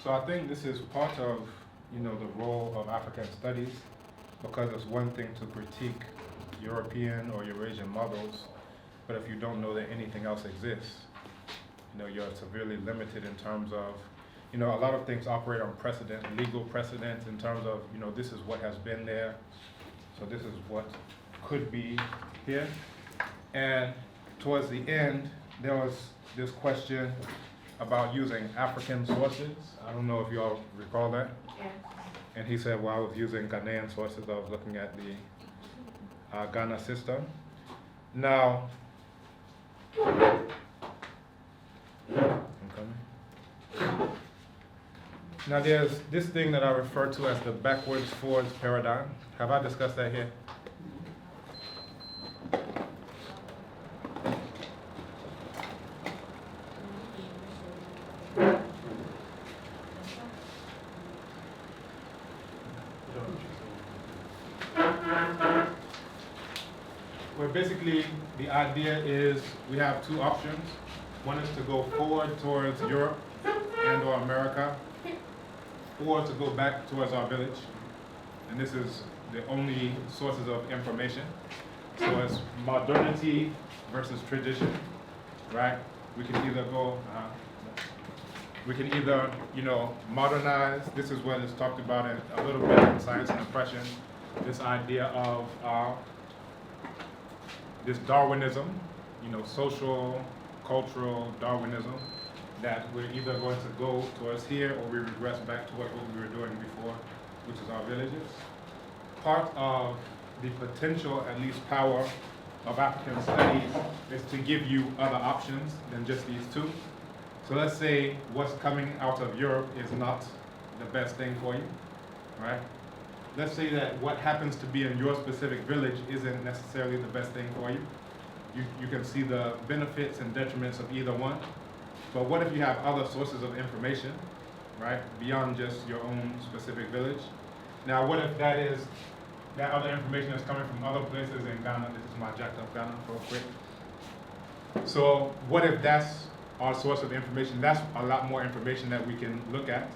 So I think this is part of, the role of African studies, because it's one thing to critique European or Eurasian models, but if you don't know that anything else exists, you're severely limited in terms of, a lot of things operate on precedent, legal precedent, in terms of, this is what has been there, so this is what could be here. And towards the end, there was this question about using African sources. I don't know if you all recall that. Yeah. And he said, well, I was using Ghanaian sources. I was looking at the Ghana system. Now, I'm coming. Now there's this thing that I refer to as the backwards forwards paradigm. Have I discussed that here? Where basically the idea is we have two options. One is to go forward towards Europe and or America, or to go back towards our village. And this is the only sources of information. So it's modernity versus tradition, right? We can either go, modernize. This is what is talked about in a little bit in Science and Oppression, this idea of this Darwinism, social, cultural Darwinism, that we're either going to go towards here or we regress back to what we were doing before, which is our villages. Part of the potential, at least power, of African studies is to give you other options than just these two. So let's say what's coming out of Europe is not the best thing for you, right? Let's say that what happens to be in your specific village isn't necessarily the best thing for you. You can see the benefits and detriments of either one. But what if you have other sources of information, right, beyond just your own specific village? Now, what if that other information is coming from other places in Ghana? This is my jacked up Ghana real quick. So what if that's our source of information? That's a lot more information that we can look at.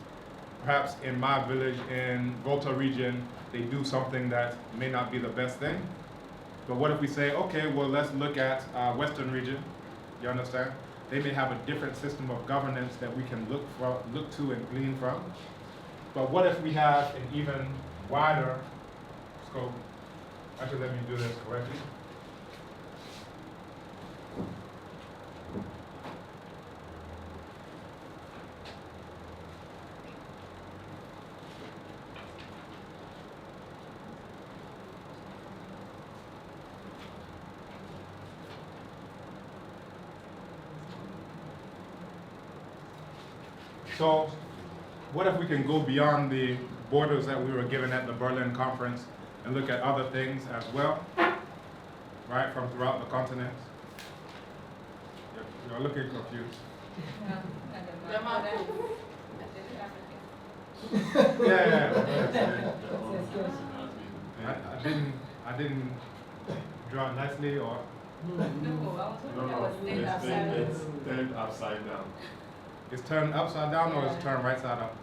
Perhaps in my village in Volta region, they do something that may not be the best thing. But what if we say, okay, well, let's look at Western region, you understand? They may have a different system of governance that we can look to and glean from. But what if we have an even wider scope? Actually, let me do this correctly. So what if we can go beyond the borders that we were given at the Berlin conference and look at other things as well, right, from throughout the continent? You're looking confused. Yeah. I didn't draw it nicely, or? No, it's turned upside down. It's turned upside down, or it's turned right side up?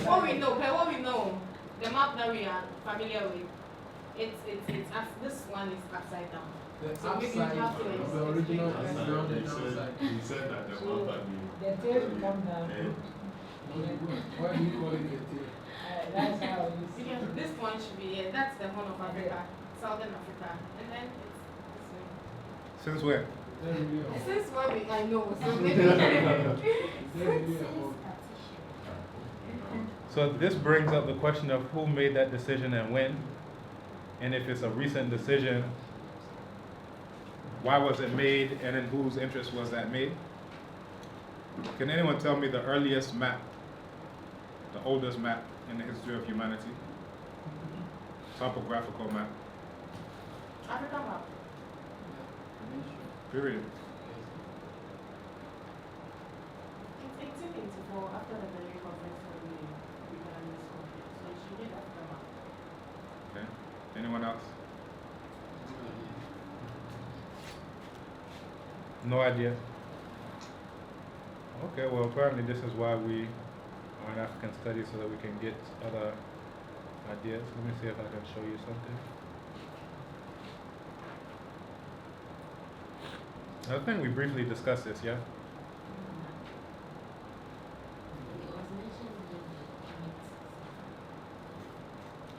What we know, the map that we are familiar with, this one is upside down. So maybe you have to the original is down the He downside. said that the map had been. The tail will come down. Why do you call it the tail? That's how you see Because it. this one should be here. That's the Horn of Africa, Southern Africa, and then it's Since when? this way. Since when I know, so maybe. So this brings up the question of who made that decision and when, and if it's a recent decision, why was it made, and in whose interest was that made? Can anyone tell me the earliest map, the oldest map in the history of humanity? Topographical map. Africa map. Period. It's 1884 after the Berlin conference for the Berlin conference. So it should be the Africa map. Okay. Anyone else? No idea. Okay, well apparently this is why we are in African studies, so that we can get other ideas. Let me see if I can show you something. I think we briefly discussed this, yeah? It was mentioned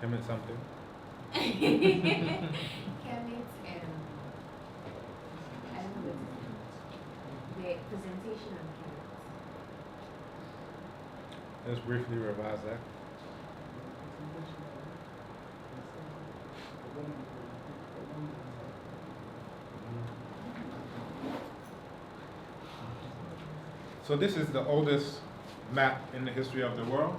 in Kemet something. Kemet and I don't know the presentation on Kemet. Let's briefly revise that. So this is the oldest map in the history of the world,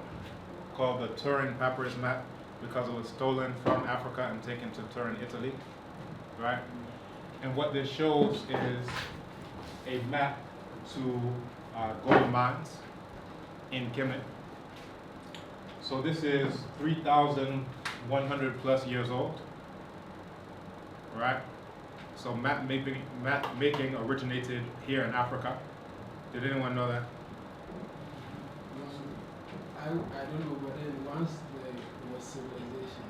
called the Turin Papyrus map, because it was stolen from Africa and taken to Turin, Italy, right? And what this shows is a map to gold mines in Kemet. So this is 3,100 plus years old, right? So map making originated here in Africa. Did anyone know that? I don't know, but then once there was civilization,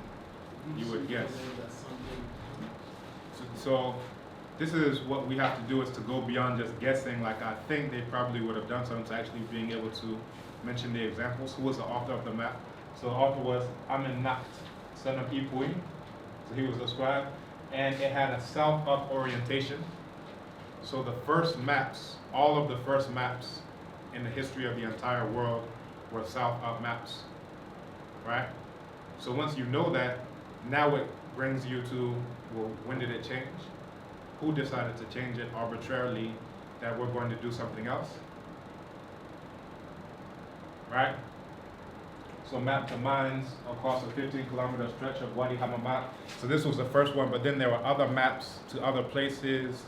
You would guess. that something. So this is what we have to do, is to go beyond just guessing. Like, I think they probably would have done something to actually being able to mention the examples. Who was the author of the map? So the author was Amennacht, son of Ipui. So he was the scribe. And it had a south-up orientation. So the first maps, all of the first maps in the history of the entire world were south-up maps, right? So once you know that, now it brings you to, well, when did it change? Who decided to change it arbitrarily, that we're going to do something else? Right? So map the mines across a 15-kilometer stretch of Wadi Hammamat. So this was the first one, but then there were other maps to other places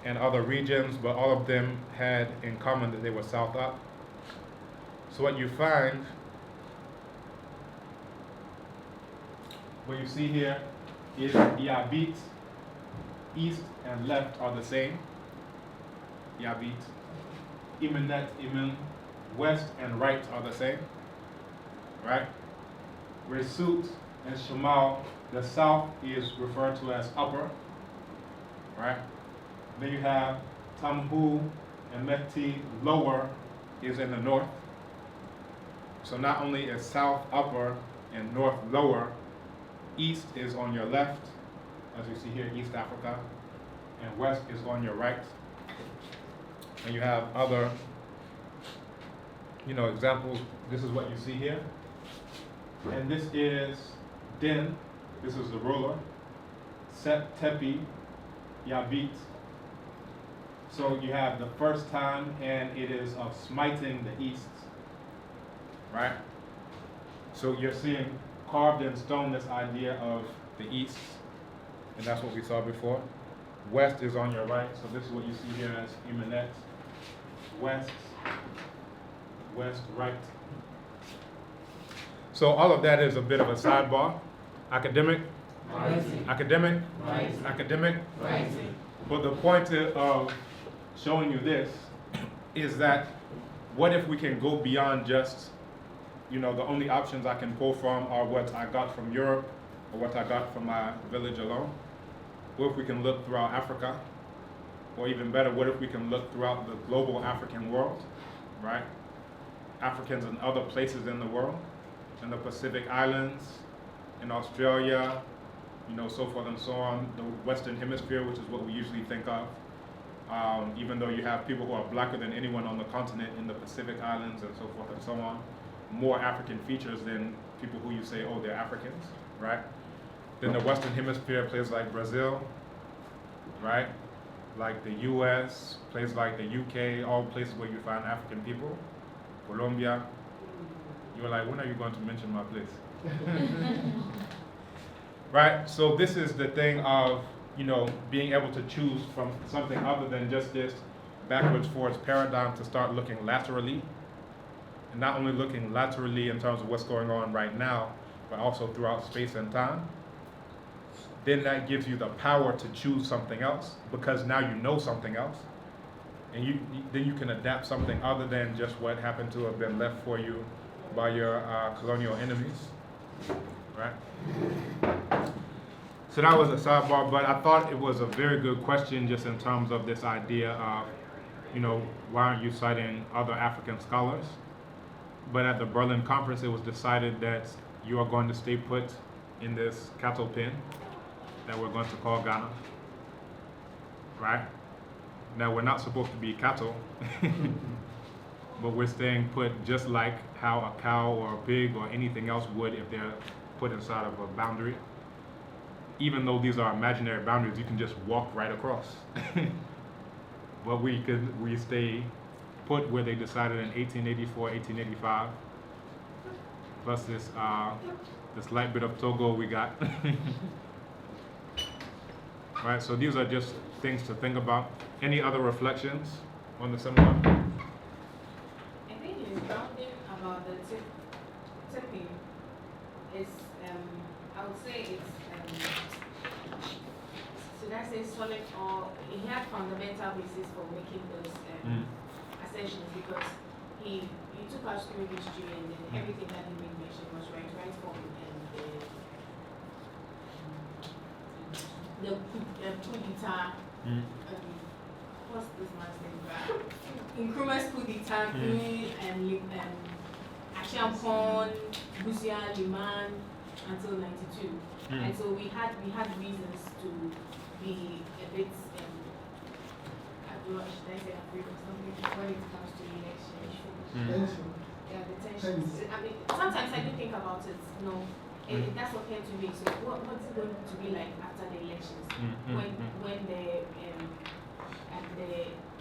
and other regions, but all of them had in common that they were south up. So what you find, what you see here is Yabit, east and left are the same. Yabit. Imenet, Imen, west and right are the same. Right? Resut and Shamal, the south is referred to as upper. Right? Then you have Tamhu and Mehti, lower is in the north. So not only is south upper and north lower, east is on your left, as you see here, East Africa, and west is on your right. And you have other, examples. This is what you see here. And this is Din, this is the ruler, Set Tepi, Yabit. So you have the first time, and it is of smiting the east, right? So you're seeing carved in stone this idea of the east, and that's what we saw before. West is on your right, so this is what you see here as Imenet. West, right. So all of that is a bit of a sidebar. Academic, Rising. academic, Rising. academic. Rising. But the point of showing you this is that what if we can go beyond just, the only options I can pull from are what I got from Europe or what I got from my village alone? What if we can look throughout Africa? Or even better, what if we can look throughout the global African world, right? Africans in other places in the world, in the Pacific Islands, in Australia, so forth and so on, the Western Hemisphere, which is what we usually think of. Even though you have people who are blacker than anyone on the continent in the Pacific Islands and so forth and so on, more African features than people who you say, oh, they're Africans, right? Then the Western Hemisphere, places like Brazil, right? Like the US, places like the UK, all places where you find African people. Colombia. You were like, when are you going to mention my place? Right? So this is the thing of, being able to choose from something other than just this backwards forwards paradigm to start looking laterally. And not only looking laterally in terms of what's going on right now, but also throughout space and time. Then that gives you the power to choose something else, because now you know something else. and then you can adapt something other than just what happened to have been left for you by your colonial enemies, right? So that was a sidebar, but I thought it was a very good question just in terms of this idea of, why aren't you citing other African scholars? But at the Berlin conference, it was decided that you are going to stay put in this cattle pen that we're going to call Ghana, right? Now, we're not supposed to be cattle, but we're staying put just like how a cow or a pig or anything else would if they're put inside of a boundary. Even though these are imaginary boundaries, you can just walk right across. But we stay put where they decided in 1884, 1885, plus this light bit of Togo we got. Right, so these are just things to think about. Any other reflections on the seminar? I think it is grounding about the tipping is, I would say it's, should I say solid, or he had fundamental basis for making those assertions, because he took us through history, and then everything that he made mention was right from the coup d'etat, what's this man's name? Nkrumah's coup d'etat, and Ashampon, Busia, Liman, until 92. And so we had reasons to be a bit, should I say afraid of something when it comes to election? Yeah, the tensions. I mean, sometimes I do think about it, that's what came to me. So what's it going to be like after the elections? When the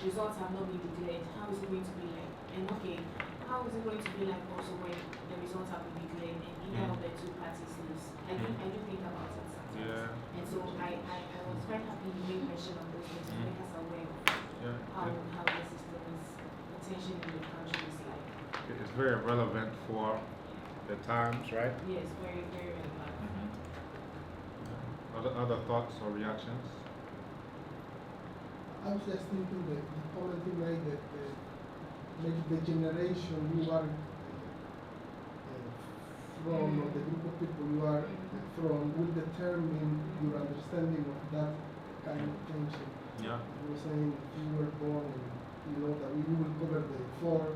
results have not been declared, how is it going to be like? And okay, how is it going to be like also when the results have been declared and either of the two parties lose? I do think about it sometimes. Yeah. And so I was quite happy you made mention of those things to make us aware of how the system is, the tension in the country is like. It's very relevant for the times, right? Yes, very, very relevant. Other thoughts or reactions? I was just thinking that the comment you made that maybe the generation you are from, or the group of people you are from, will determine your understanding of that kind of tension. Yeah. You were saying if you were born and you know that you will cover the four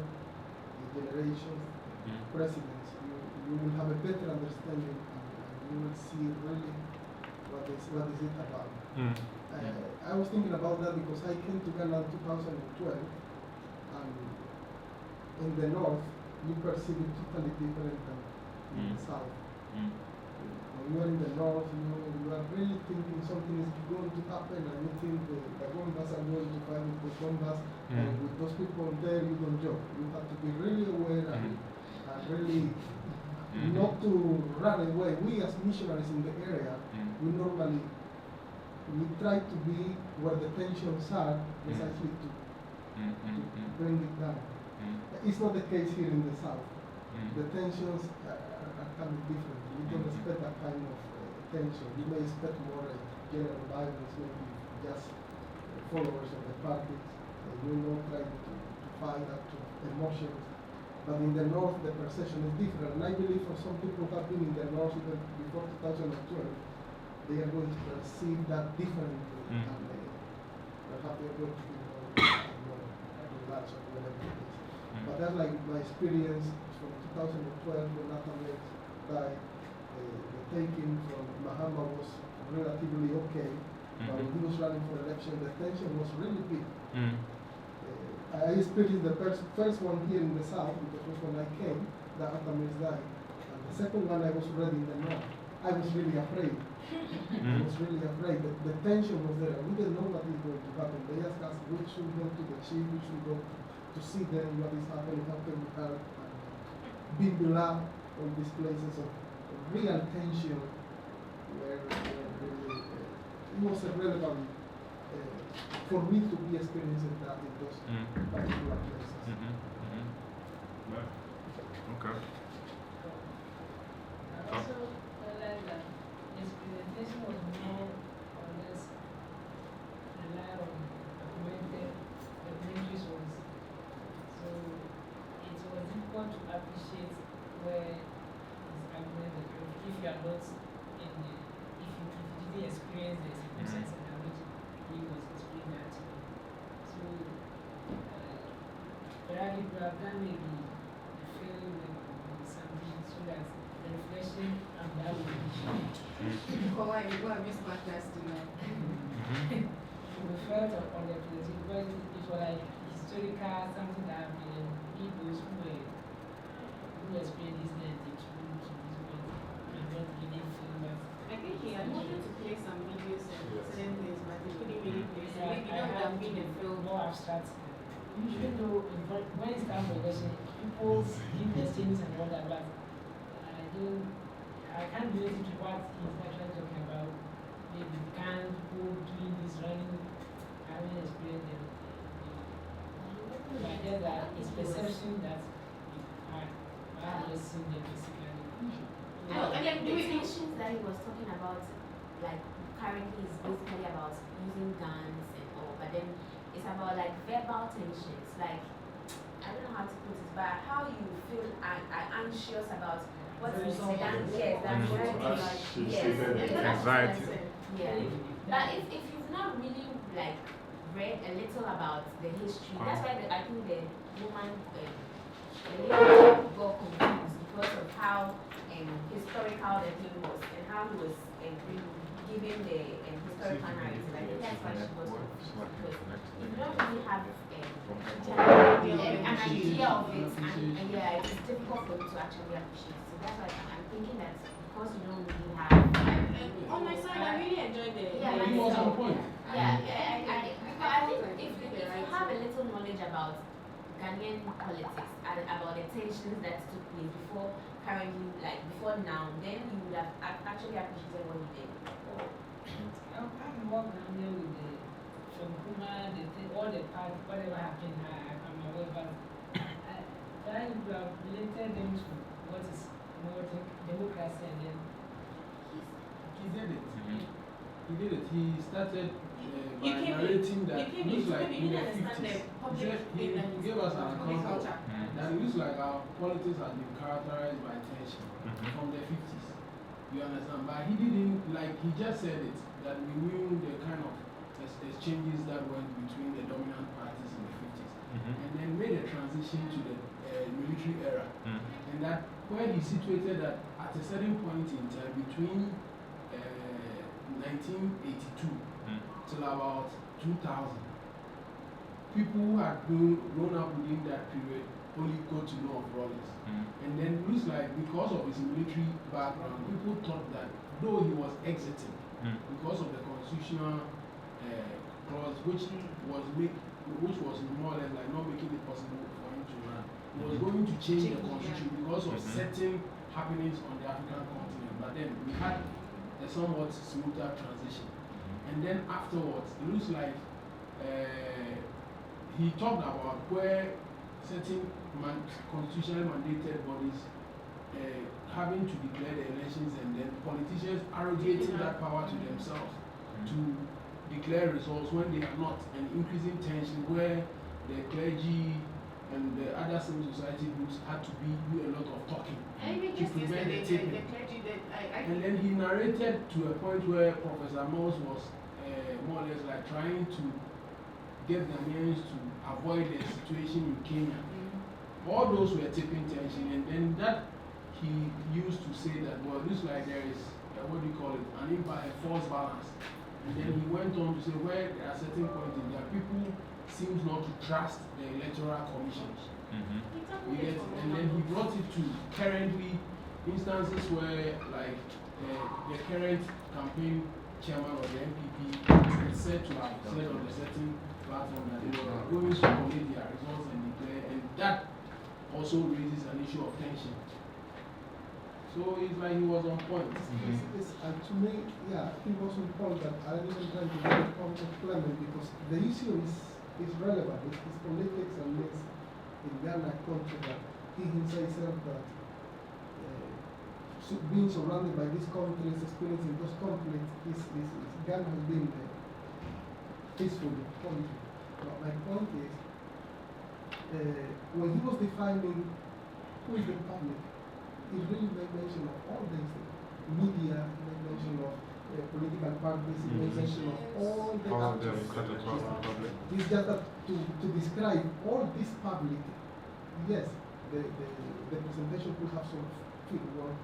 generations, presidents, you will have a better understanding, and you will see really what is it about. I was thinking about that because I came to Ghana in 2012, and in the north, you perceive it totally different than in the south. When you are in the north, you are really thinking something is going to happen, and you think the Gombas are going to fight with the Gombas, and with those people there, you don't joke. You have to be really aware and really not to run away. We as missionaries in the area, we normally try to be where the tensions are, precisely to bring it down. It's not the case here in the south. The tensions are kind of different. We don't expect that kind of tension. We may expect more general violence, maybe just followers of the parties. We will not try to fight up to emotions. But in the north, the perception is different. And I believe for some people who have been in the north even before 2012, they are going to perceive that differently. And perhaps they are going to be more relaxed or whatever it is. But that's like my experience from 2012 when Nathan died. The taking from Mahama was relatively okay. But when he was running for election, the tension was really big. I experienced the first one here in the south, because it was when I came, that Atamir's died. And the second one I was already in the north. I was really afraid. I was really afraid. The tension was there. We didn't know what is going to happen. They asked us, we should go to the chief, we should go to see them, what is happening, how can we help. Bimbula, all these places of real tension, where really, it was a relevant for me to be experiencing that in those particular places. Okay. I also realized that his presentation was more or less rely on documented documentary want to appreciate where this argument that if you are not in the, if you didn't experience the circumstances in which he was explaining that to me. So, probably you have done maybe a film or something so that the reflection and that will be shown. Or why you go and miss partners tonight? We felt on the place because it was like historical, something that happened, and people who experienced this then they took to this point and not really feel that. I think he had wanted to play some videos and certain things, but he couldn't really play. So maybe that would have been a film. More abstract. Usually though, when it's time for election, people give their things and all that, but I can't relate it to what he's actually talking about. Maybe can people doing this running, having experience and but just that it's perception that I have just seen them physically. No, and then the tensions that he was talking about, like currently is basically about using guns and all, but then it's about like verbal tensions, like I don't know how to put it, but how you feel anxious about what The is result. done. Yes, that's So right. as she Yes, stated, Anxiety. yeah. But if you've not really like read a little about the history, that's why I think the woman got confused because of how historical the thing was and how he was giving the historical narrative. I think that's why she was confused because if you don't really have an idea of it, and yeah, it's difficult for you to actually appreciate. So that's why I'm thinking that because you don't really have. On my side, I really enjoyed the. Yeah, He was on point. Yeah, I think if you have a little knowledge about Ghanaian politics and about the tensions that took place before currently, like before now, then you would have actually appreciated what he did. I'm more familiar with the Shankuma, all the parts, whatever happened, I'm aware, but trying to have related them to what is more democracy and then He did it. He did it. He started He by came in- narrating he that came it looks in, so like maybe in you the didn't understand 50s. the He public said he gave us an public account culture. that it looks like our politics has been characterized by tension from the 50s. You understand? But he didn't, like, he just said it, that we knew the kind of exchanges that went between the dominant parties in the 50s. And then made a transition to the military era. And that where he situated that at a certain point in time between 1982 till about 2000, people who had grown up within that period only got to know of Rollins. And then it looks like because of his military background, people thought that though he was exiting because of the constitutional clause which was more or less like not making it possible for him to run, he was going to change the constitution because of certain happenings on the African continent. But then we had a somewhat smoother transition. And then afterwards, it looks like he talked about where certain constitutionally mandated bodies having to declare the elections and then politicians arrogating that power to themselves to declare results when they are not, and increasing tension where the clergy and the other civil society groups had to do a lot of talking And even to just prevent the yesterday, taping. the clergy that And then he narrated to a point where Professor Mills was more or less like trying to get Ghanaians to avoid the situation in Kenya. All those were tipping tension, and then that he used to say that, well, it looks like there is, what do you call it, a false balance. And then he went on to say where there are certain points in there, people seems not to trust the electoral commissions. You get it? And then he brought it to currently instances where, like, the current campaign chairman of the NPP is said to have said on a certain platform that they were going to collate their results and declare, and that also raises an issue of tension. So it's like he was on point. And to me, yeah, he was on point that I didn't try to get a compliment because the issue is relevant. It's politics and it's in Ghana country that he himself said that being surrounded by these countries, experiencing those conflicts, Ghana has been a peaceful country. But my point is, when he was defining who is the public. It really makes mention of all these things. Media, make mention of political parties, it makes mention of all the All of them actors. cut across the public. It's just that to describe all this public, yes, the presentation could have some fit well.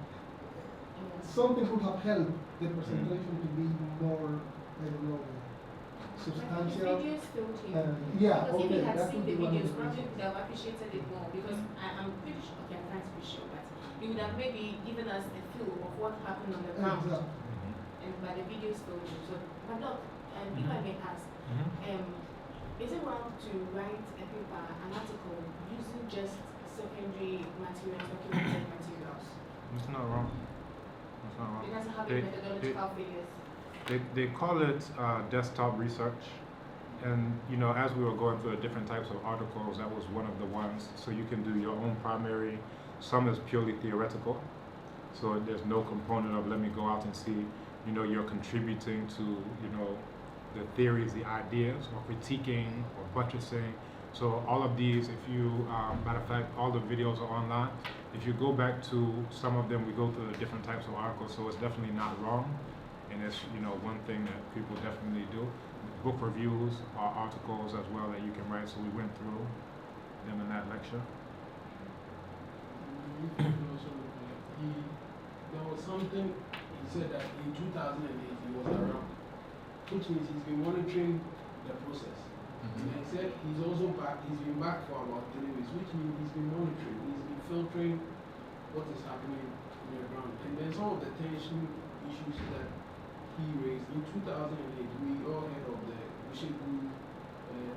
Something could have helped the presentation to be more, I don't know, substantial. The videos still change. Yeah, Because if okay, you had that seen would the be one of videos, the probably reasons. would have appreciated it more. Because I'm pretty sure, okay, I'm trying to be sure, but you would have maybe given us a feel of what happened on the ground. Exactly. And by the videos still change. So, but look, if I may ask, is it wrong to write a paper, an article, using just secondary materials, documented materials? It's not wrong. It's not wrong. It doesn't have They- any methodological failures. They call it desktop research. And, you know, as we were going through the different types of articles, that was one of the ones. So you can do your own primary. Some is purely theoretical. So there's no component of let me go out and see, you know, you're contributing to, you know, the theories, the ideas, or critiquing, or buttressing. So all of these, if you, matter of fact, all the videos are online. If you go back to some of them, we go through the different types of articles, so it's definitely not wrong. And it's, you know, one thing that people definitely do. Book reviews are articles as well that you can write, so we went through them in that lecture. There was something he said that in 2008 he was around, which means he's been monitoring the process. And he said he's also back, he's been back for about 3 weeks, which means he's been monitoring, he's been filtering what is happening on the ground. And then some of the tension issues that he raised in 2008, we all heard of the Ushigu,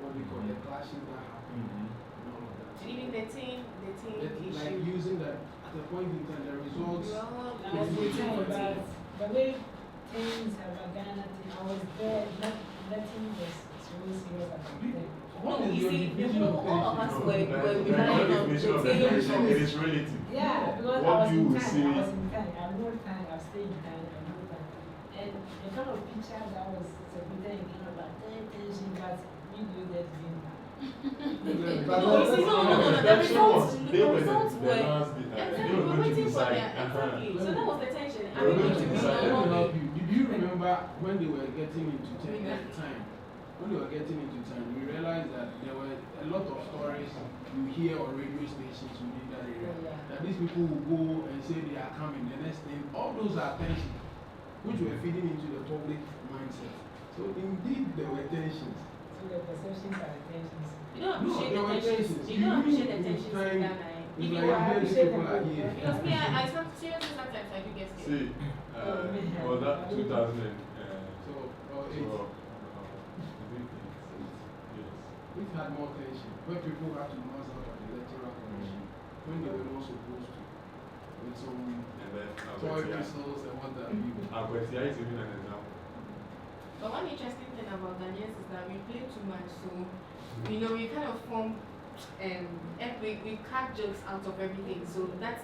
what we call the clashes that happened and all of that. And even the team Like issue. using that at the point in time, the results. Well, I was thinking about the way things have Ghana thing. I was there, nothing was really serious about them. What is You your see, definition of all of us tension? were Your relying on definition of the team attention, it issues. is relative. Yeah, because What I was you in will time. see- I was in time. I know time. I've stayed in time. I know time. And the kind of picture that was submitted in Ghana about tension, but we do that in But No, you see, no, the That results, shows the they were results the were. last, Exactly, they we were were going to waiting for decide. their, exactly. So that was the tension. I They were mean, going to to be decide. Let me normal. help you. Did you remember when they were getting into time? When they were getting into time, we realized that there were a lot of stories you hear on radio stations within that area. That these people will go and say they are coming. The next thing, all those are tensions, which were feeding into the public mindset. So indeed, there were tensions. So the perceptions are the tensions. You don't appreciate there the were tensions. tensions. You don't appreciate the You tensions in trying- Ghana. It's If you like are, here, these appreciate people them. are here. because me, I seriously sometimes I do get scared. See, was that 2000? So, we've had more tension where people had to mass out at the electoral commission when they were not supposed to, with some And then toy pistols and what have you. Akwesi is even an example. But one interesting thing about Ghanaians is that we play too much, so you know we kind of form we cut jokes out of everything, so that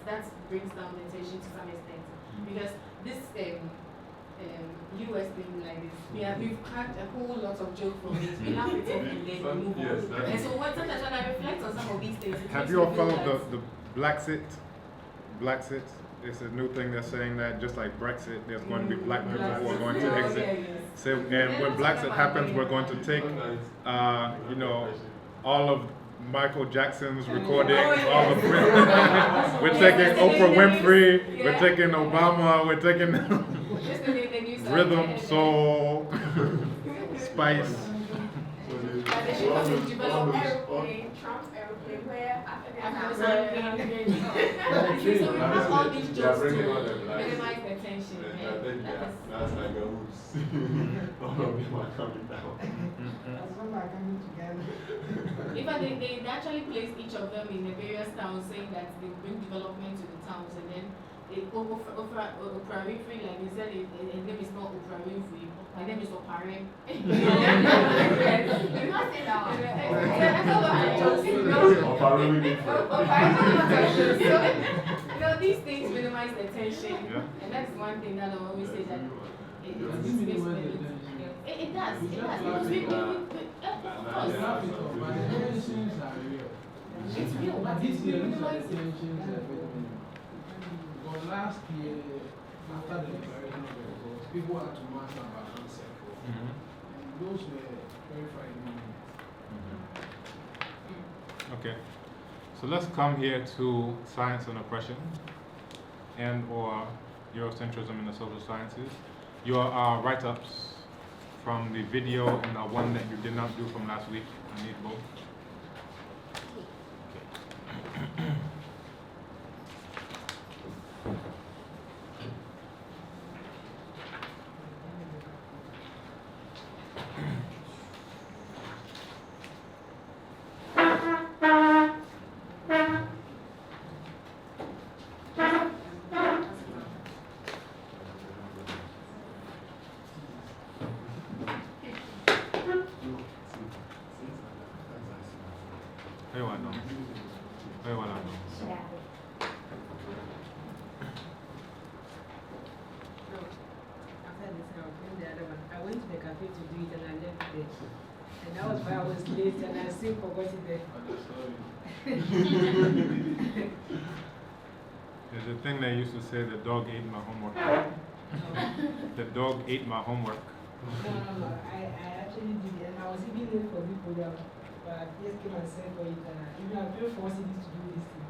brings down the tension to some extent. Because this US thing like this, we've cracked a whole lot of jokes from it. We laugh at it and then we move Yes, on. that And is- so sometimes when I reflect on some of these things, it Have makes you me all feel followed that- the Blacksit? Blacksit? It's a new thing that's saying that just like Brexit, there's going to be black people who are going to Oh, exit. yeah, yes. So, and when Blacksit happens, we're going to take, you know, all of Michael Jackson's recordings, all of we're taking Oprah Winfrey, we're taking Obama, we're taking Just to make the news rhythm, soul, spice. But they should have been developed Aeroplane, Trump aeroplane, where Africans So are we have all these They are jokes to bringing all the blacks. minimize the tension. I think That is- that's like a whoops. All of them are coming down. As some are coming together. In fact, they actually placed each of them in the various towns, saying that they bring development to the towns, and then Oprah Winfrey, like they said, her name is not Oprah Winfrey, her name is Oprah. You must say that one. These things minimize the tension, Yeah. and that's one thing that I always say that it Does it makes minimize the it. tension? It does, We it just does. laugh Because it of They course. laugh it off, but the tensions are real. It's real, but But this year, these are the minimize it. tensions very minimal. Because last year, after the declaration of the results, people had to march about answer for. Mhm. And those were very frightening moments. Okay, so let's come here to science and oppression and or Eurocentrism in the social sciences. Your write-ups from the video and the one that you did not do from last week. I need both. Hey, what now? Hey, what now? Yeah. After this, I was doing the other one. I went to the cafe to do it and I left it there. And that was why I was late and I still forgot it there. There's a thing they used to say, the dog ate my homework. The dog ate my homework. No. I actually did it and I was even late for the program. But I just came and said for it and even I feel forced to do this thing.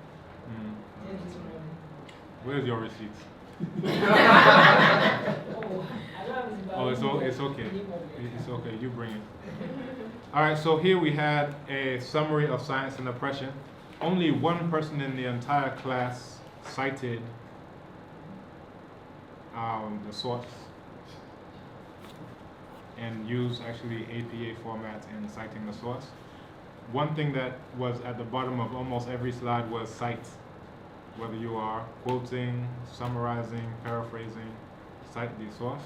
Just this morning. Where's your receipts? Oh, I don't have it, but Oh, it's okay. It's okay. You bring it. All right. So here we had a summary of science and oppression. Only one person in the entire class cited the source and used actually APA format in citing the source. One thing that was at the bottom of almost every slide was cite. Whether you are quoting, summarizing, paraphrasing, cite the source.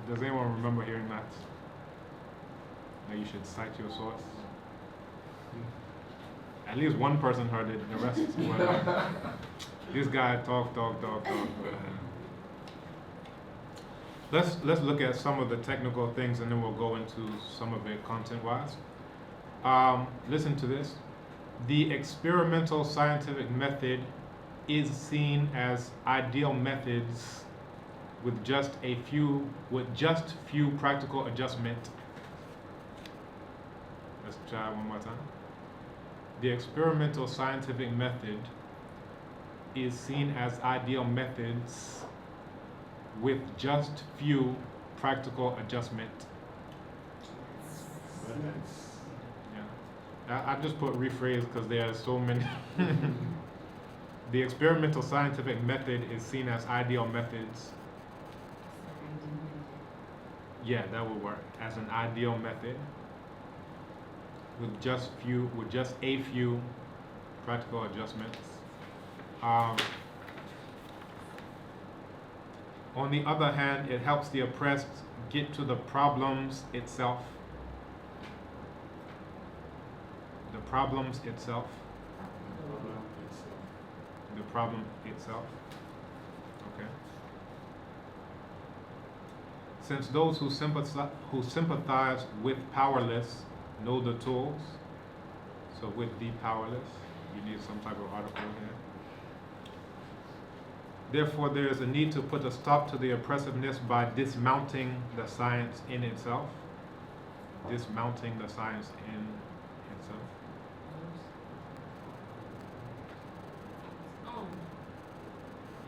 Does anyone remember hearing that? That you should cite your source? At least one person heard it, the rest were this guy talk. Let's look at some of the technical things and then we'll go into some of it content-wise. Listen to this. The experimental scientific method is seen as ideal methods with just few practical adjustment. Let's try one more time. The experimental scientific method is seen as ideal methods with just few practical adjustment. Yeah. I just put rephrase because there are so many. The experimental scientific method is seen as ideal methods. Yeah, that would work as an ideal method with just a few practical adjustments. On the other hand, it helps the oppressed get to the problems itself. The problem itself. Okay. Since those who sympathize with powerless know the tools, so with the powerless, you need some type of article here. Therefore, there is a need to put a stop to the oppressiveness by dismounting the science in itself. Dismounting the science in itself.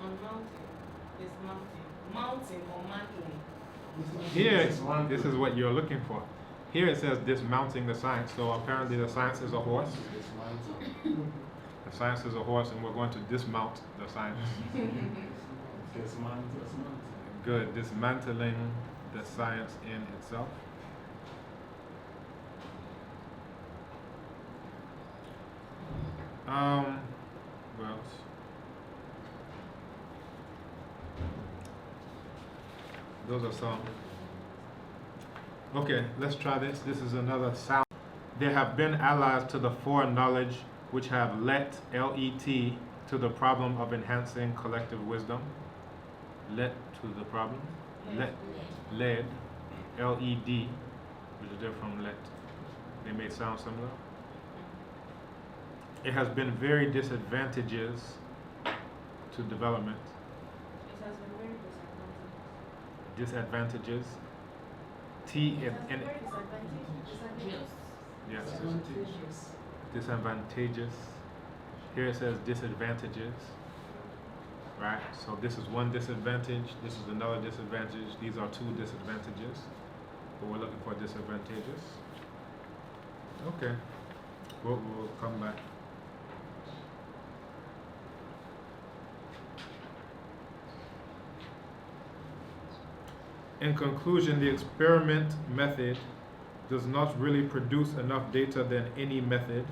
On mountain, it's mountain or mantling. Here, this is what you're looking for. Here it says dismounting the science. So apparently the science is a horse. The science is a horse, and we're going to dismount the science. Good. Dismantling the science in itself. What else? Those are some. Okay, let's try this. This is another sound. There have been allies to the foreknowledge which have let, L-E-T, to the problem of enhancing collective wisdom. Let to the problem. Led, L-E-D, which is different from let. They may sound similar. It has been very disadvantageous to development. It has been very Disadvantages. disadvantageous. T It has and been very disadvantageous. yes. Disadvantageous. Disadvantageous. Here it says disadvantages. Right? So this is one disadvantage, this is another disadvantage, these are two disadvantages. But we're looking for disadvantageous. Okay. We'll come back. In conclusion, the experiment method does not really produce enough data than any method.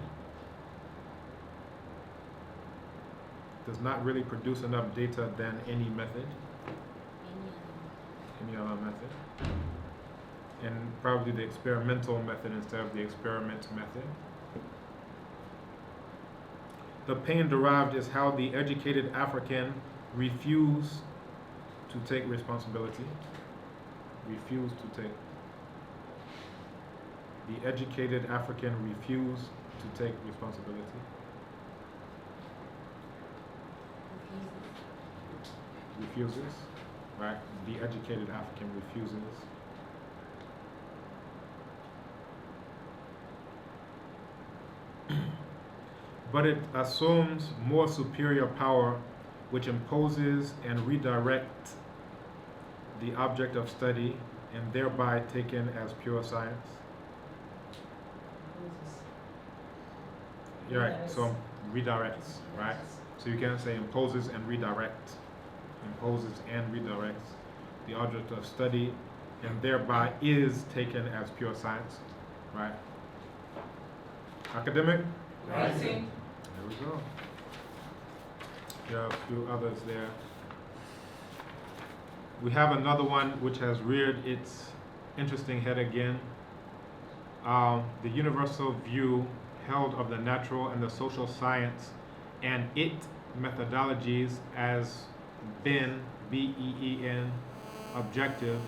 Does not really produce enough data than any method. Any other method. And probably the experimental method instead of the experiment method. The pain derived is how the educated African refuse to take responsibility. Refuse to take. The educated African refuse to take responsibility. Refuses, right? The educated African refuses. But it assumes more superior power, which imposes and redirects the object of study and thereby taken as pure science. You're right, so redirects, right? So you can say imposes and redirects. Imposes and redirects the object of study and thereby is taken as pure science, right? Academic? Writing. There we go. There are a few others there. We have another one which has reared its interesting head again. The universal view held of the natural and the social science and it methodologies as been, B-E-E-N, objective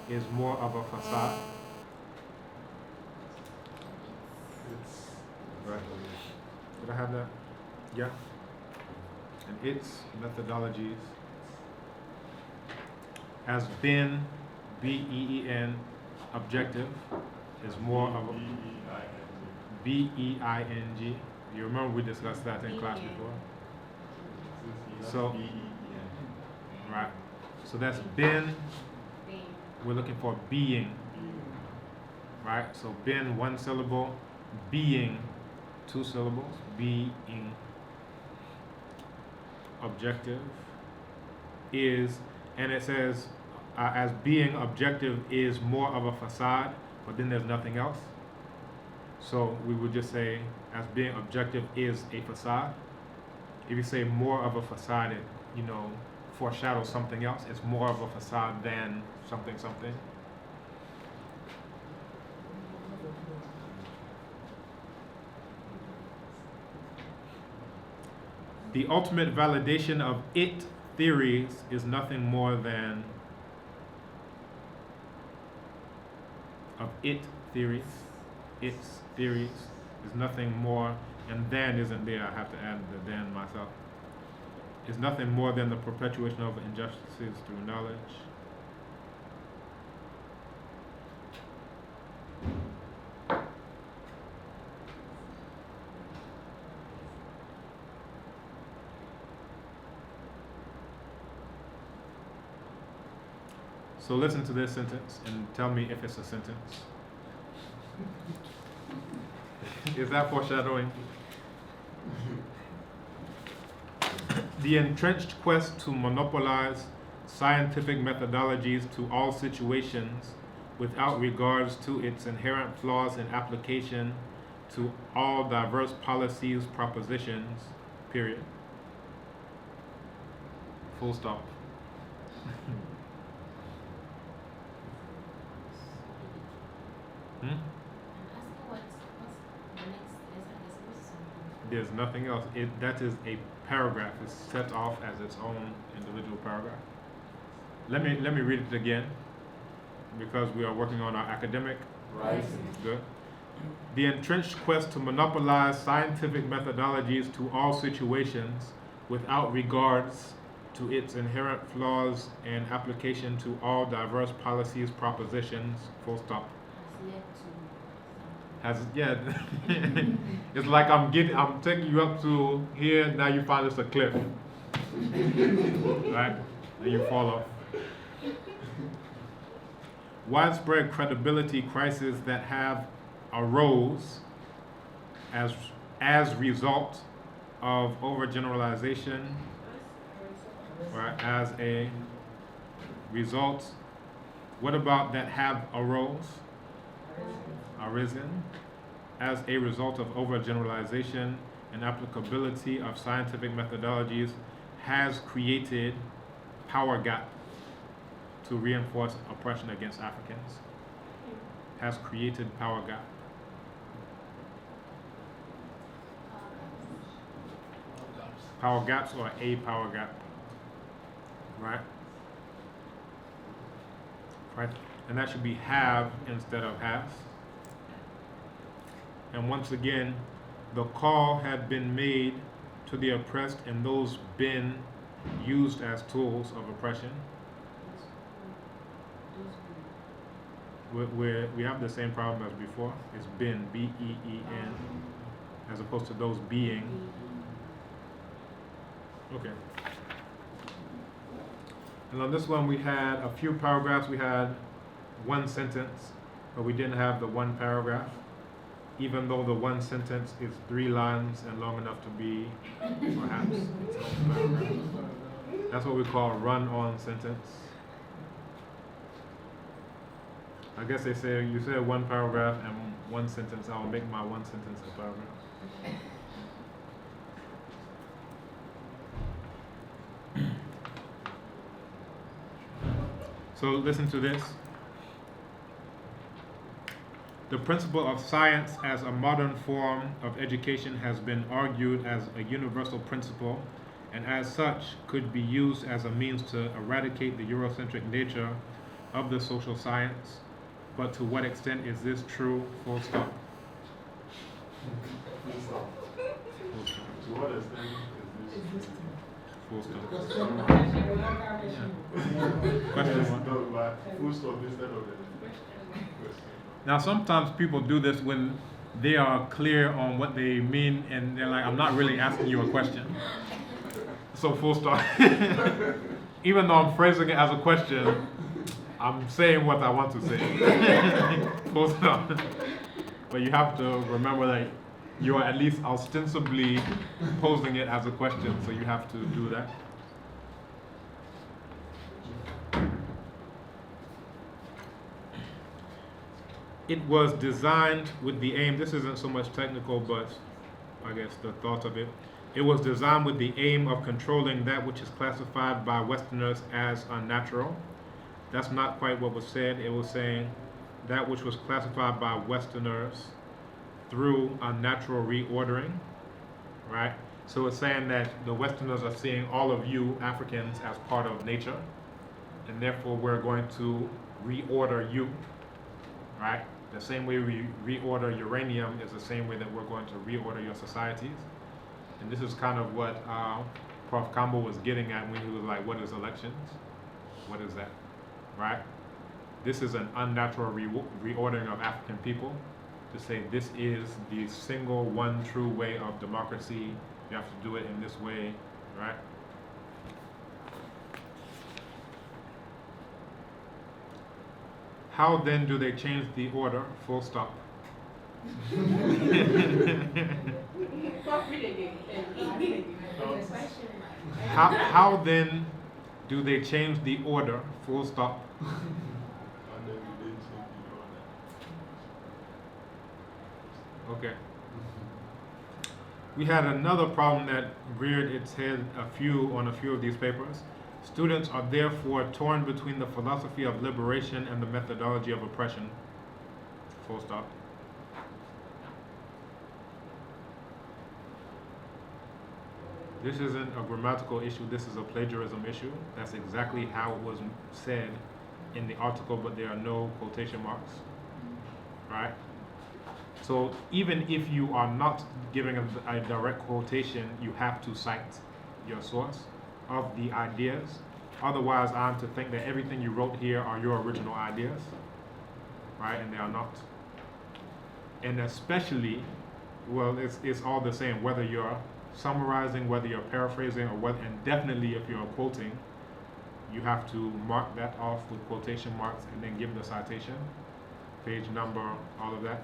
is more of a facade. Right. Did I have that? Yeah. And its methodologies has been, B-E-E-N, objective is more of a B-E-I-N-G. You remember we discussed that in class before? So, right. So that's been, we're looking for being. Right? So been, one syllable, being, two syllables, being. Objective is, and it says, as being objective is more of a facade, but then there's nothing else. So we would just say, as being objective is a facade. If you say more of a facade, it, foreshadows something else. It's more of a facade than something, something. The ultimate validation of it theories is nothing more than of it theories. Its theories is nothing more, and then isn't there. I have to add the then myself. Is nothing more than the perpetuation of injustices through knowledge. So listen to this sentence and tell me if it's a sentence. Is that foreshadowing? The entrenched quest to monopolize scientific methodologies to all situations without regards to its inherent flaws in application to all diverse policies, propositions, period. Full stop. There's nothing else. That is a paragraph. It's set off as its own individual paragraph. Let me read it again because we are working on our academic. Right. Good. The entrenched quest to monopolize scientific methodologies to all situations without regards to its inherent flaws and application to all diverse policies, propositions, full stop. Has led to Has, yeah, it's like I'm taking you up to here, now you find it's a cliff. Right? And you fall off. Widespread credibility crises that have arose as result of overgeneralization, or as a result. What about that have arisen as a result of overgeneralization and applicability of scientific methodologies has created power gap to reinforce oppression against Africans. Has created power gap. Power gaps or a power gap. Right? Right? And that should be have instead of has. And once again, the call had been made to the oppressed and those been used as tools of oppression. We have the same problem as before. It's been, B-E-E-N, as opposed to those being. Okay. And on this one, we had a few paragraphs. We had one sentence, but we didn't have the one paragraph, even though the one sentence is 3 lines and long enough to be perhaps its own paragraph. That's what we call a run-on sentence. I guess they say you say one paragraph and one sentence. I will make my one sentence a paragraph. So listen to this. The principle of science as a modern form of education has been argued as a universal principle and as such could be used as a means to eradicate the Eurocentric nature of the social science. But to what extent is this true? Full stop. Full stop. To what extent is this true? Full stop. Question. Question Yes, one. no, but full stop instead of the question. Now sometimes people do this when they are clear on what they mean and they're like, I'm not really asking you a question. So full stop. Even though I'm phrasing it as a question, I'm saying what I want to say. Full stop. But you have to remember that you are at least ostensibly posing it as a question, so you have to do that. It was designed with the aim, this isn't so much technical, but I guess the thought of it. It was designed with the aim of controlling that which is classified by Westerners as unnatural. That's not quite what was said. It was saying that which was classified by Westerners through unnatural reordering, right? So it's saying that the Westerners are seeing all of you Africans as part of nature, and therefore we're going to reorder you, right? The same way we reorder uranium is the same way that we're going to reorder your societies. And this is kind of what Prof. Campbell was getting at when he was like, what is elections? What is that, right? This is an unnatural reordering of African people to say this is the single one true way of democracy. You have to do it in this way, right? How then do they change the order? Full stop. How then do they change the order? Full stop. And then we didn't change the order. Okay. We had another problem that reared its head on a few of these papers. Students are therefore torn between the philosophy of liberation and the methodology of oppression. Full stop. This isn't a grammatical issue, this is a plagiarism issue. That's exactly how it was said in the article, but there are no quotation marks. Right? So even if you are not giving a direct quotation, you have to cite your source of the ideas. Otherwise, I'm to think that everything you wrote here are your original ideas, right? And they are not. And especially, well, it's all the same, whether you're summarizing, whether you're paraphrasing, or whether, and definitely if you're quoting, you have to mark that off with quotation marks and then give the citation, page number, all of that.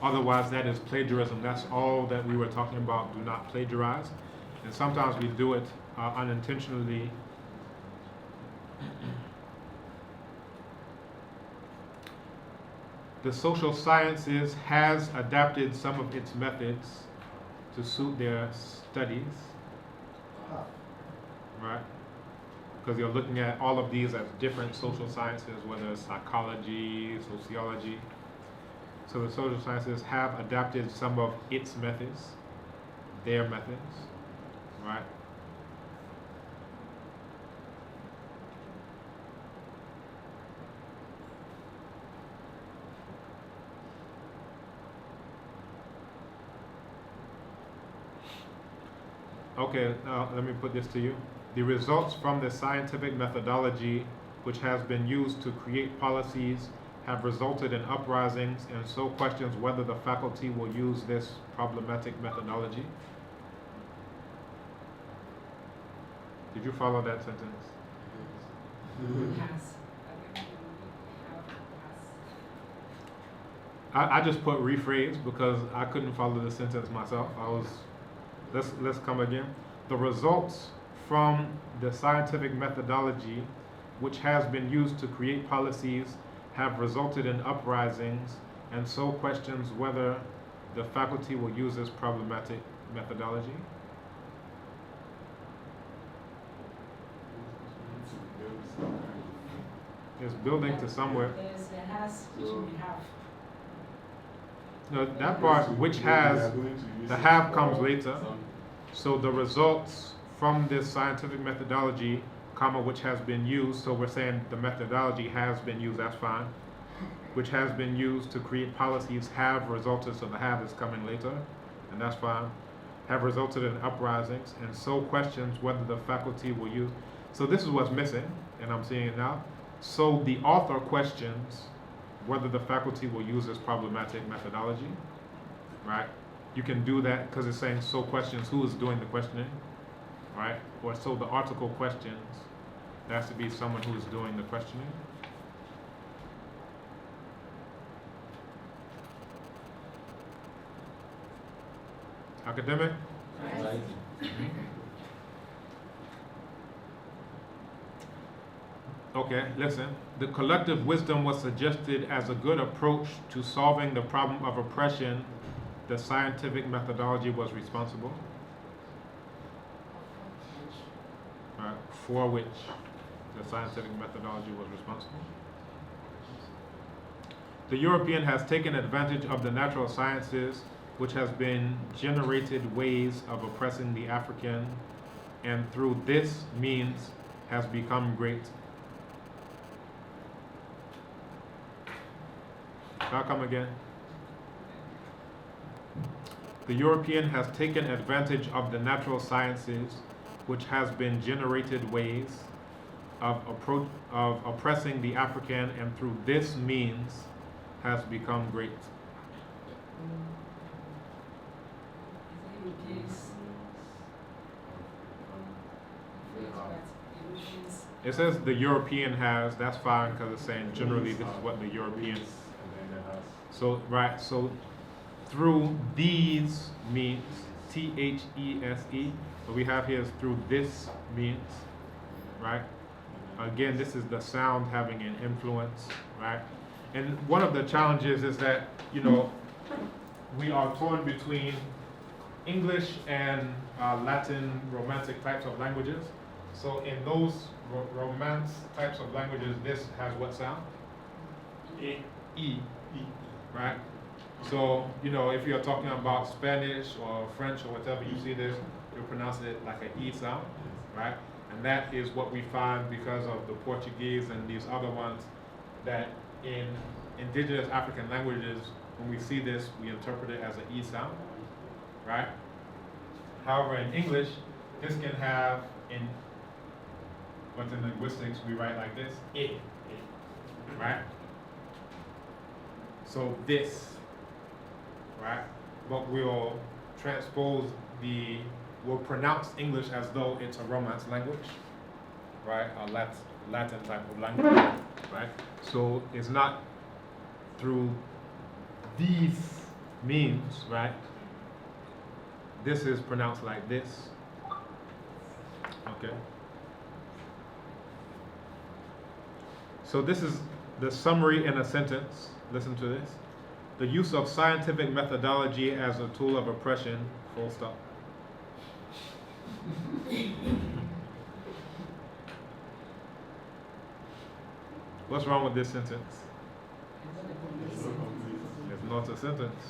Otherwise, that is plagiarism. That's all that we were talking about. Do not plagiarize. And sometimes we do it unintentionally. The social sciences has adapted some of its methods to suit their studies, right? Because you're looking at all of these as different social sciences, whether it's psychology, sociology. So the social sciences have adapted some of its methods, their methods, right? Okay, now let me put this to you. The results from the scientific methodology which has been used to create policies have resulted in uprisings and so questions whether the faculty will use this problematic methodology. Did you follow that sentence? Pass. I just put rephrase because I couldn't follow the sentence myself. Let's come again. The results from the scientific methodology which has been used to create policies have resulted in uprisings and so questions whether the faculty will use this problematic methodology. It's building to somewhere. There's a has, which we have. No, that part, which has, the have comes later. So the results from this scientific methodology, comma, which has been used, so we're saying the methodology has been used, that's fine, which has been used to create policies have resulted, so the have is coming later, and that's fine, have resulted in uprisings, and so questions whether the faculty will use. So this is what's missing, and I'm seeing it now. So the author questions whether the faculty will use this problematic methodology, right? You can do that because it's saying so questions who is doing the questioning, right? Or so the article questions, there has to be someone who is doing the questioning. Academic? Right. Okay, listen. The collective wisdom was suggested as a good approach to solving the problem of oppression. The scientific methodology was responsible. Right, for which the scientific methodology was responsible. The European has taken advantage of the natural sciences, which has been generated ways of oppressing the African, and through this means has become great. Now come again. The European has taken advantage of the natural sciences, which has been generated ways of oppressing the African, and through this means has become great. It says the European has, that's fine because it's saying generally this is what the European. So, right, so through these means, These, what we have here is through this means, right? Again, this is the sound having an influence, right? And one of the challenges is that, you know, we are torn between English and Latin romantic types of languages. So in those romance types of languages, this has what sound? E. Right? So, you know, if you're talking about Spanish or French or whatever, you see this, you'll pronounce it like an E sound, right? And that is what we find because of the Portuguese and these other ones, that in indigenous African languages, when we see this, we interpret it as an E sound, right? However, in English, this can have but in linguistics, we write like this, it, right? So this, right? But we'll we'll pronounce English as though it's a Romance language, right? A Latin type of language, right? So it's not through these means, right? This is pronounced like this, okay? So this is the summary in a sentence. Listen to this. The use of scientific methodology as a tool of oppression, full stop. What's wrong with this sentence? It's not a sentence.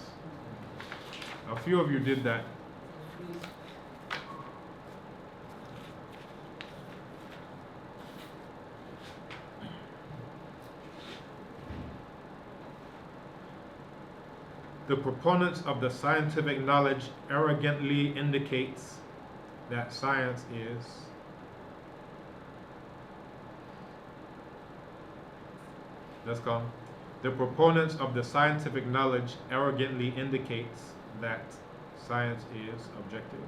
A few of you did that. The proponents of the scientific knowledge arrogantly indicates that science is let's go. The proponents of the scientific knowledge arrogantly indicates that science is objective.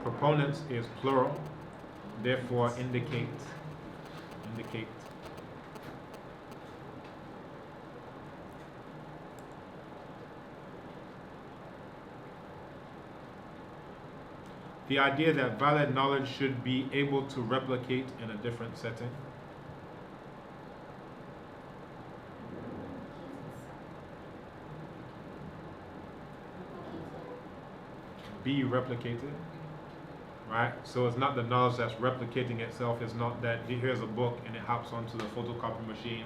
Proponents is plural, therefore indicate. The idea that valid knowledge should be able to replicate in a different setting. Be replicated, right? So it's not the knowledge that's replicating itself. It's not that here's a book and it hops onto the photocopy machine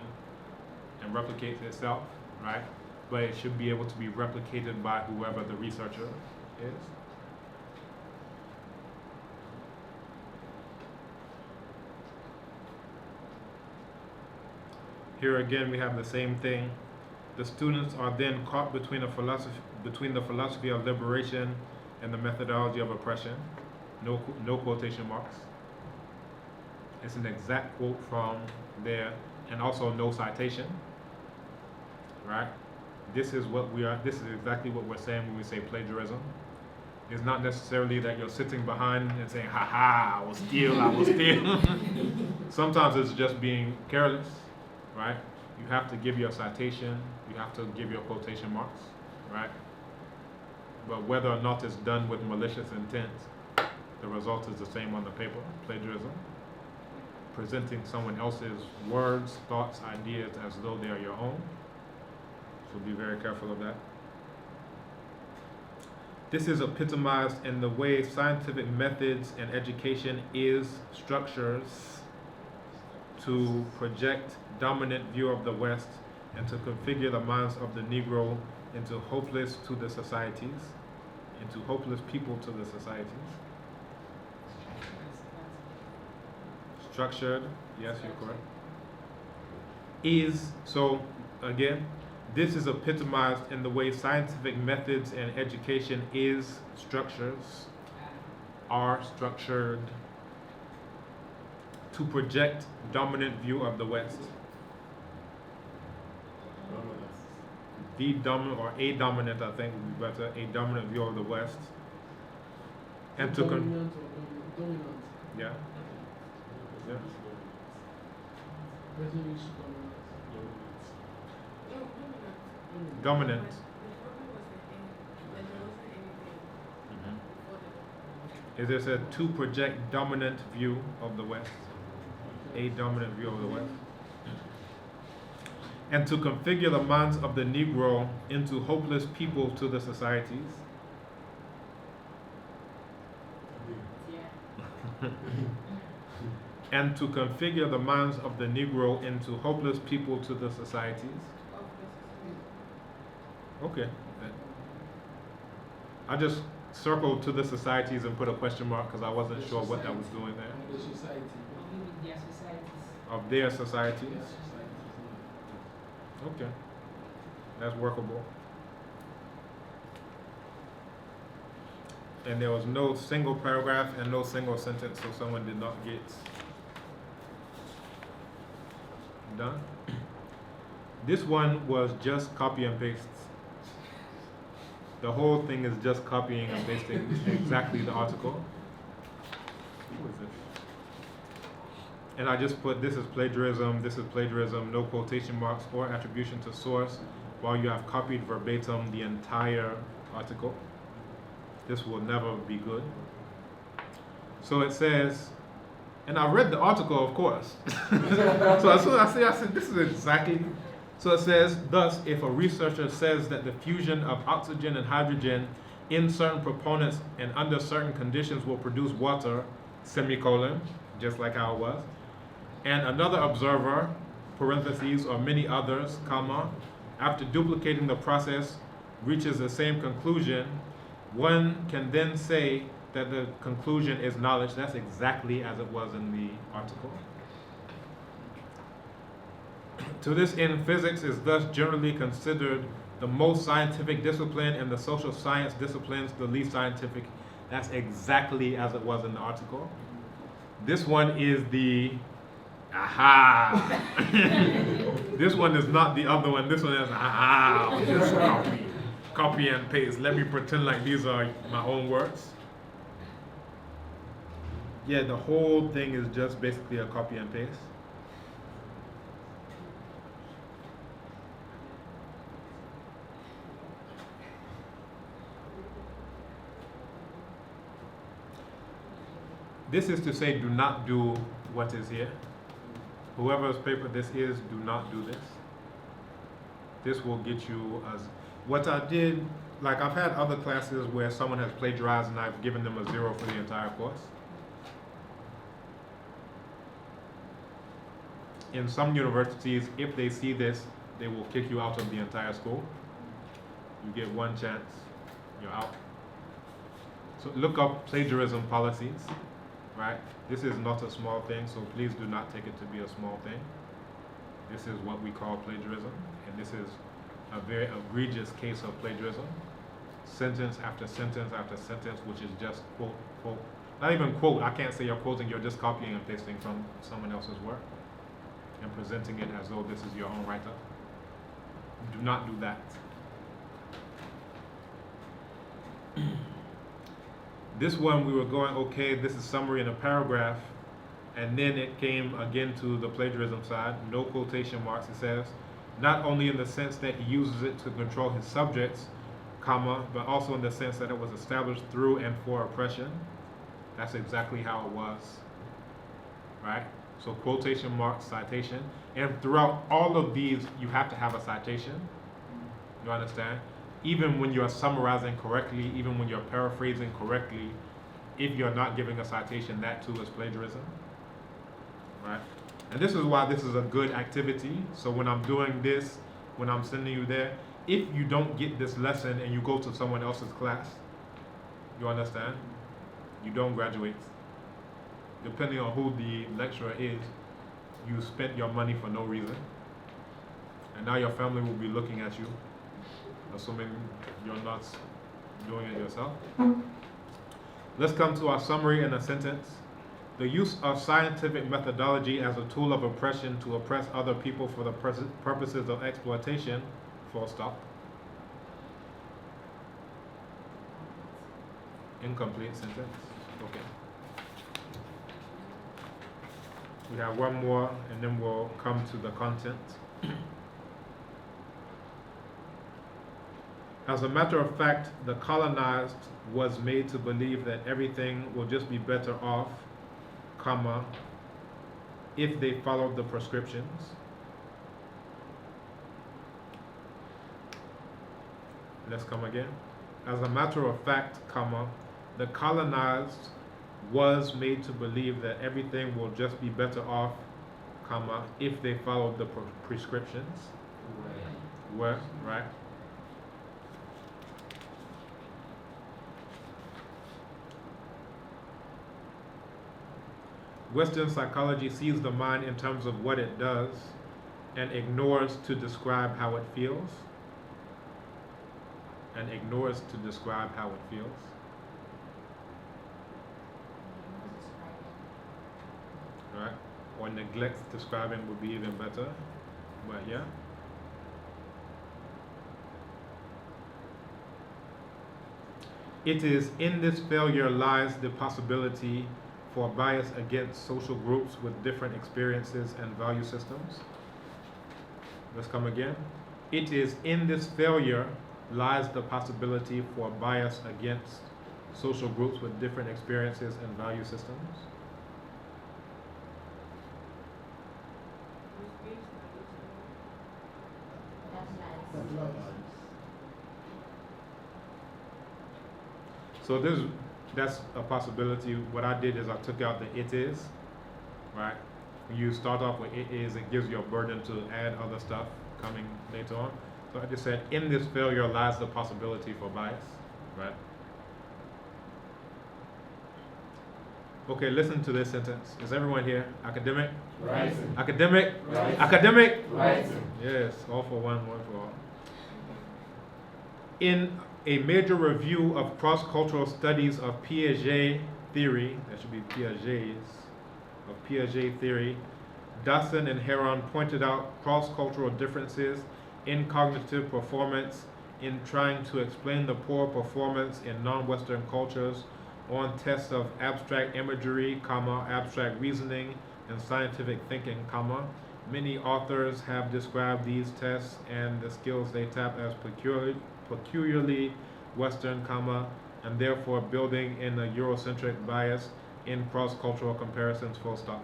and replicates itself, right? But it should be able to be replicated by whoever the researcher is. Here again, we have the same thing. The students are then caught between the philosophy of liberation and the methodology of oppression. No quotation marks. It's an exact quote from there, and also no citation. Right? This is exactly what we're saying when we say plagiarism. It's not necessarily that you're sitting behind and saying, "Ha ha, I will steal." Sometimes it's just being careless. Right? You have to give your citation, you have to give your quotation marks, right? But whether or not it's done with malicious intent, the result is the same on the paper, plagiarism. Presenting someone else's words, thoughts, ideas as though they are your own. So be very careful of that. This is epitomized in the way scientific methods and education is structures to project dominant view of the West and to configure the minds of the Negro into hopeless to the societies, into hopeless people to the societies. Structured, yes, you're correct. So again, this is epitomized in the way scientific methods and education are structured to project dominant view of the West. The dominant or a dominant, I think would be better, a dominant view of the West. And to dominant. Yeah. Yeah. Person used Dominant. Is it said to project dominant view of the West? A dominant view of the West. And to configure the minds of the Negro into hopeless people to the societies. And to configure the minds of the Negro into hopeless people to the societies. Okay. I just circled to the societies and put a question mark because I wasn't sure what that was doing there. the society. Their societies. Of their societies. Okay, that's workable. And there was no single paragraph and no single sentence, so someone did not get done. This one was just copy and paste. The whole thing is just copying and pasting exactly the article. Who is this? And I just put this is plagiarism, no quotation marks or attribution to source, while you have copied verbatim the entire article. This will never be good. So it says, and I read the article, of course. So as soon as I said, this is exactly. So it says, thus, if a researcher says that the fusion of oxygen and hydrogen in certain proponents and under certain conditions will produce water, semicolon, just like how it was, and another observer, parentheses, or many others, comma, after duplicating the process, reaches the same conclusion, one can then say that the conclusion is knowledge. That's exactly as it was in the article. To this end, physics is thus generally considered the most scientific discipline and the social science disciplines the least scientific. That's exactly as it was in the article. This one is the aha. This one is not the other one. This one is aha. Just copy and paste. Let me pretend like these are my own words. Yeah, the whole thing is just basically a copy and paste. This is to say, do not do what is here. Whoever's paper this is, do not do this. This will get you as what I did. Like I've had other classes where someone has plagiarized and I've given them a 0 for the entire course. In some universities, if they see this, they will kick you out of the entire school. You get one chance, you're out. So look up plagiarism policies, right? This is not a small thing, so please do not take it to be a small thing. This is what we call plagiarism, and this is a very egregious case of plagiarism. Sentence after sentence after sentence, which is just quote, quote. Not even quote, I can't say you're quoting, you're just copying and pasting from someone else's work and presenting it as though this is your own write-up. Do not do that. This one we were going, okay, this is summary in a paragraph, and then it came again to the plagiarism side, no quotation marks. It says, not only in the sense that he uses it to control his subjects, comma, but also in the sense that it was established through and for oppression. That's exactly how it was, right? So quotation marks, citation, and throughout all of these, you have to have a citation. You understand? Even when you're summarizing correctly, even when you're paraphrasing correctly, if you're not giving a citation, that too is plagiarism, right? And this is why this is a good activity. So when I'm doing this, when I'm sending you there, if you don't get this lesson and you go to someone else's class, you understand? You don't graduate. Depending on who the lecturer is, you spent your money for no reason. And now your family will be looking at you, assuming you're not doing it yourself. Let's come to our summary in a sentence. The use of scientific methodology as a tool of oppression to oppress other people for the purposes of exploitation, full stop. Incomplete sentence. Okay. We have one more and then we'll come to the content. As a matter of fact, the colonized was made to believe that everything will just be better off, comma, if they followed the prescriptions. Let's come again. As a matter of fact, comma, the colonized was made to believe that everything will just be better off, comma, if they followed the prescriptions. Where, right? Western psychology sees the mind in terms of what it does, and ignores to describe how it feels. And ignores to describe how it feels. Right? Or neglects describing would be even better. But yeah. It is in this failure lies the possibility for bias against social groups with different experiences and value systems. Let's come again. It is in this failure lies the possibility for bias against social groups with different experiences and value systems. That lies. So that's a possibility. What I did is I took out the it is, right? When you start off with it is, it gives you a burden to add other stuff coming later on. So I just said, in this failure lies the possibility for bias, right? Okay, listen to this sentence. Is everyone here? Academic? Rising. Academic? Rising. Academic? Rising. Yes, all for one for all. In a major review of cross-cultural studies of Piaget theory, that should be Piaget's, of Piaget theory, Dawson and Heron pointed out cross-cultural differences in cognitive performance in trying to explain the poor performance in non-Western cultures on tests of abstract imagery, abstract reasoning, and scientific thinking, Many authors have described these tests and the skills they tap as peculiarly Western, and therefore building in a Eurocentric bias in cross-cultural comparisons, full stop.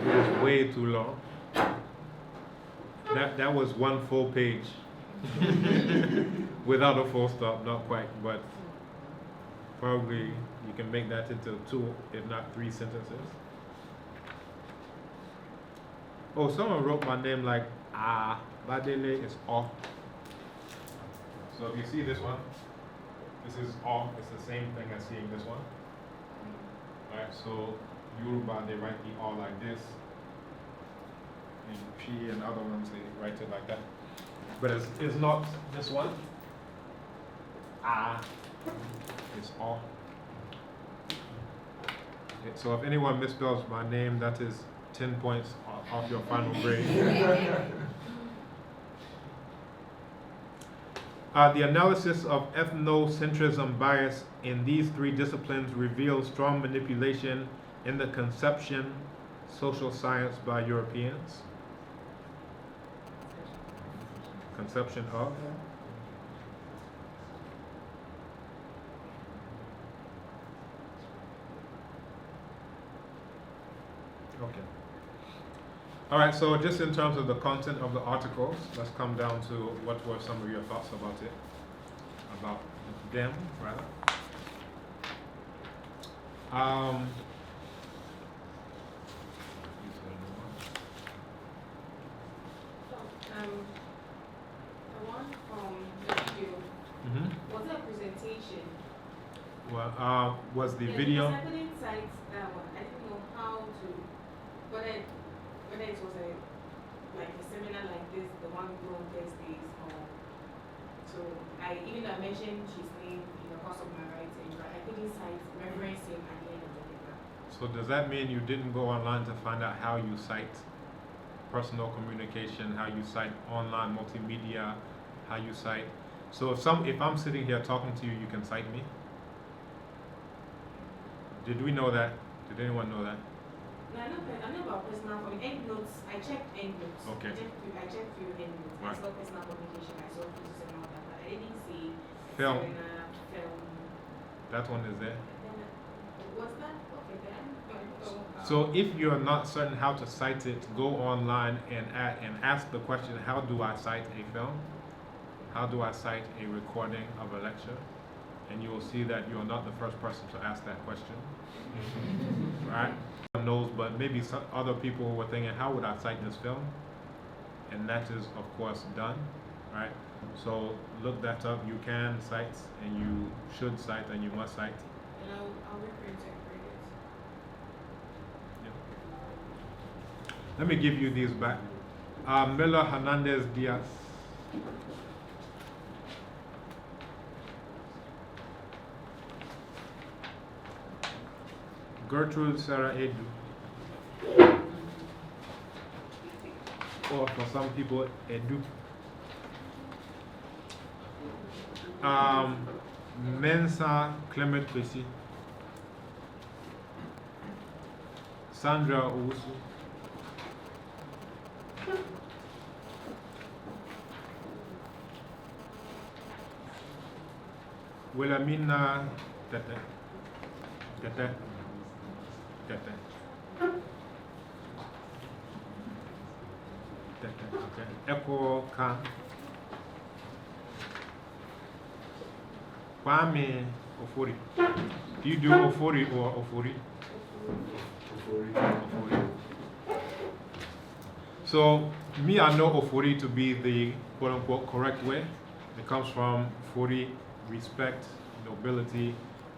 It's way too long. That was one full page. Without a full stop, not quite, but probably you can make that into 2, if not 3 sentences. Oh, someone wrote my name like Badele is off. So if you see this one, this is off. It's the same thing as seeing this one. Right, so Yoruba, they write the R like this. And P and other ones, they write it like that. But it's not this one. It's off. Okay, so if anyone misspells my name, that is 10 points off your final grade. The analysis of ethnocentrism bias in these 3 disciplines reveals strong manipulation in the conception social science by Europeans. Conception of. Okay. All right, so just in terms of the content of the articles, let's come down to what were some of your thoughts about it, about them, rather. The one from the video, was it a presentation? Well, was the Yeah, video? because I couldn't cite that one. I didn't know how to, whether it was like a seminar like this, the one we do on Thursdays, or so even though I mentioned his name in the course of my writing, but I couldn't cite reference him at the end of the paper. So does that mean you didn't go online to find out how you cite personal communication, how you cite online multimedia, how you cite? So if I'm sitting here talking to you, you can cite me? Did we know that? Did anyone know that? No, I know about personal communication. End notes, I checked end notes. Okay. I checked few end notes. Right. I saw personal communication, I saw physics and all that, but I didn't see Film. seminar, film. That one is there. Was that? Okay, then. So if you're not certain how to cite it, go online and ask the question, how do I cite a film? How do I cite a recording of a lecture? And you will see that you're not the first person to ask that question. Right? Knows, but maybe some other people were thinking, how would I cite this film? And that is, of course, done. Right? So look that up. You can cite, and you should cite, and you must cite. and I'll reprint and bring it. Let me give you these back. Miller Hernandez Diaz. Gertrude Sarah Edu. Or for some people, Edu. Mensa Clement Kwesi. Sandra Owusu. Wilhelmina Tete. Tete. Tete. Tete. Okay. Echo Khan. Kwame Ofori. Do you do Ofori or Ofori? Ofori. So, me, I know Ofori to be the quote unquote correct way. It comes from Fori, respect, nobility.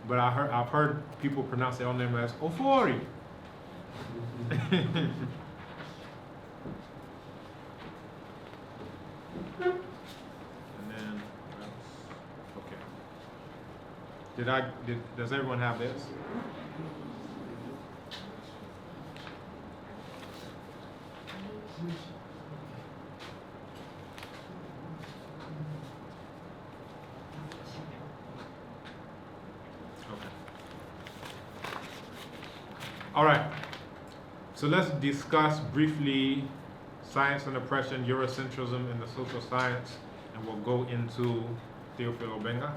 But I've heard people pronounce their own name as Ofori. And then, okay. Does everyone have this? All right, so let's discuss briefly science and oppression, Eurocentrism, and the social science, and we'll go into Theophilo Obenga.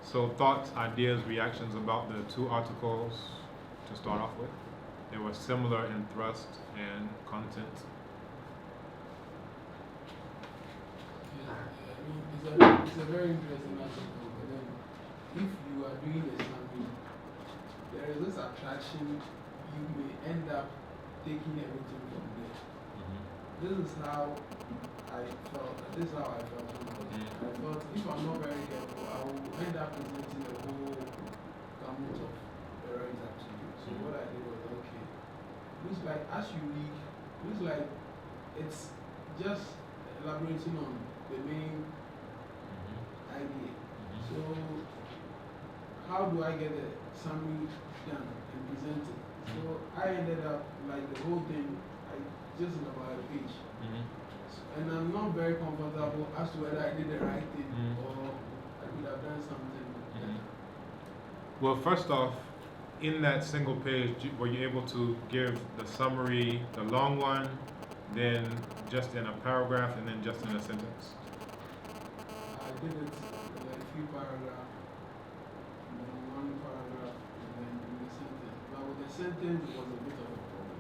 So thoughts, ideas, reactions about the two articles to start off with. They were similar in thrust and content. Yeah, it's a very interesting article, but then if you are doing a summary, there is this attraction, you may end up taking everything from there. This is how I felt, when I I thought if I'm not very careful, I will end up presenting a whole gamut of errors to you. So what I did was, okay, looks like as you read, looks like it's just elaborating on the main idea. So how do I get a summary done and present it? So I ended up like the whole thing, just in about a page. And I'm not very comfortable as to whether I did the right thing or I could have done something better. Well, first off, in that single page, were you able to give the summary, the long one, then just in a paragraph, and then just in a sentence? I did it in like a few paragraphs, and then one paragraph, and then in the sentence. But with the sentence, it was a bit of a problem.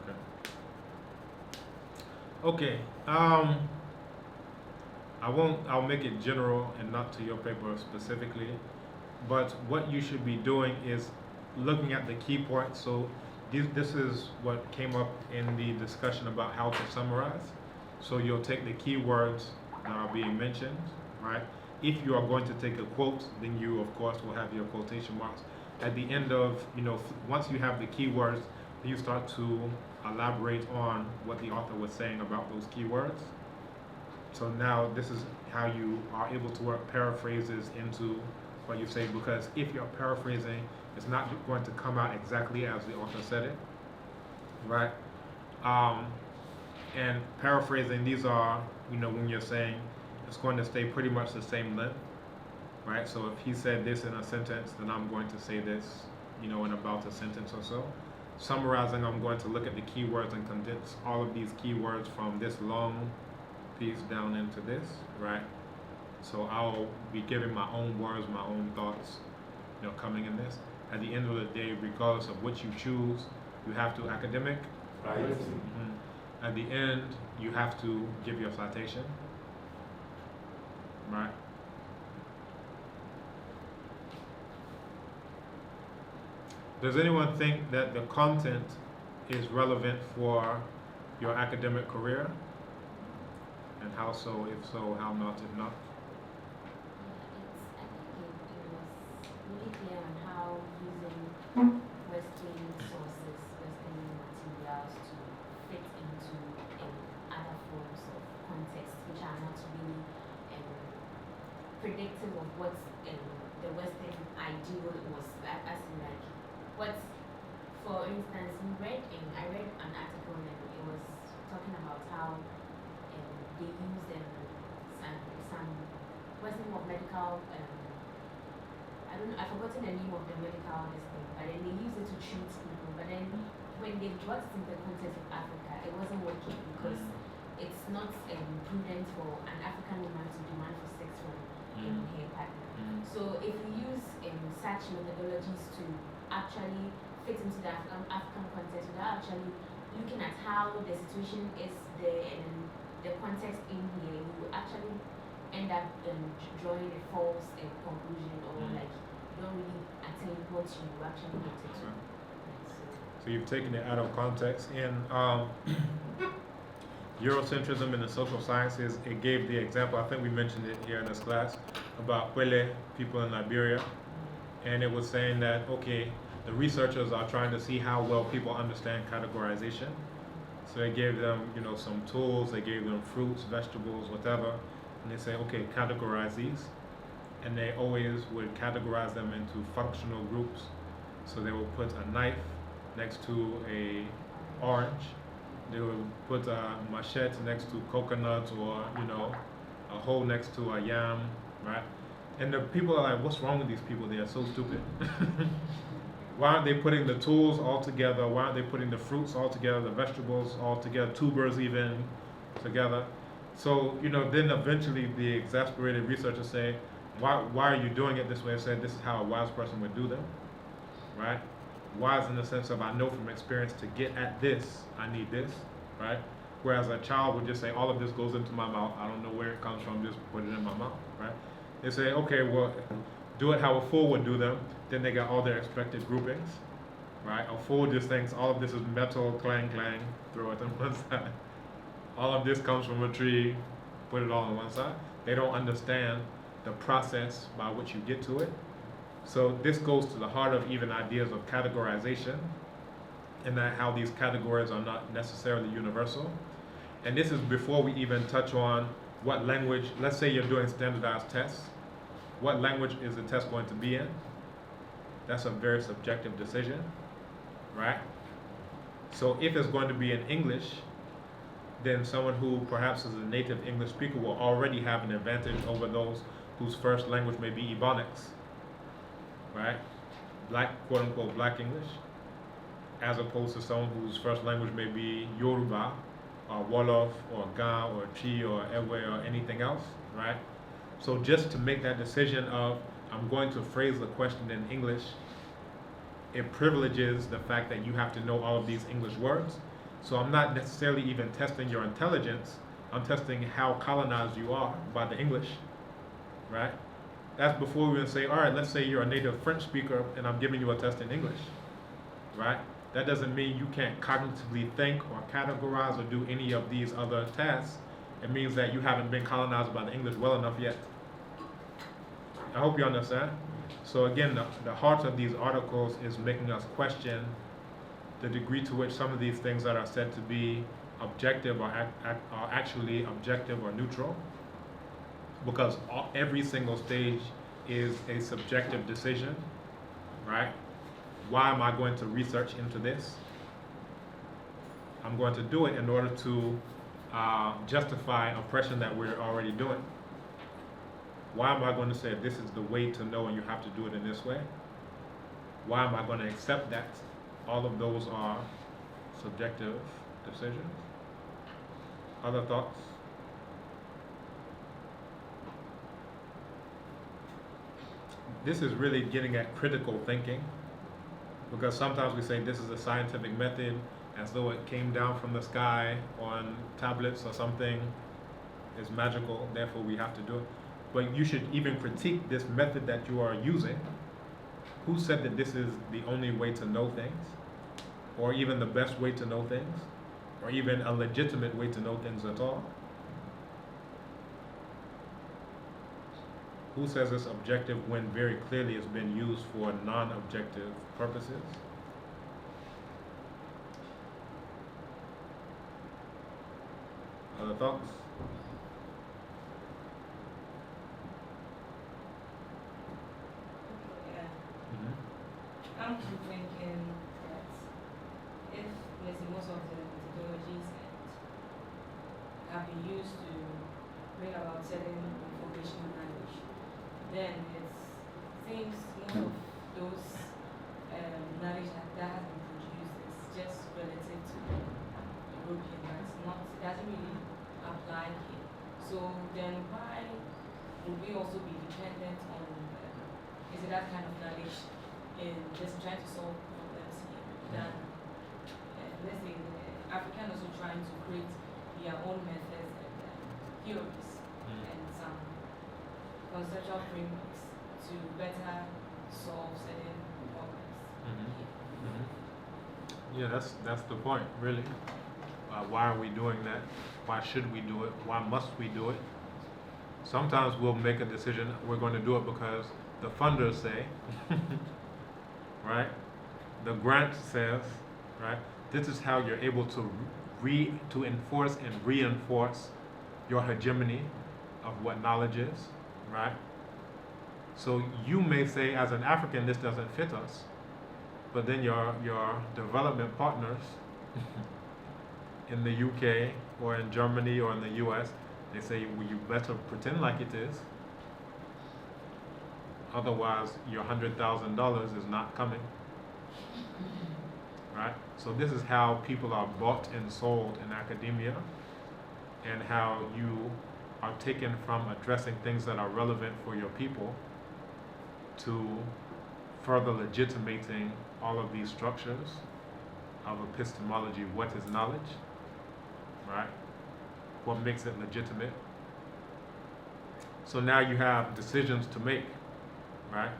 Okay. Okay. I'll make it general and not to your paper specifically. But what you should be doing is looking at the key points. So this is what came up in the discussion about how to summarize. So you'll take the keywords that are being mentioned, right? If you are going to take a quote, then you of course will have your quotation marks. At the end of, once you have the keywords, you start to elaborate on what the author was saying about those keywords. So now this is how you are able to work paraphrases into what you say, because if you're paraphrasing, it's not going to come out exactly as the author said it, right? And paraphrasing, these are, when you're saying it's going to stay pretty much the same length, right? So if he said this in a sentence, then I'm going to say this, in about a sentence or so. Summarizing, I'm going to look at the keywords and condense all of these keywords from this long piece down into this, right? So I'll be giving my own words, my own thoughts, coming in this. At the end of the day, regardless of which you choose, you have to academic. Right. At the end, you have to give your citation, right? Does anyone think that the content is relevant for your academic career? And how so? If so, how not? If not? I think it was really clear not really predictive of what the Western ideal was, as in like what, for instance, I read an article and it was talking about how they use some what's the name of medical I don't know, I've forgotten the name of the medical this thing, but then they use it to treat people, but then when they brought it in the context of Africa, it wasn't working because it's not prudent for an African woman to demand for sex from her partner. So if we use such methodologies to actually fit into the African context without actually looking at how the situation is there and the context in here, we will actually end up drawing a false conclusion or like you don't really attain what you actually wanted to. So you've taken it out of context. In Eurocentrism in the social sciences, it gave the example, I think we mentioned it here in this class, about Kwele people in Liberia. And it was saying that, okay, the researchers are trying to see how well people understand categorization. So they gave them, some tools, they gave them fruits, vegetables, whatever. And they say, okay, categorize these. And they always would categorize them into functional groups. So they would put a knife next to a orange. They would put a machete next to coconut, or a hole next to a yam, right? And the people are like, what's wrong with these people? They are so stupid. Why aren't they putting the tools all together? Why aren't they putting the fruits all together, the vegetables all together, tubers even together? So, then eventually the exasperated researchers say, why are you doing it this way? I said, this is how a wise person would do them, right? Wise in the sense of, I know from experience to get at this, I need this, right? Whereas a child would just say, all of this goes into my mouth. I don't know where it comes from, just put it in my mouth, right? They say, okay, well, do it how a fool would do them. Then they got all their expected groupings, right? A fool just thinks all of this is metal, clang, clang, throw it on one side. All of this comes from a tree, put it all on one side. They don't understand the process by which you get to it. So this goes to the heart of even ideas of categorization, and that how these categories are not necessarily universal. And this is before we even touch on what language, let's say you're doing standardized tests, what language is the test going to be in? That's a very subjective decision, right? So if it's going to be in English, then someone who perhaps is a native English speaker will already have an advantage over those whose first language may be Ebonics, right? Quote unquote, black English, as opposed to someone whose first language may be Yoruba, or Wolof, or Ga, or Chi, or Ewe, or anything else, right? So just to make that decision of, I'm going to phrase the question in English, it privileges the fact that you have to know all of these English words. So I'm not necessarily even testing your intelligence, I'm testing how colonized you are by the English, right? That's before we even say, all right, let's say you're a native French speaker and I'm giving you a test in English, right? That doesn't mean you can't cognitively think or categorize or do any of these other tasks. It means that you haven't been colonized by the English well enough yet. I hope you understand. So again, the heart of these articles is making us question the degree to which some of these things that are said to be objective are actually objective or neutral. Because every single stage is a subjective decision, right? Why am I going to research into this? I'm going to do it in order to justify oppression that we're already doing. Why am I going to say this is the way to know and you have to do it in this way? Why am I going to accept that? All of those are subjective decisions. Other thoughts? This is really getting at critical thinking, because sometimes we say this is a scientific method as though it came down from the sky on tablets or something. It's magical, therefore we have to do it. But you should even critique this method that you are using. Who said that this is the only way to know things? Or even the best way to know things? Or even a legitimate way to know things at all? Who says it's objective when very clearly it's been used for non-objective purposes? Other thoughts? have been used to bring about certain information knowledge. Then it seems most of those knowledge that has been produced is just relative to European, but it's not, it doesn't really apply here. So then why would we also be dependent on is it that kind of knowledge in just trying to solve problems here than let's say African also trying to create their own methods and theories and some conceptual frameworks to better solve certain problems. Yeah, that's the point, really. Why are we doing that? Why should we do it? Why must we do it? Sometimes we'll make a decision, we're going to do it because the funders say, right? The grant says, right? This is how you're able to to enforce and reinforce your hegemony of what knowledge is, right? So you may say, as an African, this doesn't fit us, but then your development partners in the UK or in Germany or in the US, they say, well, you better pretend like it is. Otherwise, your $100,000 is not coming. Right? So this is how people are bought and sold in academia, and how you are taken from addressing things that are relevant for your people to further legitimating all of these structures of epistemology. What is knowledge? Right? What makes it legitimate? So now you have decisions to make, right?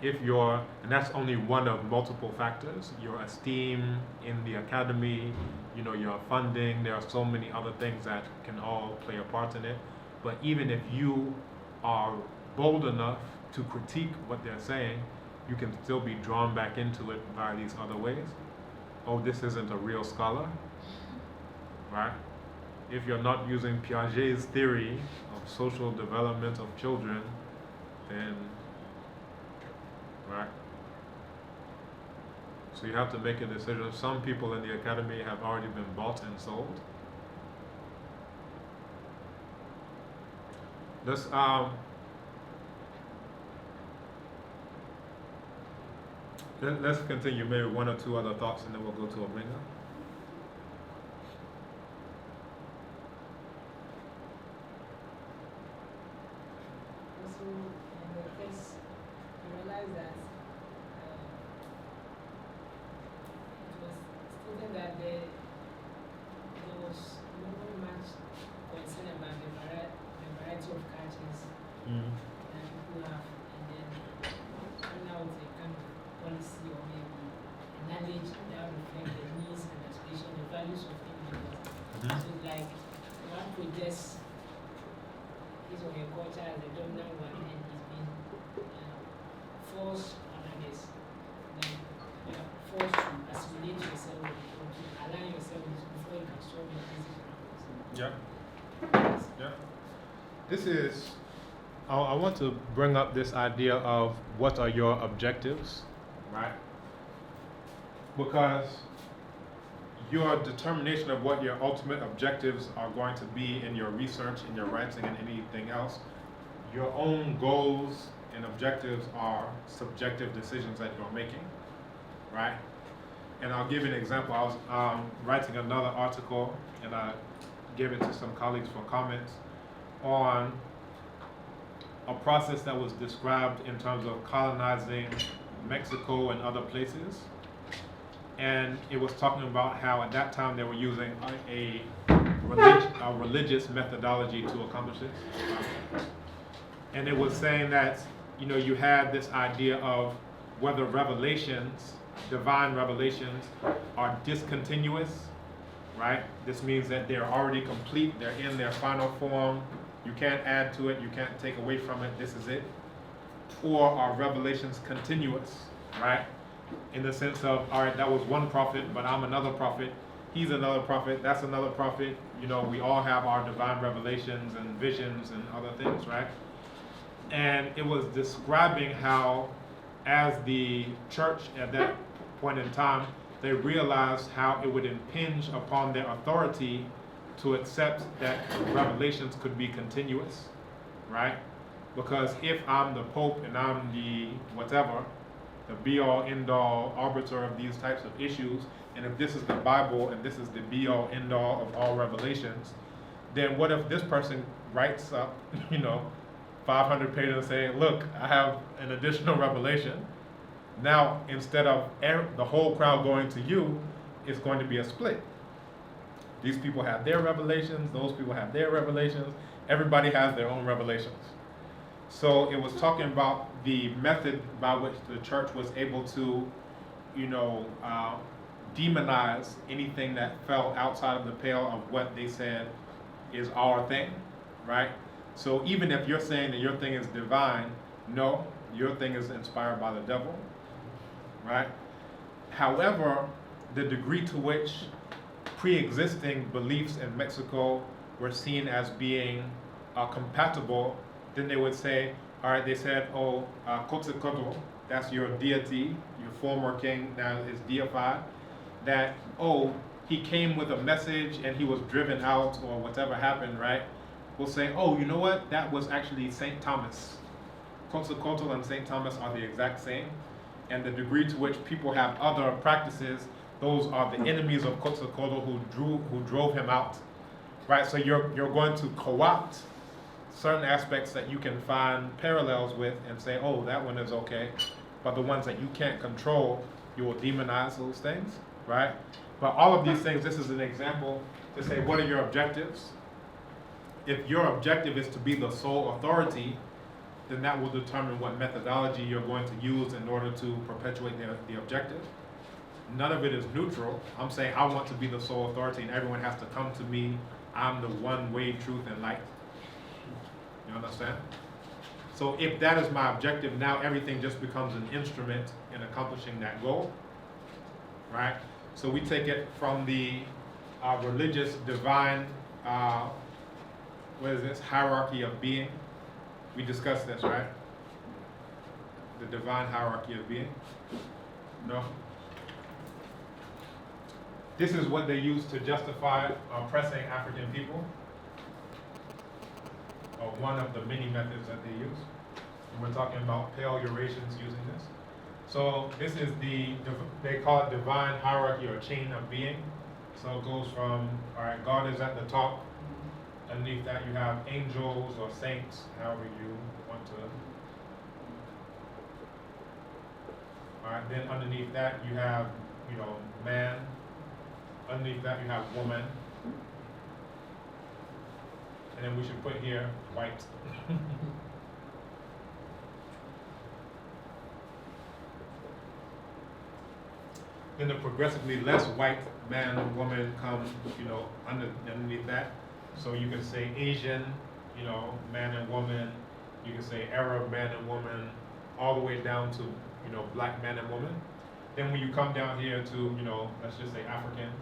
If you're, and that's only one of multiple factors, your esteem in the academy, you know, your funding, there are so many other things that can all play a part in it. But even if you are bold enough to critique what they're saying, you can still be drawn back into it by these other ways. Oh, this isn't a real scholar, right? If you're not using Piaget's theory of social development of children, then, right? So you have to make a decision. Some people in the academy have already been bought and sold. Let's continue, maybe one or two other thoughts, and then we'll go to Omega. Also, in the case, you realize that it was stated that there was not much concern about the variety of cultures that people have, and then coming out with a kind of policy or maybe a knowledge that reflect the needs and aspirations, the values of individuals. So it's like one projects his or her culture as the dominant one, and he's been forced on others. Then you are forced to assimilate yourself or to align yourself with before you can solve your basic problems. Yeah. Yeah. This is, I want to bring up this idea of what are your objectives, right? Because your determination of what your ultimate objectives are going to be in your research, in your writing, and anything else, your own goals and objectives are subjective decisions that you're making, right? And I'll give you an example. I was writing another article, and I gave it to some colleagues for comments on a process that was described in terms of colonizing Mexico and other places. And it was talking about how at that time they were using a religious methodology to accomplish it. And it was saying that, you know, you had this idea of whether revelations, divine revelations, are discontinuous, right? This means that they're already complete, they're in their final form, you can't add to it, you can't take away from it, this is it. Or are revelations continuous, right? In the sense of, all right, that was one prophet, but I'm another prophet, he's another prophet, that's another prophet, you know, we all have our divine revelations and visions and other things, right? And it was describing how, as the church at that point in time, they realized how it would impinge upon their authority to accept that revelations could be continuous, right? Because if I'm the Pope and I'm the whatever, the be-all, end-all arbiter of these types of issues, and if this is the Bible and this is the be-all, end-all of all revelations, then what if this person writes up, 500 pages and say, look, I have an additional revelation. Now, instead of the whole crowd going to you, it's going to be a split. These people have their revelations, those people have their revelations, everybody has their own revelations. So it was talking about the method by which the church was able to, demonize anything that fell outside of the pale of what they said is our thing, right? So even if you're saying that your thing is divine, no, your thing is inspired by the devil, right? However, the degree to which pre-existing beliefs in Mexico were seen as being compatible, then they would say, all right, they said, Quetzalcoatl, that's your deity, your former king now is deified, that, he came with a message and he was driven out or whatever happened, right? We'll say, you know what, that was actually St. Thomas. Quetzalcoatl and St. Thomas are the exact same, and the degree to which people have other practices, those are the enemies of Quetzalcoatl who drove him out, right? So you're going to co-opt certain aspects that you can find parallels with and say, that one is okay, but the ones that you can't control, you will demonize those things, right? But all of these things, this is an example to say, what are your objectives? If your objective is to be the sole authority, then that will determine what methodology you're going to use in order to perpetuate the objective. None of it is neutral. I'm saying I want to be the sole authority and everyone has to come to me. I'm the one way, truth, and light. You understand? So if that is my objective, now everything just becomes an instrument in accomplishing that goal, right? So we take it from the religious divine, hierarchy of being. We discussed this, right? The divine hierarchy of being. No? This is what they use to justify oppressing African people, or one of the many methods that they use. And we're talking about Pale Eurasians using this. So this is they call it divine hierarchy or chain of being. So it goes from, God is at the top. Underneath that you have angels or saints, however you want to. Then underneath that you have, man. Underneath that you have woman. And then we should put here white. Then the progressively less white man and woman come, underneath that. So you can say Asian, man and woman. You can say Arab man and woman, all the way down to, black man and woman. Then when you come down here to, let's just say Africans,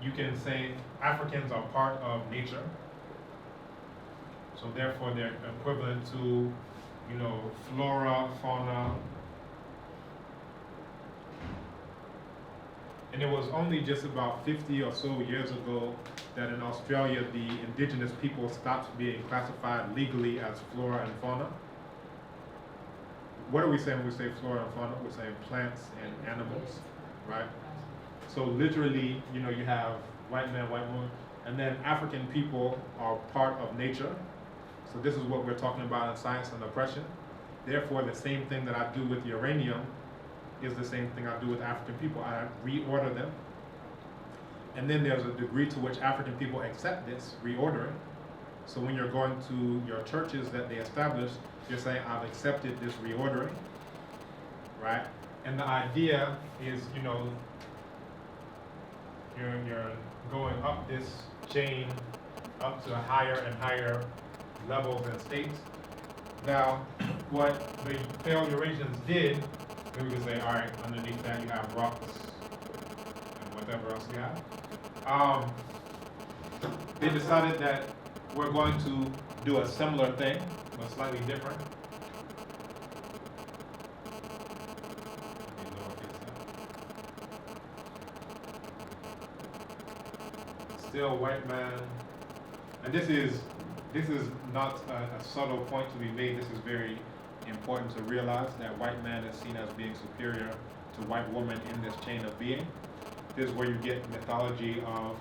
you can say Africans are part of nature. So therefore they're equivalent to, flora, fauna. And it was only just about 50 or so years ago that in Australia, the indigenous people stopped being classified legally as flora and fauna. What are we saying when we say flora and fauna? We're saying plants and animals, right? So literally, you have white man, white woman, and then African people are part of nature. So this is what we're talking about in science and oppression. Therefore, the same thing that I do with uranium is the same thing I do with African people. I reorder them. And then there's a degree to which African people accept this reordering. So when you're going to your churches that they established, you're saying, I've accepted this reordering, right? And the idea is, you're going up this chain, up to higher and higher levels and states. Now, what the Pale Eurasians did, then we can say, all right, underneath that you have rocks and whatever else you have. They decided that we're going to do a similar thing, but slightly different. still white man, and this is not a subtle point to be made. This is very important to realize that white man is seen as being superior to white woman in this chain of being. This is where you get mythology of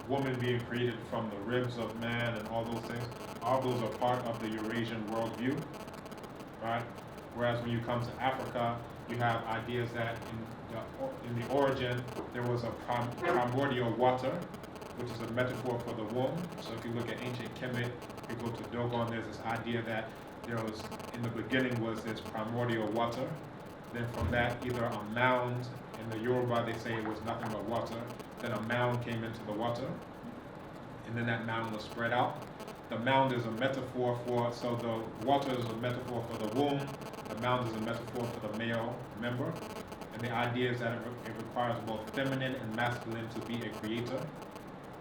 woman being created from the ribs of man and all those things. All those are part of the Eurasian worldview, right? Whereas when you come to Africa, you have ideas that in the origin there was a primordial water, which is a metaphor for the womb. So if you look at ancient Kemet, you go to Dogon, there's this idea that there was, in the beginning was this primordial water. Then from that, either a mound, in the Yoruba they say it was nothing but water, then a mound came into the water, and then that mound was spread out. The mound is a metaphor for, so the water is a metaphor for the womb, the mound is a metaphor for the male member, and the idea is that it requires both feminine and masculine to be a creator,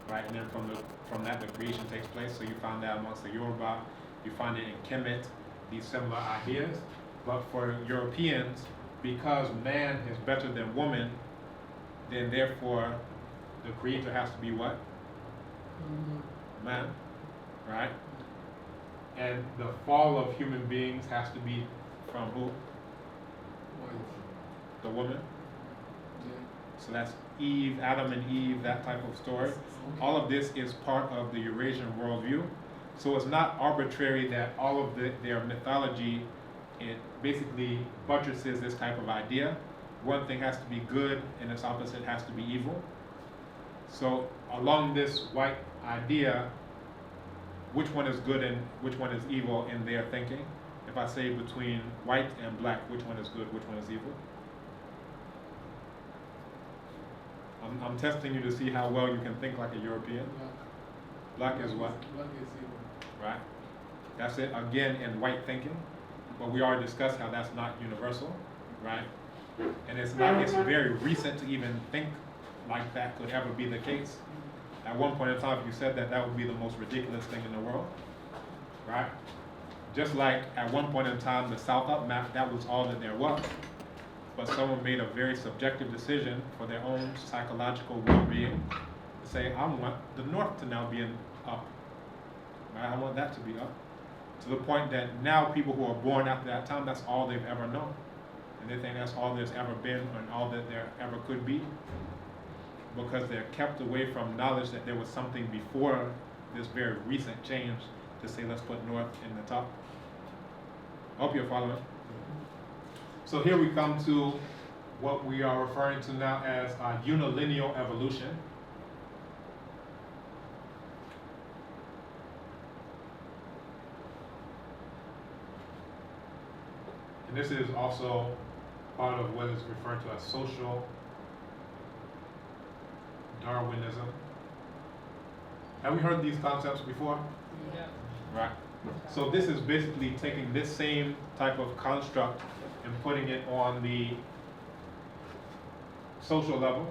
right? And then from that the creation takes place. So you find that amongst the Yoruba, you find it in Kemet, these similar ideas. But for Europeans, because man is better than woman, then therefore the creator has to be what? Man, right? And the fall of human beings has to be from who? The woman. So that's Eve, Adam and Eve, that type of story. All of this is part of the Eurasian worldview. So it's not arbitrary that all of their mythology, it basically buttresses this type of idea. One thing has to be good and its opposite has to be evil. So along this white idea, which one is good and which one is evil in their thinking? If I say between white and black, which one is good, which one is evil? I'm testing you to see how well you can think like a European. Black is what? Black is evil. Right? That's it, again, in white thinking. But we already discussed how that's not universal, right? And it's very recent to even think like that could ever be the case. At one point in time, if you said that, that would be the most ridiculous thing in the world, right? Just like at one point in time, the South Up map, that was all that there was. But someone made a very subjective decision for their own psychological well-being to say, I want the North to now be up, right? I want that to be up. To the point that now people who are born after that time, that's all they've ever known. And they think that's all there's ever been and all that there ever could be. Because they're kept away from knowledge that there was something before this very recent change to say let's put North in the top. I hope you're following. So here we come to what we are referring to now as unilineal evolution. And this is also part of what is referred to as social Darwinism. Have we heard these concepts before? Yeah. Right. So this is basically taking this same type of construct and putting it on the social level.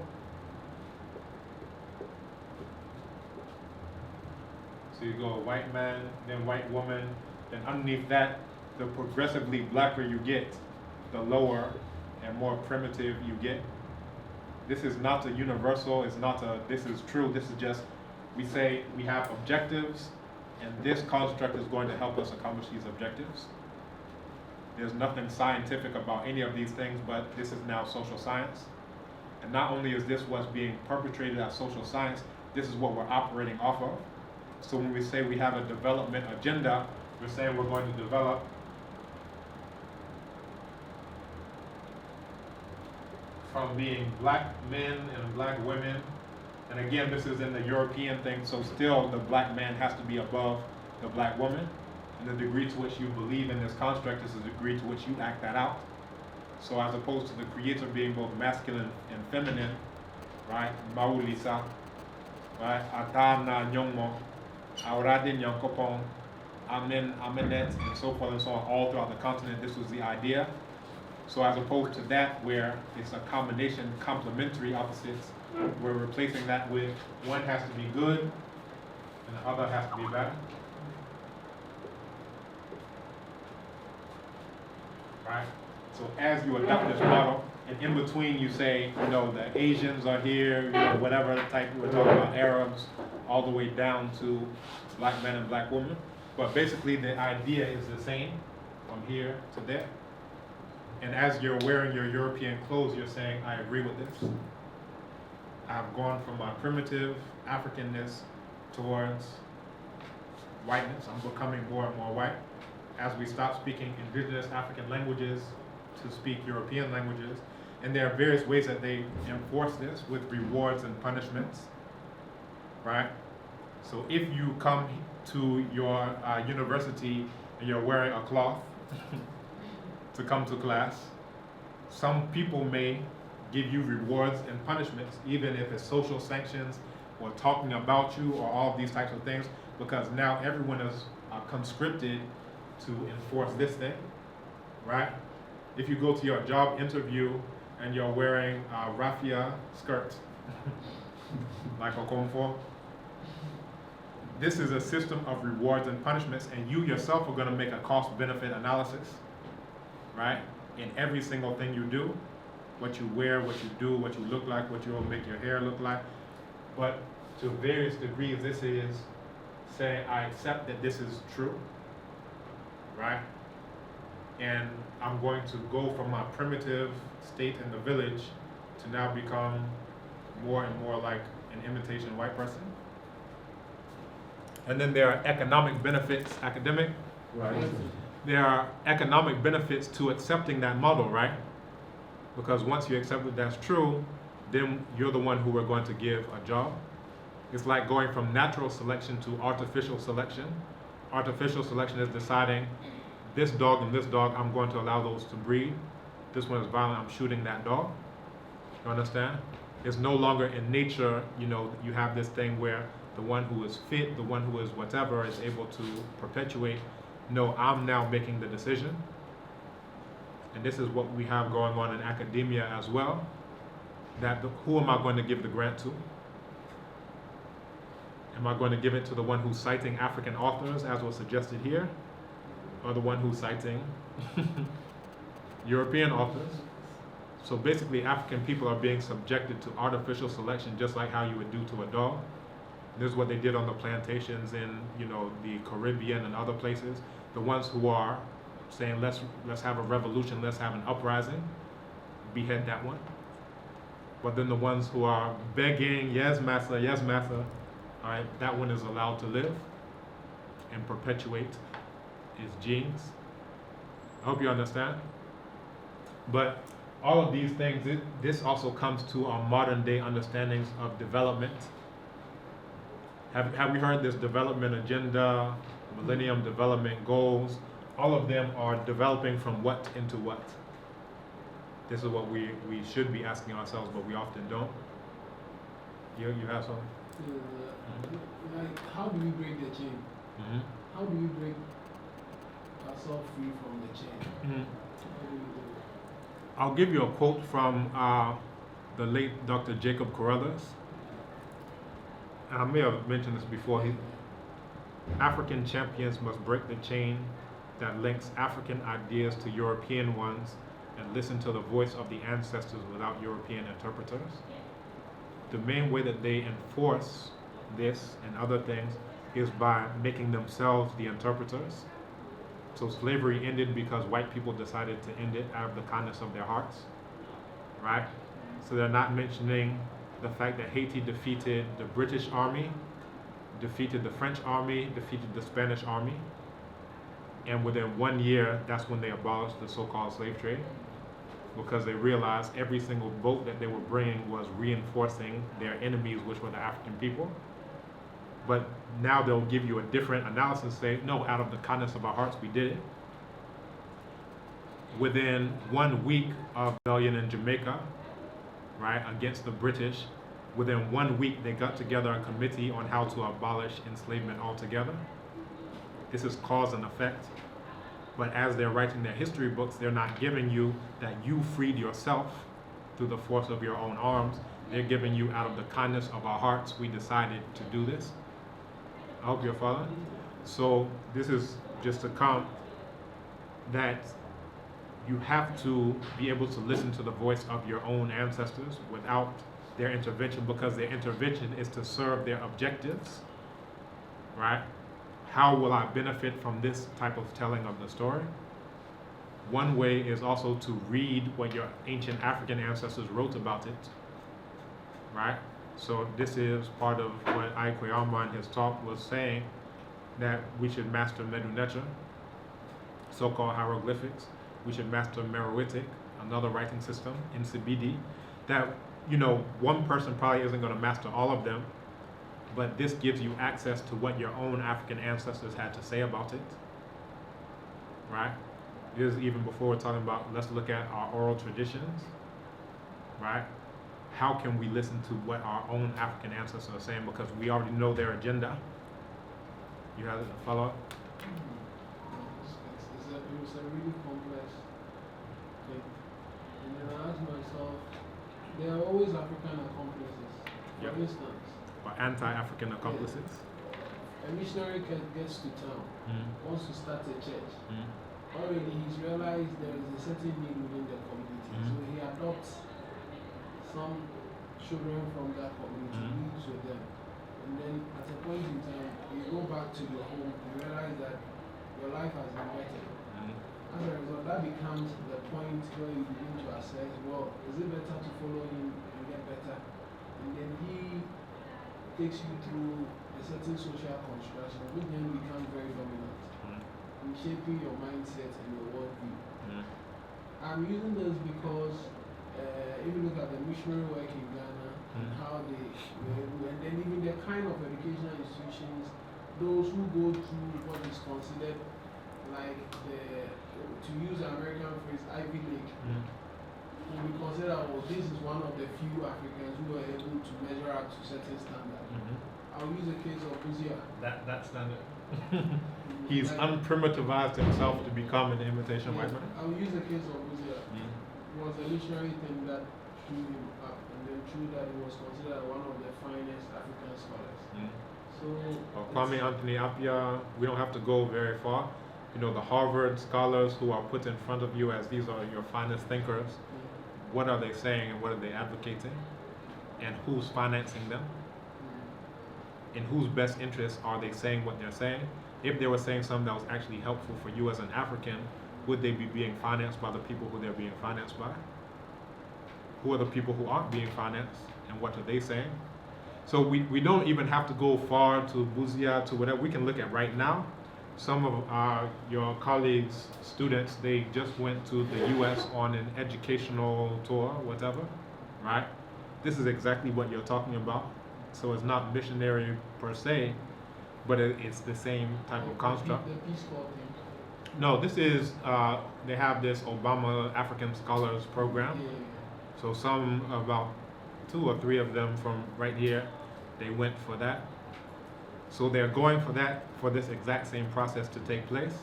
So you go white man, then white woman, then underneath that, the progressively blacker you get, the lower and more primitive you get. This is not a universal, it's not a, this is true, this is just, we say we have objectives, and this construct is going to help us accomplish these objectives. There's nothing scientific about any of these things, but this is now social science. And not only is this what's being perpetrated as social science, this is what we're operating off of. So when we say we have a development agenda, we're saying we're going to develop from being black men and black women. And again, this is in the European thing, so still the black man has to be above the black woman. And the degree to which you believe in this construct is the degree to which you act that out. So as opposed to the creator being both masculine and feminine, right? Maulisa, right? Atana nyongmo, aurade nyankopon, amen, amenet, and so forth and so on, all throughout the continent, this was the idea. So as opposed to that, where it's a combination, complementary opposites, we're replacing that with one has to be good and the other has to be bad. Right? So as you adopt this model, and in between you say, you know, the Asians are here, you know, whatever type we're talking about, Arabs, all the way down to black men and black women. But basically the idea is the same from here to there. And as you're wearing your European clothes, you're saying, I agree with this. I've gone from my primitive Africanness towards whiteness. I'm becoming more and more white. As we stop speaking indigenous African languages to speak European languages, and there are various ways that they enforce this with rewards and punishments, right? So if you come to your university and you're wearing a cloth to come to class, some people may give you rewards and punishments, even if it's social sanctions or talking about you or all of these types of things, because now everyone is conscripted to enforce this thing, right? If you go to your job interview and you're wearing a raffia skirt, like a comfort, this is a system of rewards and punishments, and you yourself are going to make a cost-benefit analysis, right? In every single thing you do, what you wear, what you do, what you look like, what you will make your hair look like. But to various degrees, this is saying, I accept that this is true, right? And I'm going to go from my primitive state in the village to now become more and more like an imitation white person. And then there are economic benefits, academic. Right. There are economic benefits to accepting that model, right? Because once you accept that that's true, then you're the one who we're going to give a job. It's like going from natural selection to artificial selection. Artificial selection is deciding this dog and this dog, I'm going to allow those to breed. This one is violent, I'm shooting that dog. You understand? It's no longer in nature, you know, you have this thing where the one who is fit, the one who is whatever is able to perpetuate. No, I'm now making the decision. And this is what we have going on in academia as well. Who am I going to give the grant to? Am I going to give it to the one who's citing African authors, as was suggested here, or the one who's citing European authors? So basically, African people are being subjected to artificial selection, just like how you would do to a dog. This is what they did on the plantations in, you know, the Caribbean and other places. The ones who are saying, let's have a revolution, let's have an uprising, behead that one. But then the ones who are begging, yes, massa, all right, that one is allowed to live and perpetuate its genes. I hope you understand. But all of these things, this also comes to our modern day understandings of development. Have we heard this development agenda, Millennium Development Goals? All of them are developing from what into what? This is what we should be asking ourselves, but we often don't. You have something? Like, how do we break the chain? Mm-hmm. How do we break ourselves free from the chain? Mm-hmm. How do we do it? I'll give you a quote from the late Dr. Jacob Carruthers. I may have mentioned this before. African champions must break the chain that links African ideas to European ones and listen to the voice of the ancestors without European interpreters. The main way that they enforce this and other things is by making themselves the interpreters. So slavery ended because white people decided to end it out of the kindness of their hearts, right? So they're not mentioning the fact that Haiti defeated the British army, defeated the French army, defeated the Spanish army, and within 1 year, that's when they abolished the so-called slave trade, because they realized every single boat that they were bringing was reinforcing their enemies, which were the African people. But now they'll give you a different analysis, say, no, out of the kindness of our hearts, we did it. Within 1 week of rebellion in Jamaica, right, against the British, within 1 week, they got together a committee on how to abolish enslavement altogether. This is cause and effect. But as they're writing their history books, they're not giving you that you freed yourself through the force of your own arms. They're giving you out of the kindness of our hearts, we decided to do this. I hope you're following. So this is just to come that you have to be able to listen to the voice of your own ancestors without their intervention, because their intervention is to serve their objectives, right? How will I benefit from this type of telling of the story? One way is also to read what your ancient African ancestors wrote about it, right? So this is part of what Aikweama in his talk was saying, that we should master Medu Neter, so-called hieroglyphics. We should master Meroitic, another writing system, in Sibidi, that, you know, one person probably isn't going to master all of them, but this gives you access to what your own African ancestors had to say about it, right? This is even before we're talking about, let's look at our oral traditions, right? How can we listen to what our own African ancestors are saying, because we already know their agenda? You have a follow-up? It was a really complex thing. And then I asked myself, there are always African accomplices. For Yep. instance, Or anti-African accomplices? a missionary gets to town, wants to start a church. Already he's realized there is a certain need within the community. So he adopts some children from that community, lives with them. And then at a point in time, you go back to your home, you realize that your life has been better. As a result, that becomes the point where you begin to assess, well, is it better to follow him and get better? And then he takes you through a certain social construction, which then becomes very dominant in shaping your mindset and your worldview. I'm using this because if you look at the missionary work in Ghana and how they were, and then even the kind of educational institutions, those who go through what is considered like to use the American phrase, Ivy League, will be considered, well, this is one of the few Africans who are able to measure up to certain standards. I'll use the case of Uzia. That standard. He's unprimitivized himself to become an imitation white man. I'll use the case of Uzia. It was a literary thing that drew him up, and then through that he was considered one of the finest African scholars. So, Kwame Anthony Appiah, we don't have to go very far. You know, the Harvard scholars who are put in front of you as these are your finest thinkers, what are they saying and what are they advocating? And who's financing them? In whose best interest are they saying what they're saying? If they were saying something that was actually helpful for you as an African, would they be being financed by the people who they're being financed by? Who are the people who aren't being financed, and what are they saying? So we don't even have to go far to Buzia, to whatever. We can look at right now. Some of your colleagues, students, they just went to the US on an educational tour, whatever, right? This is exactly what you're talking about. So it's not missionary per se, but it's the same type of construct. The Peace Corps thing. No, this is, they have this Obama African Scholars Program. Yeah. So some, about 2 or 3 of them from right here, they went for that. So they're going for that, for this exact same process to take place.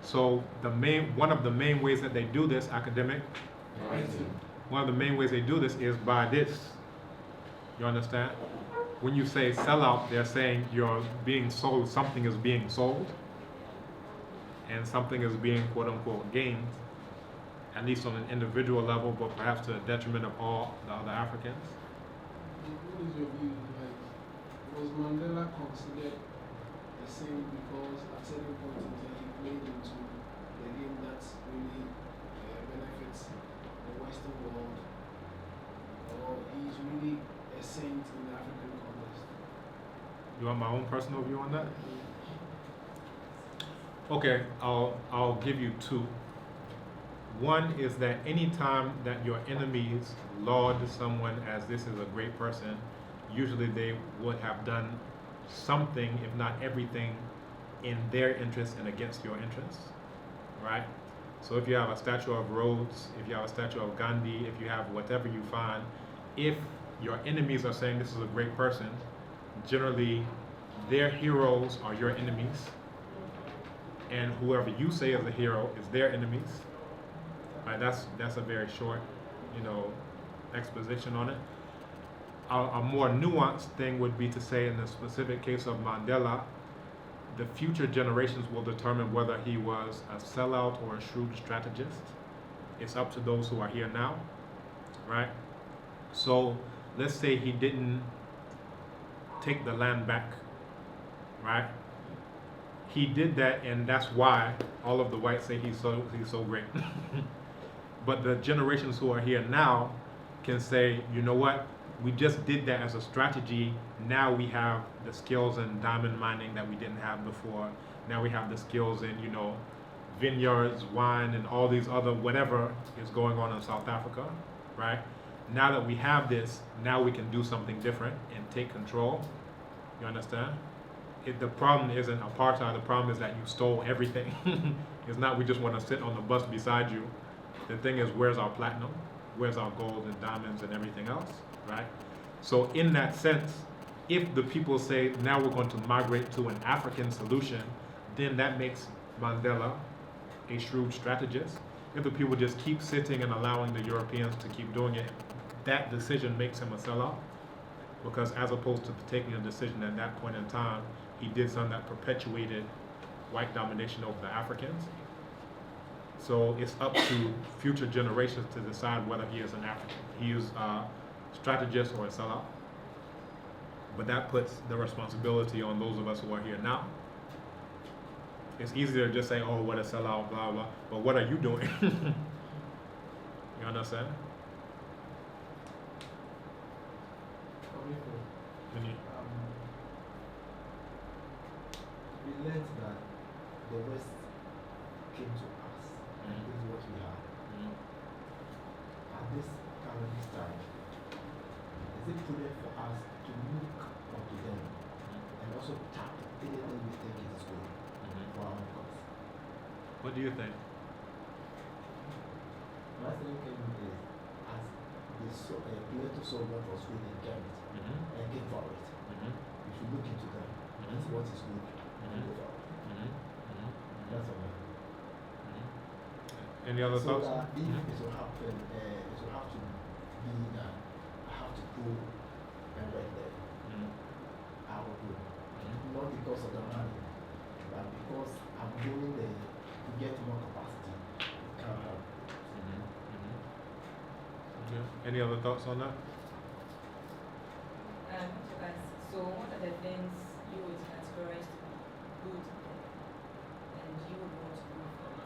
So one of the main ways that they do this, academic, one of the main ways they do this is by this. You understand? When you say sellout, they're saying you're being sold, something is being sold, and something is being quote unquote gained, at least on an individual level, but perhaps to the detriment of all the other Africans. What is your view? Like, was Mandela considered the same because at certain point in time he played into the game that really benefits the Western world, or he's really a saint in the African context? You want my own personal view on that? Okay, I'll give you 2. One is that anytime that your enemies laud someone as this is a great person, usually they would have done something, if not everything, in their interest and against your interests, right? So if you have a statue of Rhodes, if you have a statue of Gandhi, if you have whatever you find, if your enemies are saying this is a great person, generally their heroes are your enemies, and whoever you say is a hero is their enemies. Right? That's a very short, exposition on it. A more nuanced thing would be to say, in the specific case of Mandela, the future generations will determine whether he was a sellout or a shrewd strategist. It's up to those who are here now, right? So let's say he didn't take the land back, right? He did that, and that's why all of the whites say he's so great. But the generations who are here now can say, you know what? We just did that as a strategy. Now we have the skills in diamond mining that we didn't have before. Now we have the skills in, you know, vineyards, wine, and all these other whatever is going on in South Africa, right? Now that we have this, now we can do something different and take control. You understand? The problem isn't apartheid. The problem is that you stole everything. It's not we just want to sit on the bus beside you. The thing is, where's our platinum? Where's our gold and diamonds and everything else, right? So in that sense, if the people say now we're going to migrate to an African solution, then that makes Mandela a shrewd strategist. If the people just keep sitting and allowing the Europeans to keep doing it, that decision makes him a sellout. Because as opposed to taking a decision at that point in time, he did something that perpetuated white domination over the Africans. So it's up to future generations to decide whether he is an African. He is a strategist or a sellout. But that puts the responsibility on those of us who are here now. It's easier to just say, oh, what a sellout, blah, blah. But what are you doing? You understand? We learned that the West came to us, and this is what we have. At this current time, is it prudent for us to look onto them and also tap anything we think is good for our own cause? What do you think? My thinking is, as Plato saw what was good and came and came for it, we should look into them and see what is good and go for it. That's all. Any other So thoughts? that if it will happen, it will have to be that I have to go and work there. I will go. Not because of the money, but because I'm going there to get more capacity. It can help. Okay. Any other thoughts on that? So what are the things you would categorize to be good and you would want to go for it?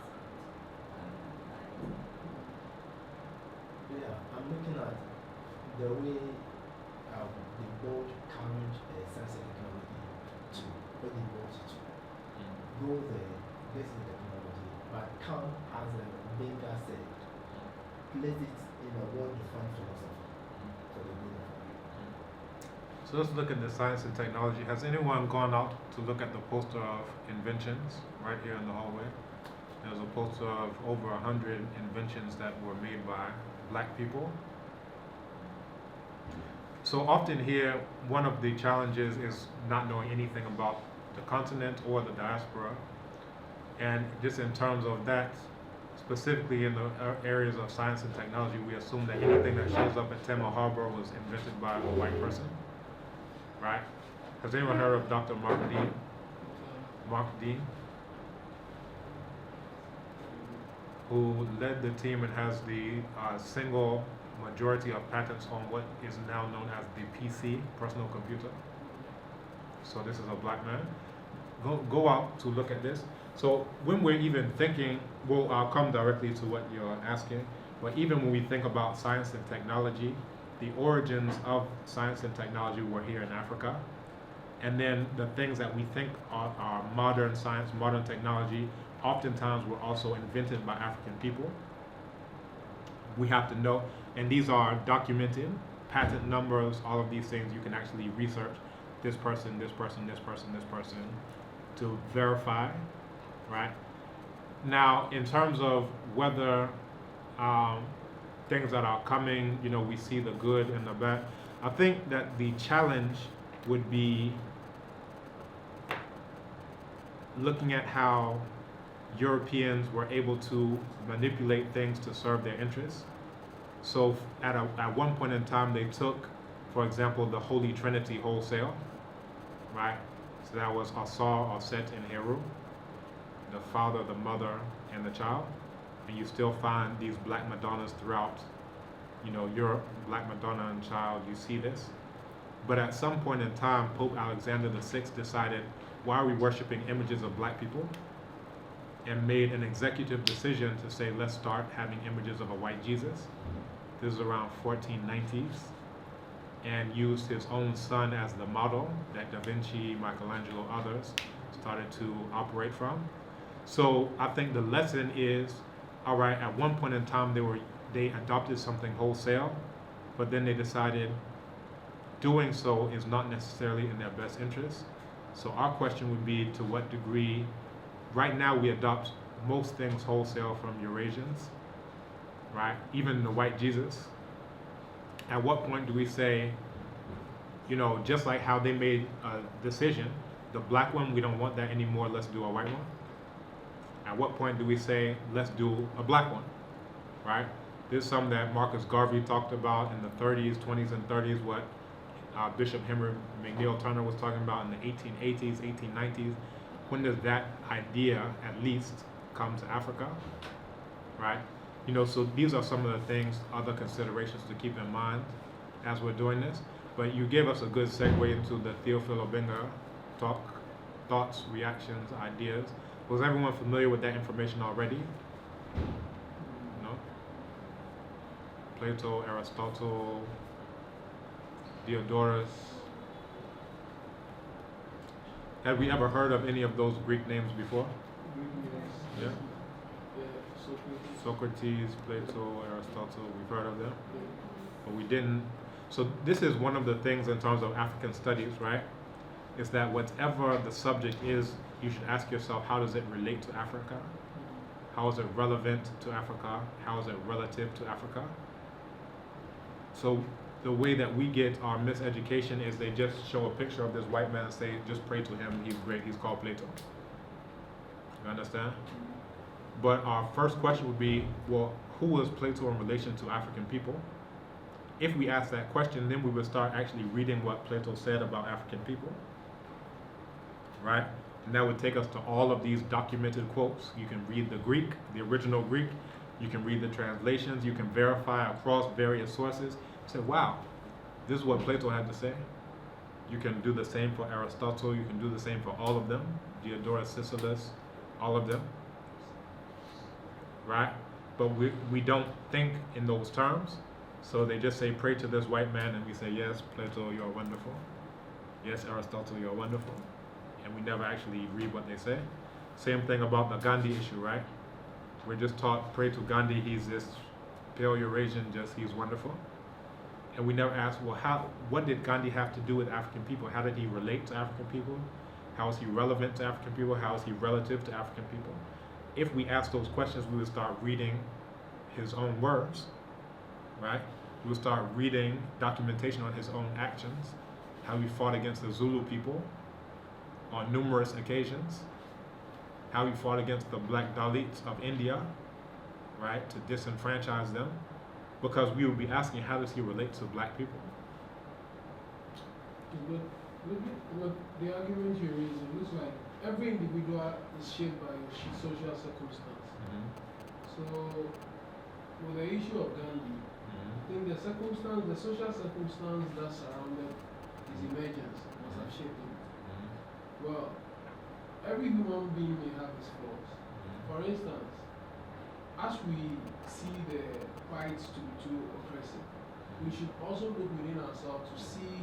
Yeah, I'm looking at the way the board current science and technology to when they want to go there, this is technology, but come as a Benga said, place it in a well-defined philosophy for the good of all. So let's look at the science and technology. Has anyone gone out to look at the poster of inventions right here in the hallway? There's a poster of over 100 inventions that were made by black people. So often here, one of the challenges is not knowing anything about the continent or the diaspora. And just in terms of that, specifically in the areas of science and technology, we assume that anything that shows up at Tema Harbor was invented by a white person, right? Has anyone heard of Dr. Mark Dean? Mark Dean, who led the team and has the single majority of patents on what is now known as the PC, personal computer. So this is a black man. Go out to look at this. So when we're even thinking, well, I'll come directly to what you're asking, but even when we think about science and technology, the origins of science and technology were here in Africa. And then the things that we think are modern science, modern technology, oftentimes were also invented by African people. We have to know, and these are documented, patent numbers, all of these things you can actually research this person, this person, this person, this person to verify, right? Now, in terms of whether things that are coming, you know, we see the good and the bad, I think that the challenge would be looking at how Europeans were able to manipulate things to serve their interests. So at one point in time, they took, for example, the Holy Trinity wholesale, right? So that was Asar, Aset, and Heru, the Father, the Mother, and the child. and you still find these black Madonnas throughout, Europe, Black Madonna and Child, you see this. But at some point in time, Pope Alexander VI decided, why are we worshiping images of black people? And made an executive decision to say, let's start having images of a white Jesus. This is around 1490s, and used his own son as the model that Da Vinci, Michelangelo, others started to operate from. So I think the lesson is, all right, at one point in time they adopted something wholesale, but then they decided doing so is not necessarily in their best interest. So our question would be, to what degree, right now we adopt most things wholesale from Eurasians, right? Even the white Jesus. At what point do we say, just like how they made a decision, the black one, we don't want that anymore, let's do a white one? At what point do we say, let's do a black one, right? This is something that Marcus Garvey talked about in the 30s, 20s, and 30s, what Bishop Henry McNeil Turner was talking about in the 1880s, 1890s. When does that idea, at least, come to Africa, right? So these are some of the things, other considerations to keep in mind as we're doing this. But you gave us a good segue into the Theophilo Obenga talk, thoughts, reactions, ideas. Was everyone familiar with that information already? No? Plato, Aristotle, Diodorus. Have we ever heard of any of those Greek names before? Yeah? Socrates, Plato, Aristotle, we've heard of them, but we didn't. So this is one of the things in terms of African studies, right? Is that whatever the subject is, you should ask yourself, how does it relate to Africa? How is it relevant to Africa? How is it relative to Africa? So the way that we get our miseducation is they just show a picture of this white man and say, just pray to him, he's great, he's called Plato. You understand? But our first question would be, well, who was Plato in relation to African people? If we ask that question, then we would start actually reading what Plato said about African people, right? And that would take us to all of these documented quotes. You can read the Greek, the original Greek. You can read the translations. You can verify across various sources. Say, wow, this is what Plato had to say. You can do the same for Aristotle. You can do the same for all of them. Diodorus Siculus, all of them, right? But we don't think in those terms. So they just say, pray to this white man, and we say, yes, Plato, you are wonderful. Yes, Aristotle, you are wonderful. And we never actually read what they say. Same thing about the Gandhi issue, right? We're just taught, pray to Gandhi, he's this pale Eurasian, he's wonderful. And we never ask, well, what did Gandhi have to do with African people? How did he relate to African people? How is he relevant to African people? How is he relative to African people? If we ask those questions, we would start reading his own words, right? We would start reading documentation on his own actions, how he fought against the Zulu people on numerous occasions, how he fought against the black Dalits of India, right, to disenfranchise them, because we would be asking, how does he relate to black people? But the argument you're raising looks like every individual is shaped by his social circumstance. So, with the issue of Gandhi, I think the social circumstance that surrounded his emergence must have shaped him. Well, every human being may have his flaws. For instance, as we see the whites to be too oppressive, we should also look within ourselves to see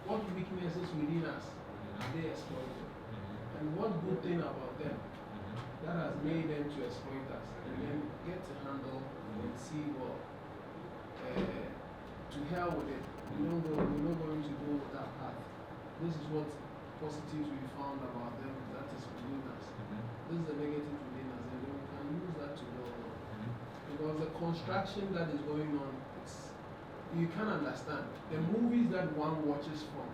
what weaknesses within us are they exploited, and what good thing about them that has made them to exploit us, and then get to handle and see, well, to hell with it. We're not going to go with that path. This is what positives we found about them that is within us. This is the negative within us, and then we can use that to go on. Because the construction that is going on, you can understand. The movies that one watches from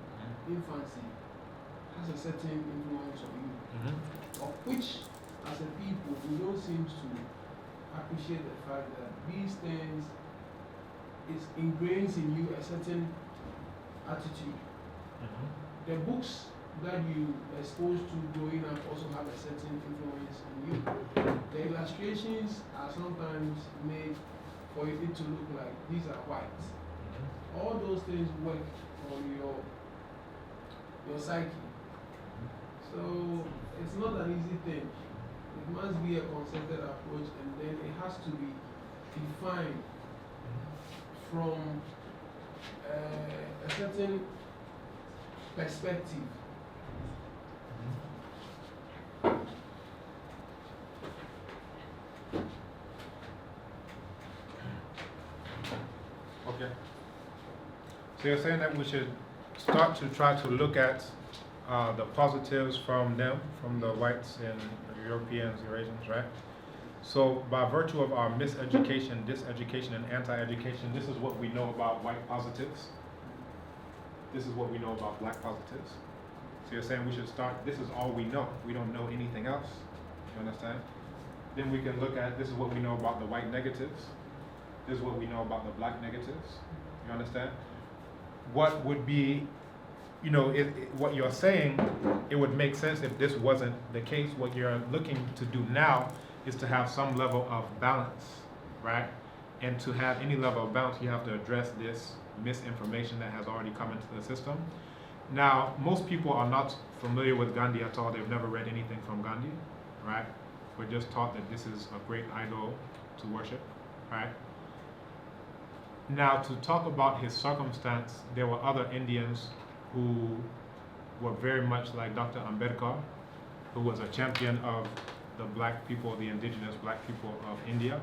infancy has a certain influence on you, of which, as a people, we don't seem to appreciate the fact that these things ingrains in you a certain attitude. The books that you exposed to growing up also have a certain influence in you. The illustrations are sometimes made for it to look like these are white. All those things work on your psyche. So it's not an easy thing. It must be a concerted approach, and then it has to be defined from a certain perspective. Okay. So you're saying that we should start to try to look at the positives from them, from the whites and Europeans, Eurasians, right? So by virtue of our miseducation, diseducation, and anti-education, this is what we know about white positives. This is what we know about black positives. So you're saying we should start, this is all we know. We don't know anything else. You understand? Then we can look at, this is what we know about the white negatives. This is what we know about the black negatives. You understand? What would be, you know, what you're saying, it would make sense if this wasn't the case. What you're looking to do now is to have some level of balance, right? And to have any level of balance, you have to address this misinformation that has already come into the system. Now, most people are not familiar with Gandhi at all. They've never read anything from Gandhi, right? We're just taught that this is a great idol to worship, right? Now, to talk about his circumstance, there were other Indians who were very much like Dr. Ambedkar, who was a champion of the black people, the indigenous black people of India.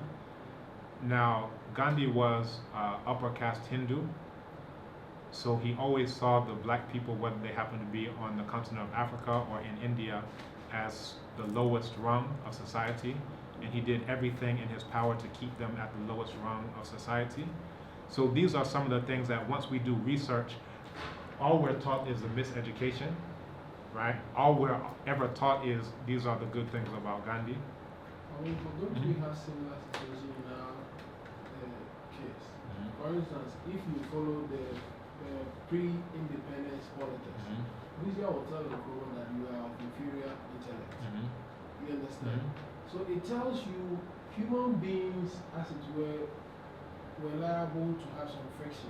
Now, Gandhi was upper caste Hindu, so he always saw the black people, whether they happened to be on the continent of Africa or in India, as the lowest rung of society, and he did everything in his power to keep them at the lowest rung of society. So these are some of the things that once we do research, all we're taught is the miseducation, right? All we're ever taught is these are the good things about Gandhi. Don't we have similar situation in our case? For instance, if you follow the pre-independence politics, Lucia will tell the program that you are of inferior intellect. You understand? So it tells you human beings, as it were liable to have some friction,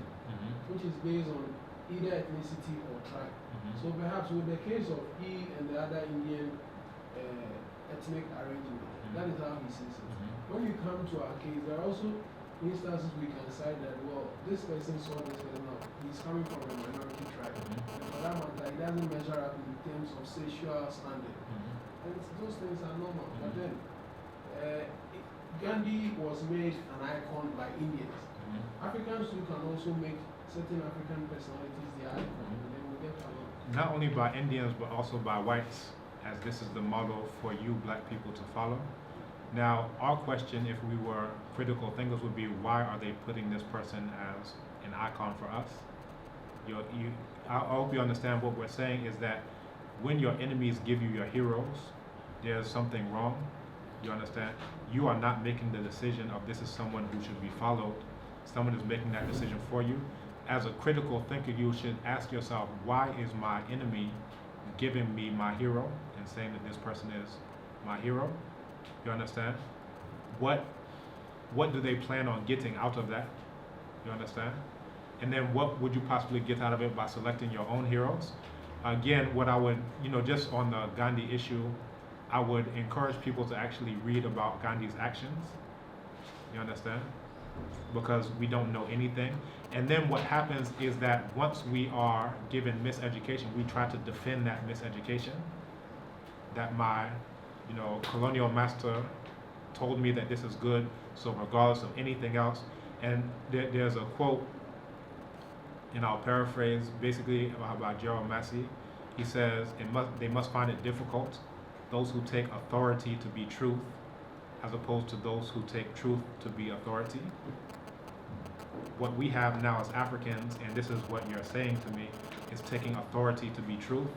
which is based on either ethnicity or tribe. So perhaps with the case of he and the other Indian ethnic arrangement, that is how he sees it. When you come to our case, there are also instances we can cite that, well, this person saw this person out. He's coming from a minority tribe. And for that matter, he doesn't measure up in terms of sexual standing. And those things are normal. But then, Gandhi was made an icon by Indians. Africans too can also make certain African personalities their icon, and then we get along. Not only by Indians, but also by whites, as this is the model for you black people to follow. Now, our question, if we were critical thinkers, would be, why are they putting this person as an icon for us? I hope you understand what we're saying is that when your enemies give you your heroes, there's something wrong. You understand? You are not making the decision of this is someone who should be followed. Someone is making that decision for you. As a critical thinker, you should ask yourself, why is my enemy giving me my hero and saying that this person is my hero? You understand? What do they plan on getting out of that? You understand? And then what would you possibly get out of it by selecting your own heroes? Again, what I would, just on the Gandhi issue, I would encourage people to actually read about Gandhi's actions. You understand? Because we don't know anything. And then what happens is that once we are given miseducation, we try to defend that miseducation. That my colonial master told me that this is good, so regardless of anything else. And there's a quote, and I'll paraphrase, basically about Gerald Massey. He says, they must find it difficult, those who take authority to be truth, as opposed to those who take truth to be authority. What we have now as Africans, and this is what you're saying to me, is taking authority to be truth.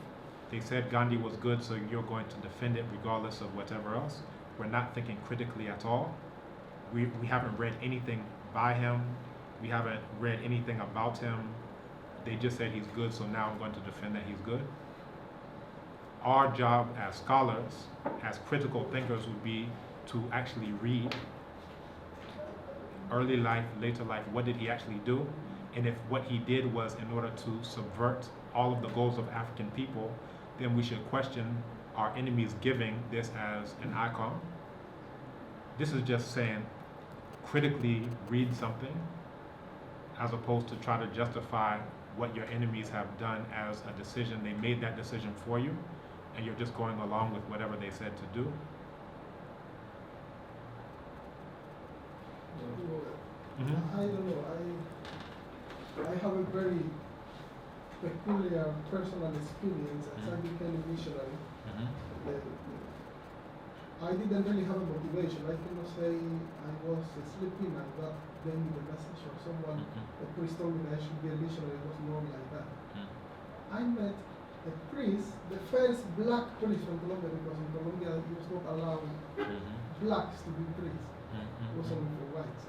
They said Gandhi was good, so you're going to defend it regardless of whatever else. We're not thinking critically at all. We haven't read anything by him. We haven't read anything about him. They just said he's good, so now I'm going to defend that he's good. our job as scholars, as critical thinkers, would be to actually read early life, later life, what did he actually do? And if what he did was in order to subvert all of the goals of African people, then we should question our enemies giving this as an icon. This is just saying critically read something as opposed to try to justify what your enemies have done as a decision. They made that decision for you, and you're just going along with whatever they said to do. I don't know. I have a very peculiar personal experience as I became a missionary. I didn't really have a motivation. I cannot say I was sleeping and God gave me the message, or someone, a priest told me that I should be a missionary. It was not like that. I met a priest, the first black priest from Colombia, because in Colombia it was not allowed blacks to be priests. It was only for whites.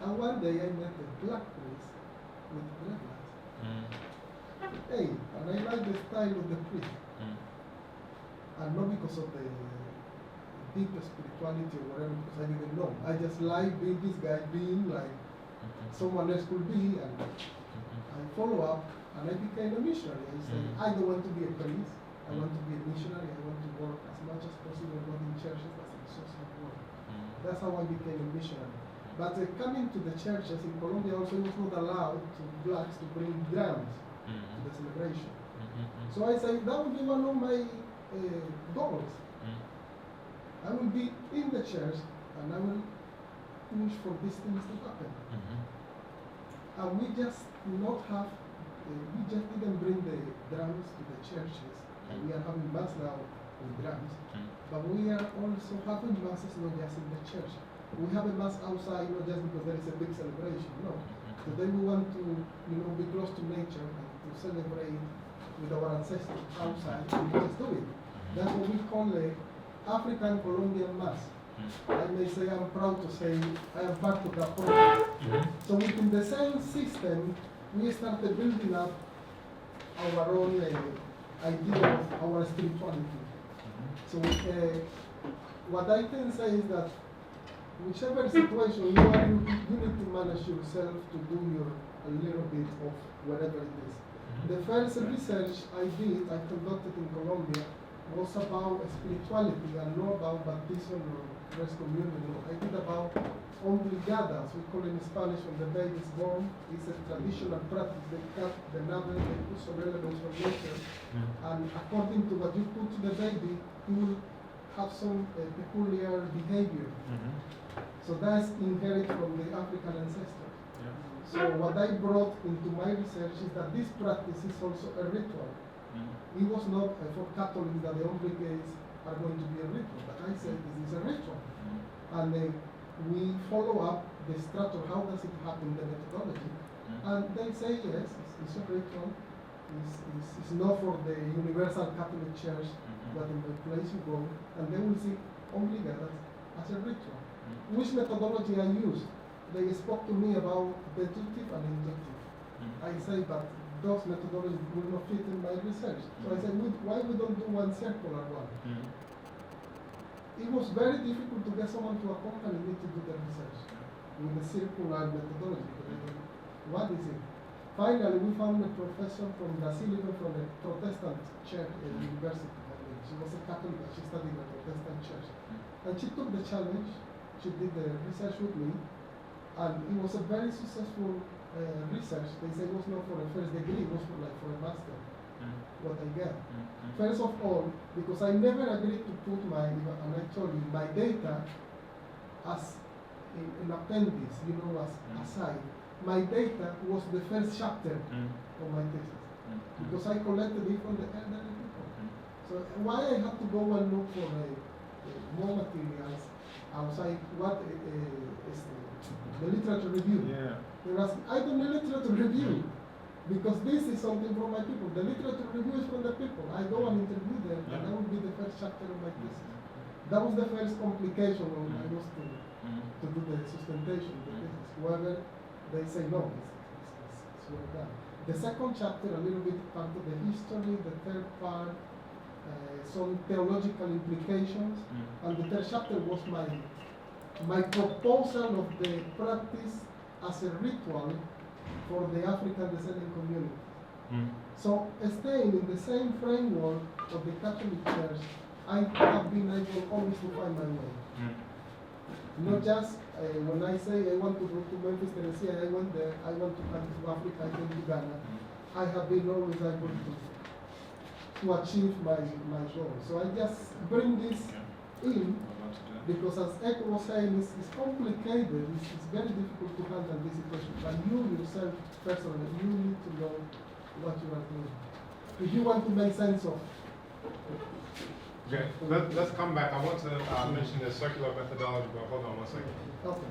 And one day I met a black priest with dreadlocks. Hey, and I like the style of the priest. And not because of the deep spirituality or whatever, because I didn't know. I just like being this guy, being like someone else could be, and I follow up, and I became a missionary. I said, I don't want to be a priest, I want to be a missionary, I want to work as much as possible, not in churches, as in social work. That's how I became a missionary. But coming to the churches in Colombia also, it was not allowed to blacks to bring drums to the celebration. So I said, that would be one of my goals. I will be in the church and I will push for these things to happen. And we just not have, we just didn't bring the drums to the churches. And we are having mass now with drums. But we are also having masses not just in the church. We have a mass outside, not just because there is a big celebration, no. So then we want to, be close to nature and to celebrate with our ancestors outside, and we just do it. That's what we call the African Colombian Mass. I may say, I'm proud to say, I am part of that project. So within the same system, we started building up our own idea of our spirituality. So what I can say is that whichever situation you are in, you need to manage yourself to do a little bit of whatever it is. The first research I conducted in Colombia, was about spirituality and not about baptism or first communion. I did about obligadas, we call it in Spanish when the baby is born. It's a traditional practice. They cut the navel, they put some elements from nature, and according to what you put to the baby, he will have some peculiar behavior. So that's inherited from the African ancestors. So what I brought into my research is that this practice is also a ritual. It was not for Catholics that the obligates are going to be a ritual, but I said this is a ritual. And we follow up the structure, how does it happen, the methodology. And they say yes, it's a ritual. It's not for the Universal Catholic Church, but in the place you go, and they will see obligadas as a ritual. Which methodology I used? They spoke to me about deductive and inductive. I say, but those methodologies will not fit in my research. So I said, why we don't do one circular one? It was very difficult to get someone to accompany me to do the research with the circular methodology. What is it? Finally, we found a professor from Brazil, even from a Protestant church at the university. She was a Catholic, but she studied in a Protestant church. And she took the challenge. She did the research with me. And it was a very successful research. They say it was not for a first degree, it was for a master. What I get. First of all, because I never agreed to put my, and I told you, my data as an appendix, as aside. My data was the first chapter of my thesis. Because I collected it from the elderly people. So why I had to go and look for more materials outside what is the literature review. They were asking, I don't need literature review because this is something from my people. The literature review is from the people. I go and interview them, and that would be the first chapter of my thesis. That was the first complication when I was to do the sustentation of the thesis. However, they say no, it's well done. The second chapter, a little bit part of the history. The third part some theological implications, and the third chapter was my proposal of the practice as a ritual for the African descendant community. So, staying in the same framework of the Catholic Church, I have been able always to find my way. Not just when I say I want to go to Memphis, Tennessee, and I went there, I want to come to Africa, I came to Ghana. I have been always able to achieve my goal. So I just bring this in because, as Echo was saying, it's complicated. It's very difficult to handle this situation. But you yourself, personally, you need to know what you are doing. If you want to make sense of. Okay, let's come back. I want to mention the circular methodology, but hold on one second. Okay.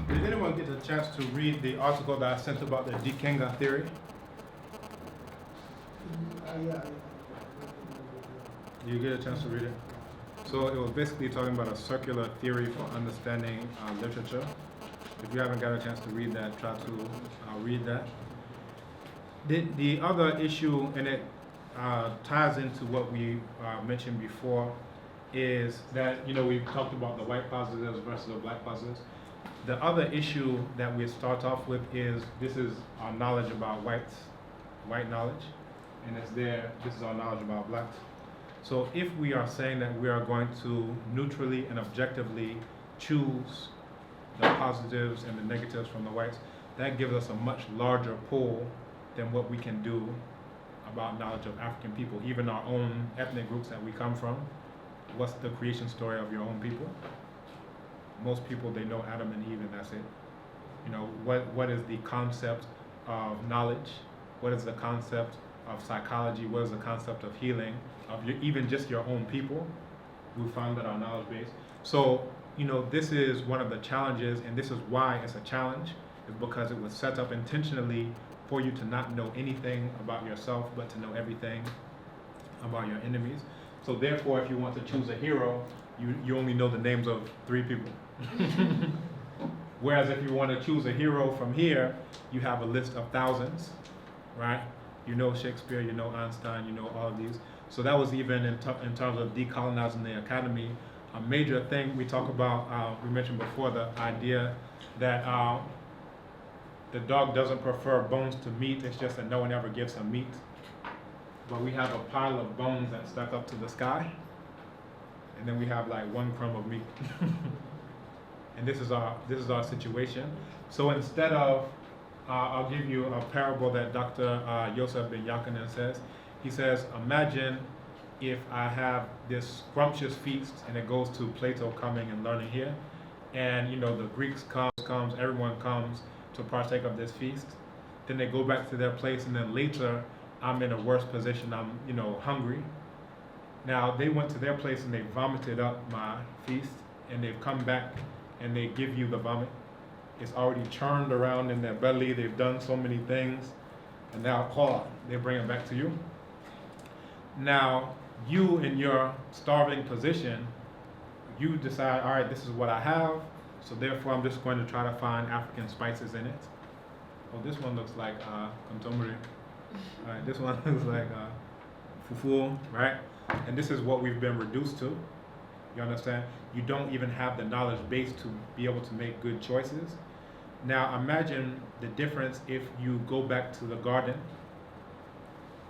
Did anyone get a chance to read the article that I sent about the Dikenga theory? Did you get a chance to read it? So it was basically talking about a circular theory for understanding literature. If you haven't got a chance to read that, try to read that. The other issue, and it ties into what we mentioned before, is that, we've talked about the white positives versus the black positives. The other issue that we start off with is, this is our knowledge about white knowledge, and this is our knowledge about blacks. So if we are saying that we are going to neutrally and objectively choose the positives and the negatives from the whites, that gives us a much larger pool than what we can do about knowledge of African people, even our own ethnic groups that we come from. What's the creation story of your own people? Most people, they know Adam and Eve, and that's it. What is the concept of knowledge? What is the concept of psychology? What is the concept of healing? Of even just your own people who founded our knowledge base. So, this is one of the challenges, and this is why it's a challenge, is because it was set up intentionally for you to not know anything about yourself, but to know everything about your enemies. So therefore, if you want to choose a hero, you only know the names of 3 people. Whereas if you want to choose a hero from here, you have a list of thousands, right? You know Shakespeare, you know Einstein, you know all of these. So that was even in terms of decolonizing the academy, a major thing we talk about, we mentioned before, the idea that the dog doesn't prefer bones to meat, it's just that no one ever gives him meat. But we have a pile of bones that stuck up to the sky, and then we have like 1 crumb of meat. And this is our situation. So instead of, I'll give you a parable that Dr. Yosef Ben Yakinen says. He says, imagine if I have this scrumptious feast, and it goes to Plato coming and learning here, and the Greeks comes, everyone comes to partake of this feast. Then they go back to their place, and then later I'm in a worse position. I'm hungry. Now they went to their place and they vomited up my feast, and they've come back and they give you the vomit. It's already churned around in their belly. They've done so many things, and now they bring it back to you. Now, you in your starving position, you decide, all right, this is what I have, so therefore I'm just going to try to find African spices in it. Oh, this one looks like kontomire. All right, this one looks like fufu, right? And this is what we've been reduced to. You understand? You don't even have the knowledge base to be able to make good choices. Now imagine the difference if you go back to the garden,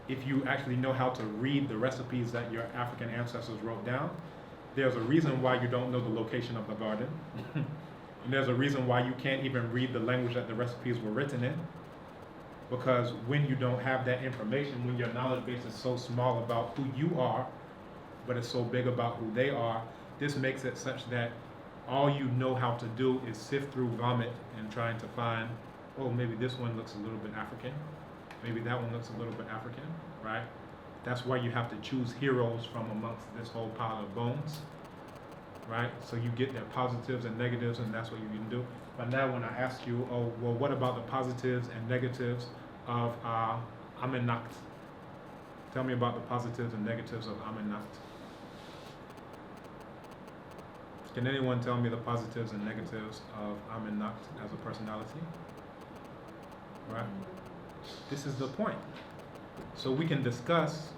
if you actually know how to read the recipes that your African ancestors wrote down. There's a reason why you don't know the location of the garden. And there's a reason why you can't even read the language that the recipes were written in. Because when you don't have that information, when your knowledge base is so small about who you are, but it's so big about who they are, this makes it such that all you know how to do is sift through vomit and trying to find, oh, maybe this one looks a little bit African. Maybe that one looks a little bit African, right? That's why you have to choose heroes from amongst this whole pile of bones, right? So you get their positives and negatives, and that's what you can do. But now when I ask you, oh, well, what about the positives and negatives of Amenacht? Tell me about the positives and negatives of Amenacht. Can anyone tell me the positives and negatives of Amenacht as a personality? Right? This is the point. So we can discuss,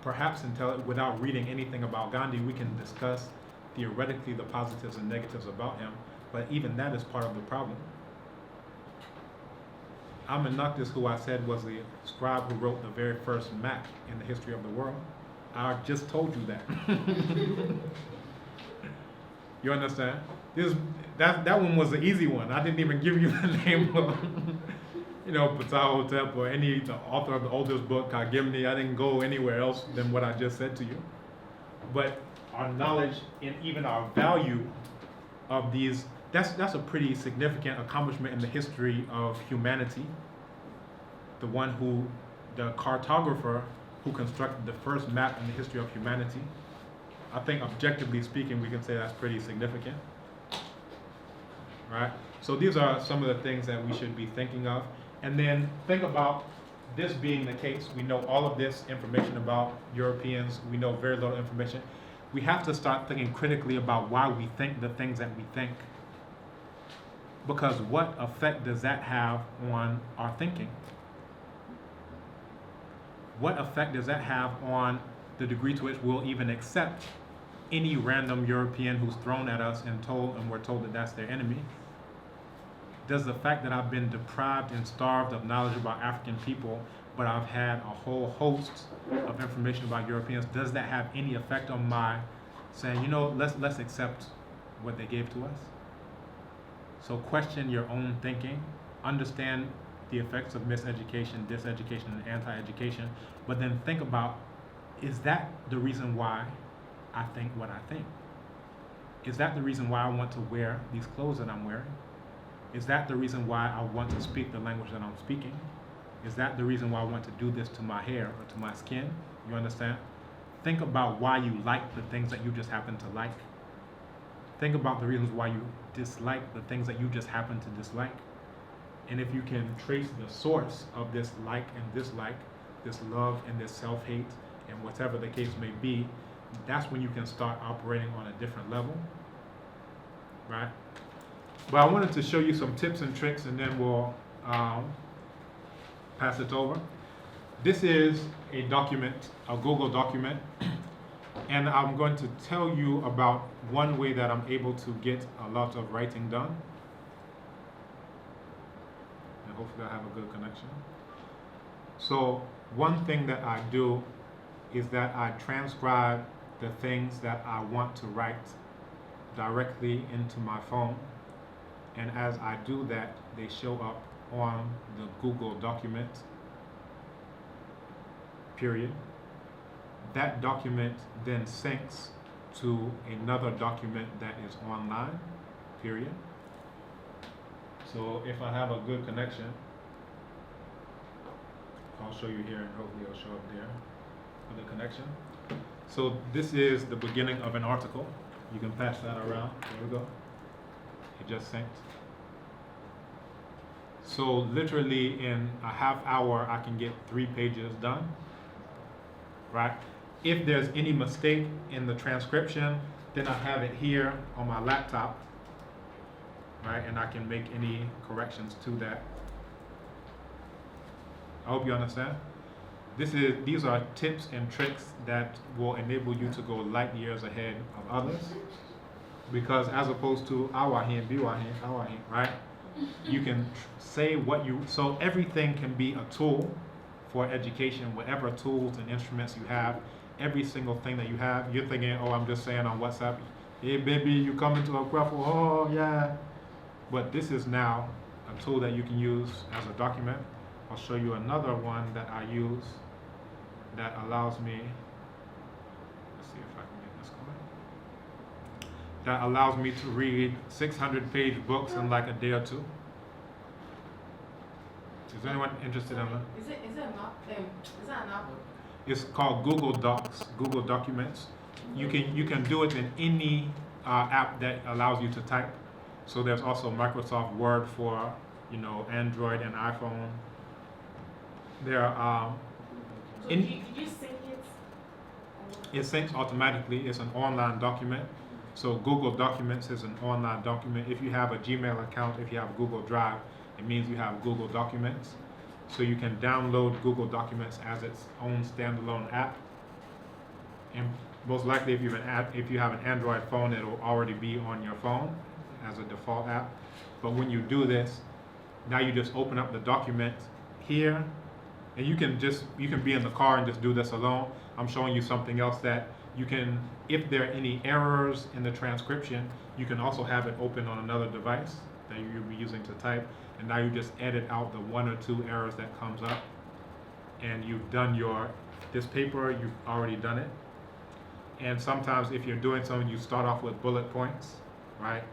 perhaps without reading anything about Gandhi, we can discuss theoretically the positives and negatives about him, but even that is part of the problem. Amenacht is who I said was the scribe who wrote the very first map in the history of the world. I just told you that. You understand? That one was the easy one. I didn't even give you the name of, Ptahhotep or the author of the oldest book, Kagimni. I didn't go anywhere else than what I just said to you. But our knowledge and even our value of these, that's a pretty significant accomplishment in the history of humanity. The cartographer who constructed the first map in the history of humanity. I think objectively speaking, we can say that's pretty significant, right? So these are some of the things that we should be thinking of. And then think about this being the case. We know all of this information about Europeans. We know very little information. We have to start thinking critically about why we think the things that we think. Because what effect does that have on our thinking? What effect does that have on the degree to which we'll even accept any random European who's thrown at us and we're told that that's their enemy? Does the fact that I've been deprived and starved of knowledge about African people, but I've had a whole host of information about Europeans, does that have any effect on my saying, let's accept what they gave to us? So question your own thinking, understand the effects of miseducation, diseducation, and anti-education, but then think about, is that the reason why I think what I think? Is that the reason why I want to wear these clothes that I'm wearing? Is that the reason why I want to speak the language that I'm speaking? Is that the reason why I want to do this to my hair or to my skin? You understand? Think about why you like the things that you just happen to like. Think about the reasons why you dislike the things that you just happen to dislike. And if you can trace the source of this like and dislike, this love and this self-hate, and whatever the case may be, that's when you can start operating on a different level, right? But I wanted to show you some tips and tricks, and then we'll pass it over. This is a document, a Google document, and I'm going to tell you about one way that I'm able to get a lot of writing done. And hopefully I have a good connection. So one thing that I do is that I transcribe the things that I want to write directly into my phone. And as I do that, they show up on the Google document, period. That document then syncs to another document that is online, period. So if I have a good connection, I'll show you here and hopefully it'll show up there for the connection. So this is the beginning of an article. You can pass that around. There we go. It just synced. So literally in a half hour, I can get 3 pages done. right? If there's any mistake in the transcription, then I have it here on my laptop, right? And I can make any corrections to that. I hope you understand. These are tips and tricks that will enable you to go light years ahead of others. Because as opposed to awahin, biwahin, awahin, right? You can say what you, so everything can be a tool for education, whatever tools and instruments you have, every single thing that you have. You're thinking, oh, I'm just saying on WhatsApp, hey baby, you come into a quaffle, oh yeah. But this is now a tool that you can use as a document. I'll show you another one that I use that allows me, let's see if I can get this going. That allows me to read 600-page books in like a day or two. Is anyone interested in that? Is it an app? Is that an app? It's called Google Docs, Google Documents. You can do it in any app that allows you to type. So there's also Microsoft Word for, you know, Android and iPhone. There are So did you sync it? it syncs automatically. It's an online document. So Google Documents is an online document. If you have a Gmail account, if you have Google Drive, it means you have Google Documents. So you can download Google Documents as its own standalone app. And most likely if you have an Android phone, it'll already be on your phone as a default app. But when you do this, now you just open up the document here, and you can be in the car and just do this alone. I'm showing you something else that you can, if there are any errors in the transcription, you can also have it open on another device that you'll be using to type, and now you just edit out the 1 or 2 errors that comes up, and you've done this paper, you've already done it. And sometimes if you're doing something, you start off with bullet points, right?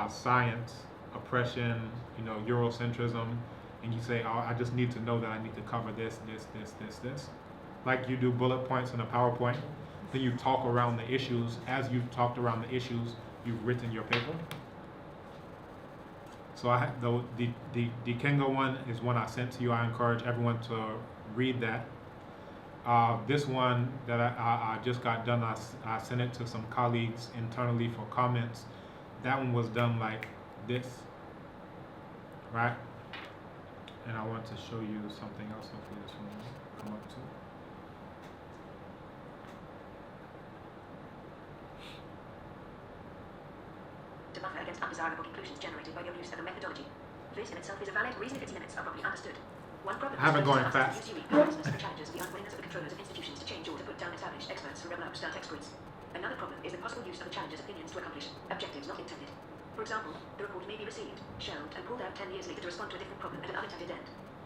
Science, oppression, you know, Eurocentrism, and you say, oh, I just need to know that I need to cover this. Like you do bullet points in a PowerPoint, then you talk around the issues. As you've talked around the issues, you've written your paper. So the Kenga one is one I sent to you. I encourage everyone to read that. This one that I just got done, I sent it to some colleagues internally for comments. That one was done like this, right? And I want to show you something else. Hopefully this one will come up too. To buffer against undesirable conclusions generated by the abuse of a methodology. This in itself is a valid reason if its limits are properly understood. One problem I have it going fast. The challenges the unwillingness of the controllers of institutions to change or to put down established experts who rebel upstart experts. Another problem is the possible use of the challenger's opinions to accomplish objectives not intended. For example, the report may be received, shelved, and pulled out 10 years later to respond to a different problem at an unintended end.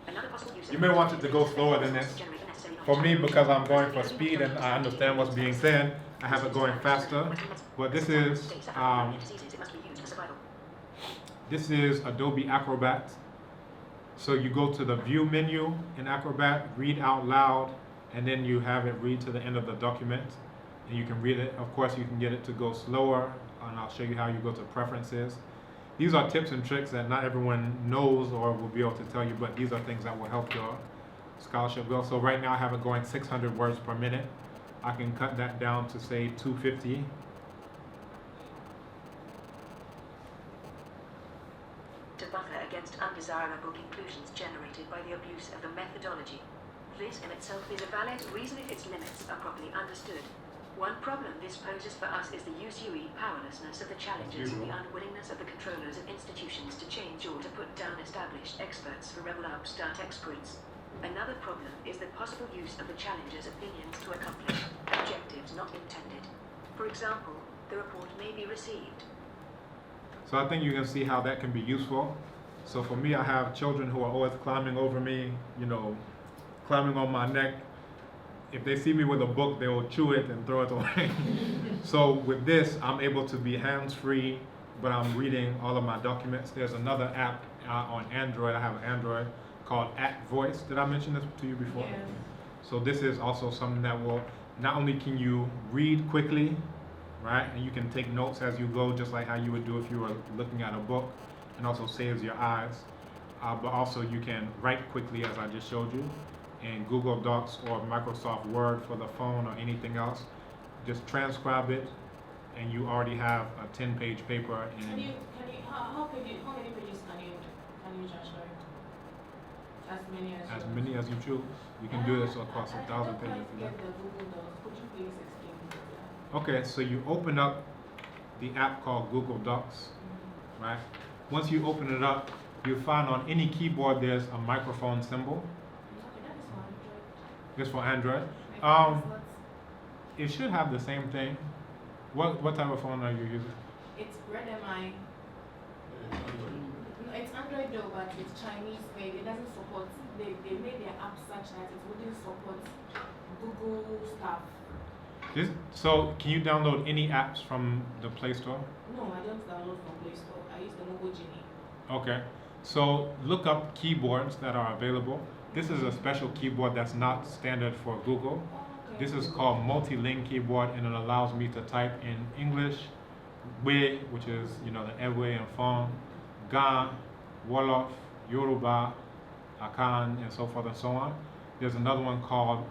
Another possible use. You may want it to go slower than this. For me, because I'm going for speed and I understand what's being said, I have it going faster. But this is Adobe Acrobat. So you go to the View menu in Acrobat, read out loud, and then you have it read to the end of the document. And you can read it. Of course, you can get it to go slower, and I'll show you how you go to Preferences. These are tips and tricks that not everyone knows or will be able to tell you, but these are things that will help your scholarship go. So right now I have it going 600 words per minute. I can cut that down to say 250. To buffer against undesirable conclusions generated by the abuse of the methodology. This in itself is a valid reason if its limits are properly understood. One problem this poses for us is the USUE powerlessness of the challengers and the unwillingness of the controllers of institutions to change or to put down established experts for rebel upstart experts. Another problem is the possible use of the challengers' opinions to accomplish objectives not intended. For example, the report may be received. So I think you can see how that can be useful. So for me, I have children who are always climbing over me, you know, climbing on my neck. If they see me with a book, they will chew it and throw it away. So with this, I'm able to be hands-free, but I'm reading all of my documents. There's another app on Android. I have an Android called @Voice. Did I mention this to you before? Yeah. So this is also something that will, not only can you read quickly, right? And you can take notes as you go, just like how you would do if you were looking at a book, and also saves your eyes. But also you can write quickly, as I just showed you. in Google Docs or Microsoft Word for the phone or anything else, just transcribe it, and you already have a 10-page paper. How many pages can you transcribe? As Many as you choose. You can do this across 1,000 pages. I don't quite get the Google Docs. Could you please explain that? Okay, so you open up the app called Google Docs, right? Once you open it up, you find on any keyboard there's a microphone symbol. Okay, that is for Android. It's for Android. Like, It should have the same thing. What type of phone are you using? it's Red MI. No, it's Android though, but it's Chinese made. It doesn't support. They made their app such that it wouldn't support Google stuff. So can you download any apps from the Play Store? No, I don't download from Play Store. I use the Mobile Genie. Okay. So look up keyboards that are available. This is a special keyboard that's not standard for Google. Oh, okay. This is called multi-link keyboard, and it allows me to type in English, Wé, which is, the Ewe and Fon, Ga, Wolof, Yoruba, Akan, and so forth and so on. There's another one called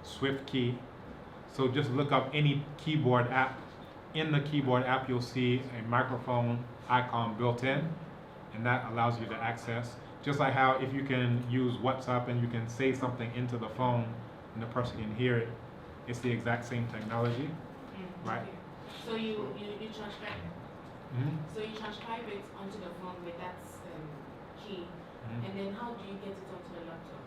Swift Key. So just look up any keyboard app. In the keyboard app, you'll see a microphone icon built in, and that allows you to access. Just like how if you can use WhatsApp and you can say something into the phone and the person can hear it, it's the exact same technology, right? Okay. So you transcribe it. Mm-hmm. So you transcribe it onto the phone with that key, Mm-hmm. and then how do you get it onto the laptop?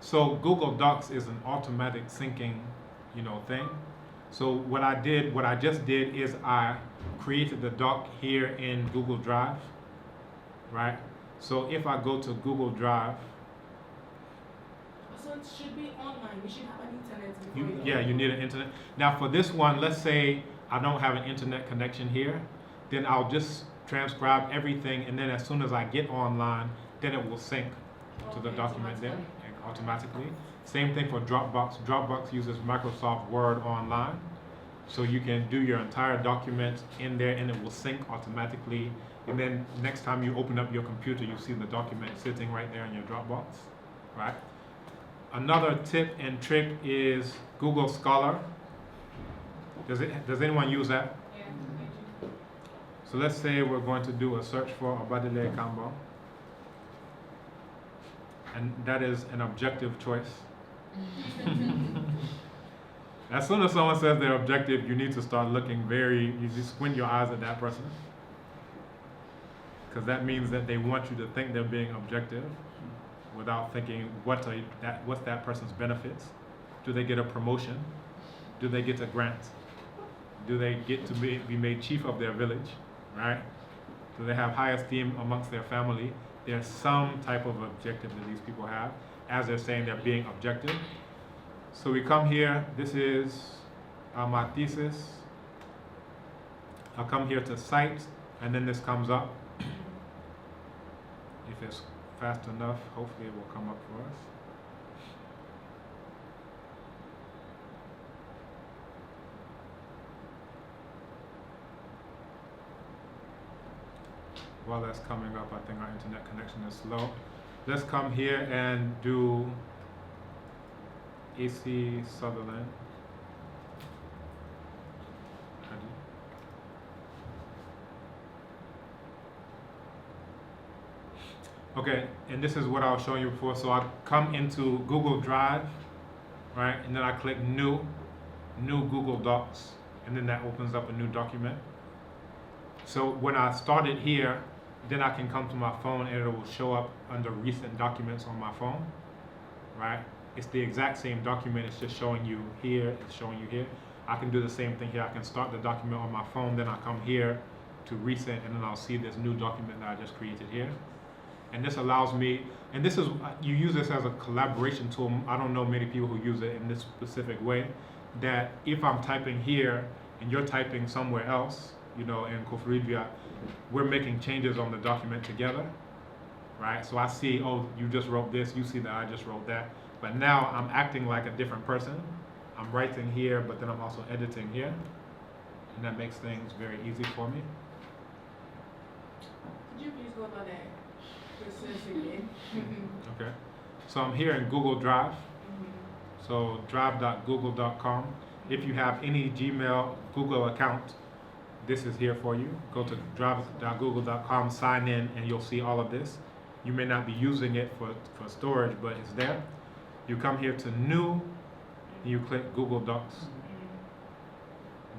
So Google Docs is an automatic syncing, thing. So what I just did is I created the doc here in Google Drive, right? So if I go to Google Drive, So it should be online. You should have an internet before you need an internet. Now for this one, let's say I don't have an internet connection here, then I'll just transcribe everything, and then as soon as I get online, then it will sync to the document there automatically. Same thing for Dropbox. Dropbox uses Microsoft Word online, so you can do your entire document in there and it will sync automatically. And then next time you open up your computer, you see the document sitting right there in your Dropbox, right? Another tip and trick is Google Scholar. Does anyone use that? Yeah, I do. So let's say we're going to do a search for Obadile Kambo. And that is an objective choice. As soon as someone says they're objective, you need to start looking you just squint your eyes at that person. Because that means that they want you to think they're being objective without thinking what's that person's benefits. Do they get a promotion? Do they get a grant? Do they get to be made chief of their village, right? Do they have high esteem amongst their family? There's some type of objective that these people have, as they're saying they're being objective. So we come here, this is my thesis. I'll come here to cite, and then this comes up. If it's fast enough, hopefully it will come up for us. While that's coming up, I think our internet connection is slow. Let's come here and do AC Sutherland. Okay, and this is what I was showing you before. So I come into Google Drive, right? And then I click new Google Docs, and then that opens up a new document. So when I start it here, then I can come to my phone and it will show up under recent documents on my phone, right? It's the exact same document, it's just showing you here, it's showing you here. I can do the same thing here. I can start the document on my phone, then I come here to recent, and then I'll see this new document that I just created here. And this allows me, and this is, you use this as a collaboration tool. I don't know many people who use it in this specific way, that if I'm typing here and you're typing somewhere else, in Kofridria, we're making changes on the document together, right? So I see, oh, you just wrote this, you see that I just wrote that. But now I'm acting like a different person. I'm writing here, but then I'm also editing here. And that makes things very easy for me. Could you please go over the process again? Okay. So I'm here in Google Drive, So drive.google.com. If you have any Gmail, Google account, this is here for you. Go to drive.google.com, sign in, and you'll see all of this. You may not be using it for storage, but it's there. You come here to New, and you click Google Docs.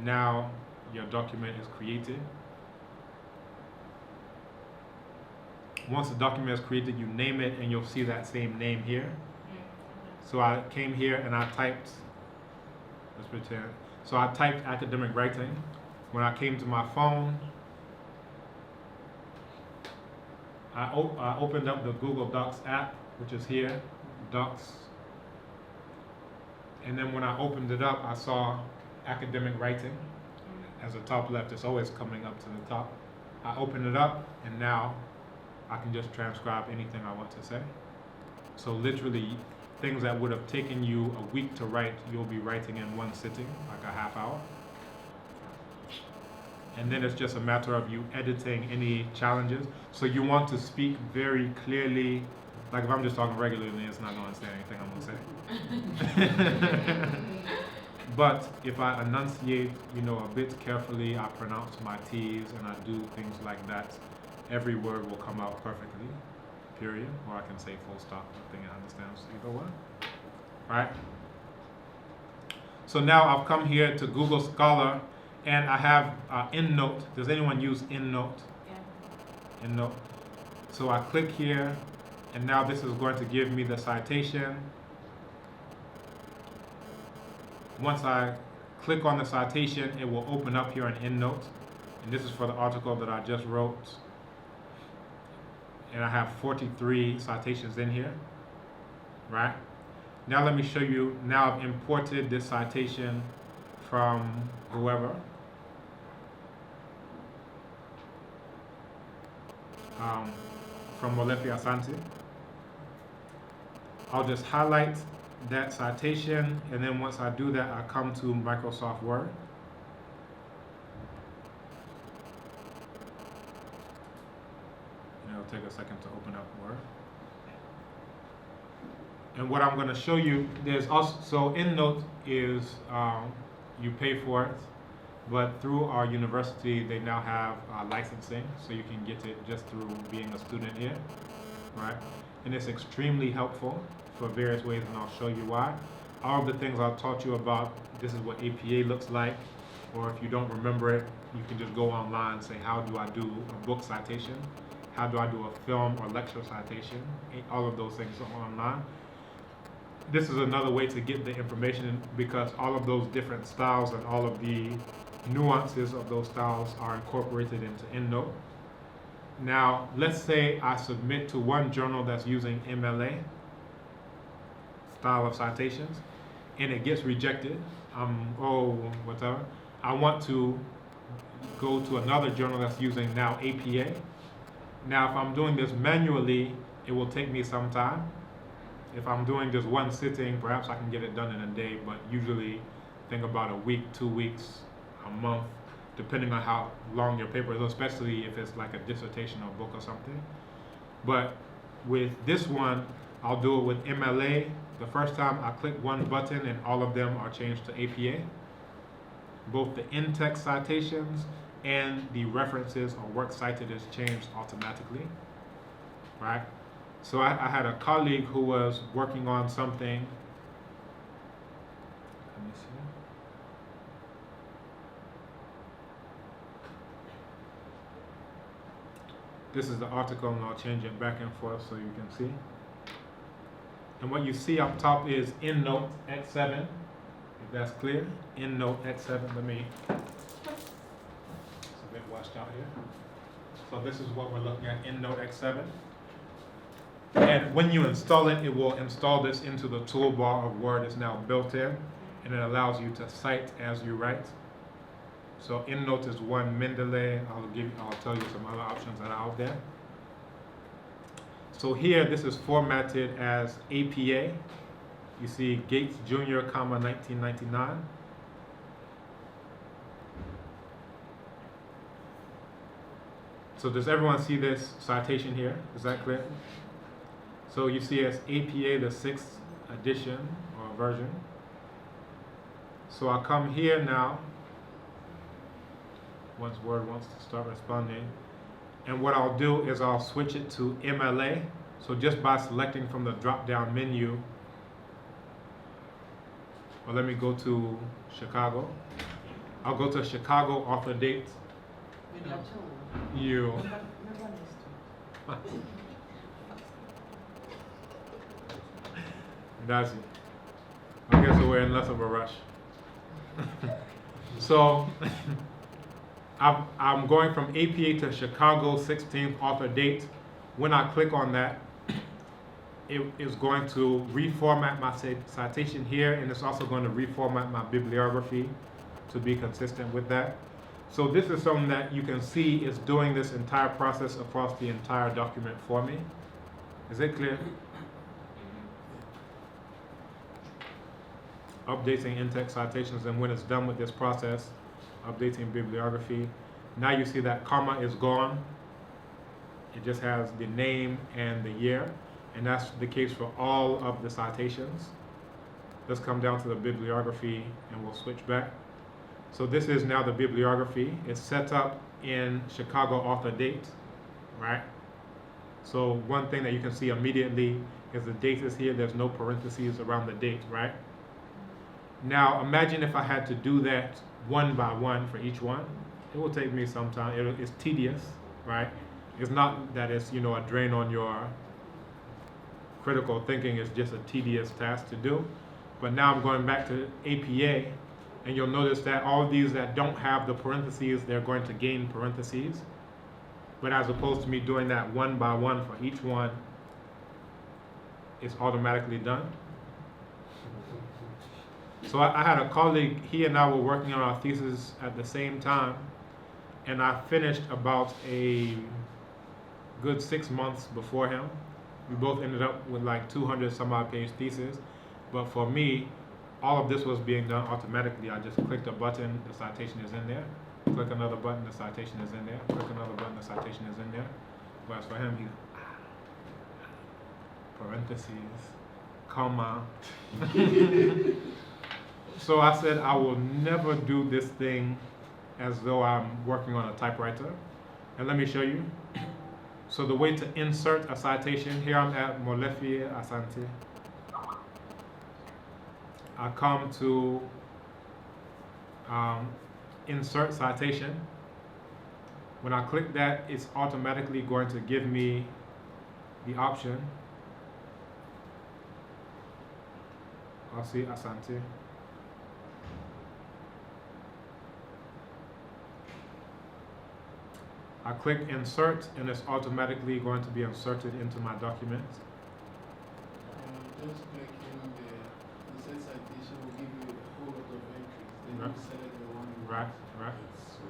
Now your document is created. Once the document is created, you name it, and you'll see that same name here. So I came here and I typed, let's pretend. So I typed academic writing. When I came to my phone, I opened up the Google Docs app, which is here, Docs. And then when I opened it up, I saw academic writing as the top left. It's always coming up to the top. I opened it up, and now I can just transcribe anything I want to say. So literally, things that would have taken you a week to write, you'll be writing in one sitting, like a half hour. And then it's just a matter of you editing any challenges. So you want to speak very clearly. Like if I'm just talking regularly, it's not going to understand anything I'm going to say. But if I enunciate, a bit carefully, I pronounce my T's and I do things like that, every word will come out perfectly, period. Or I can say full stop, I think it understands either one. Right? So now I've come here to Google Scholar, and I have EndNote. Does anyone use EndNote? Yeah. EndNote. So I click here, and now this is going to give me the citation. Once I click on the citation, it will open up here in EndNote. And this is for the article that I just wrote. And I have 43 citations in here, right? Now let me show you, now I've imported this citation from whoever. From Molefi Asante. I'll just highlight that citation, and then once I do that, I come to Microsoft Word. And it'll take a second to open up Word. And what I'm going to show you, there's also, so EndNote is, you pay for it, but through our university, they now have licensing, so you can get it just through being a student here, right? And it's extremely helpful for various ways, and I'll show you why. All of the things I've taught you about, this is what APA looks like, or if you don't remember it, you can just go online and say, how do I do a book citation? How do I do a film or lecture citation? All of those things are online. This is another way to get the information, because all of those different styles and all of the nuances of those styles are incorporated into EndNote. Now, let's say I submit to one journal that's using MLA, style of citations, and it gets rejected. Whatever. I want to go to another journal that's using now APA. Now, if I'm doing this manually, it will take me some time. If I'm doing just one sitting, perhaps I can get it done in a day, but usually think about a week, 2 weeks, a month, depending on how long your paper is, especially if it's like a dissertation or book or something. But with this one, I'll do it with MLA. The first time I click one button and all of them are changed to APA. Both the in-text citations and the references or works cited is changed automatically, right? So I had a colleague who was working on something. Let me see. This is the article, and I'll change it back and forth so you can see. And what you see up top is EndNote X7, if that's clear. EndNote X7, let me, it's a bit washed out here. So this is what we're looking at, EndNote X7. And when you install it, it will install this into the toolbar of Word. It's now built in, and it allows you to cite as you write. So EndNote is one. Mendeley, I'll tell you some other options that are out there. So here, this is formatted as APA. You see Gates Jr., 1999. So does everyone see this citation here? Is that clear? So you see as APA, the 6th edition or version. So I come here now, once Word wants to start responding, and what I'll do is I'll switch it to MLA. So just by selecting from the drop-down menu, or let me go to Chicago. I'll go to Chicago author date. You. That's it. Okay, so we're in less of a rush. So I'm going from APA to Chicago 16th author date. When I click on that, it is going to reformat my citation here, and it's also going to reformat my bibliography to be consistent with that. So this is something that you can see is doing this entire process across the entire document for me. Is it clear? Updating in-text citations, and when it's done with this process, updating bibliography, now you see that comma is gone. It just has the name and the year, and that's the case for all of the citations. Let's come down to the bibliography and we'll switch back. So this is now the bibliography. It's set up in Chicago author date, right? So one thing that you can see immediately is the date is here. There's no parentheses around the date, right? Now imagine if I had to do that one by one for each one. It will take me some time. It's tedious, right? It's not that it's, a drain on your critical thinking. It's just a tedious task to do. But now I'm going back to APA, and you'll notice that all of these that don't have the parentheses, they're going to gain parentheses. But as opposed to me doing that one by one for each one, it's automatically done. So I had a colleague, he and I were working on our thesis at the same time, and I finished about a good 6 months before him. We both ended up with like 200 some odd page thesis, but for me, all of this was being done automatically. I just clicked a button, the citation is in there. Click another button, the citation is in there. Click another button, the citation is in there. Whereas for him, he's parentheses, comma. So I said, I will never do this thing as though I'm working on a typewriter. And let me show you. So the way to insert a citation, here I'm at Molefi Asante. I come to insert citation. When I click that, it's automatically going to give me the option. I'll see Asante. I click insert, and it's automatically going to be inserted into my document. Just clicking the insert citation will give you a whole lot of entries. Then Right. you select the one you Right, want. right. So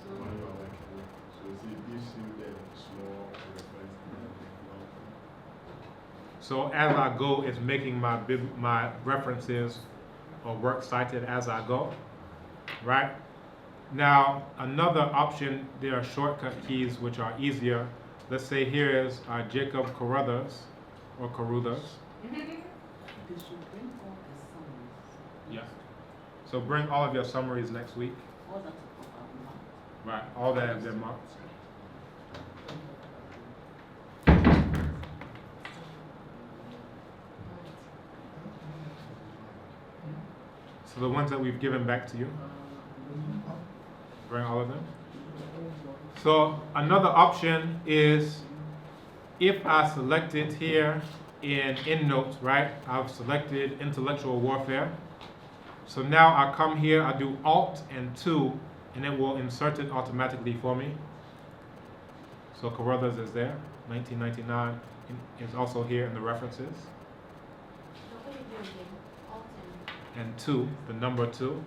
the one you are working with. So it gives you the small reference. So as I go, it's making my references or work cited as I go, right? Now, another option, there are shortcut keys which are easier. Let's say here is Jacob Carruthers, or Carruthers. Yeah. So bring all of your summaries next week. Right, all that have been marked. So the ones that we've given back to you, bring all of them. So another option is if I select it here in EndNote, right? I've selected intellectual warfare. So now I come here, I do Alt and 2, and it will insert it automatically for me. So Carruthers is there, 1999 is also here in the references. And 2, the number 2.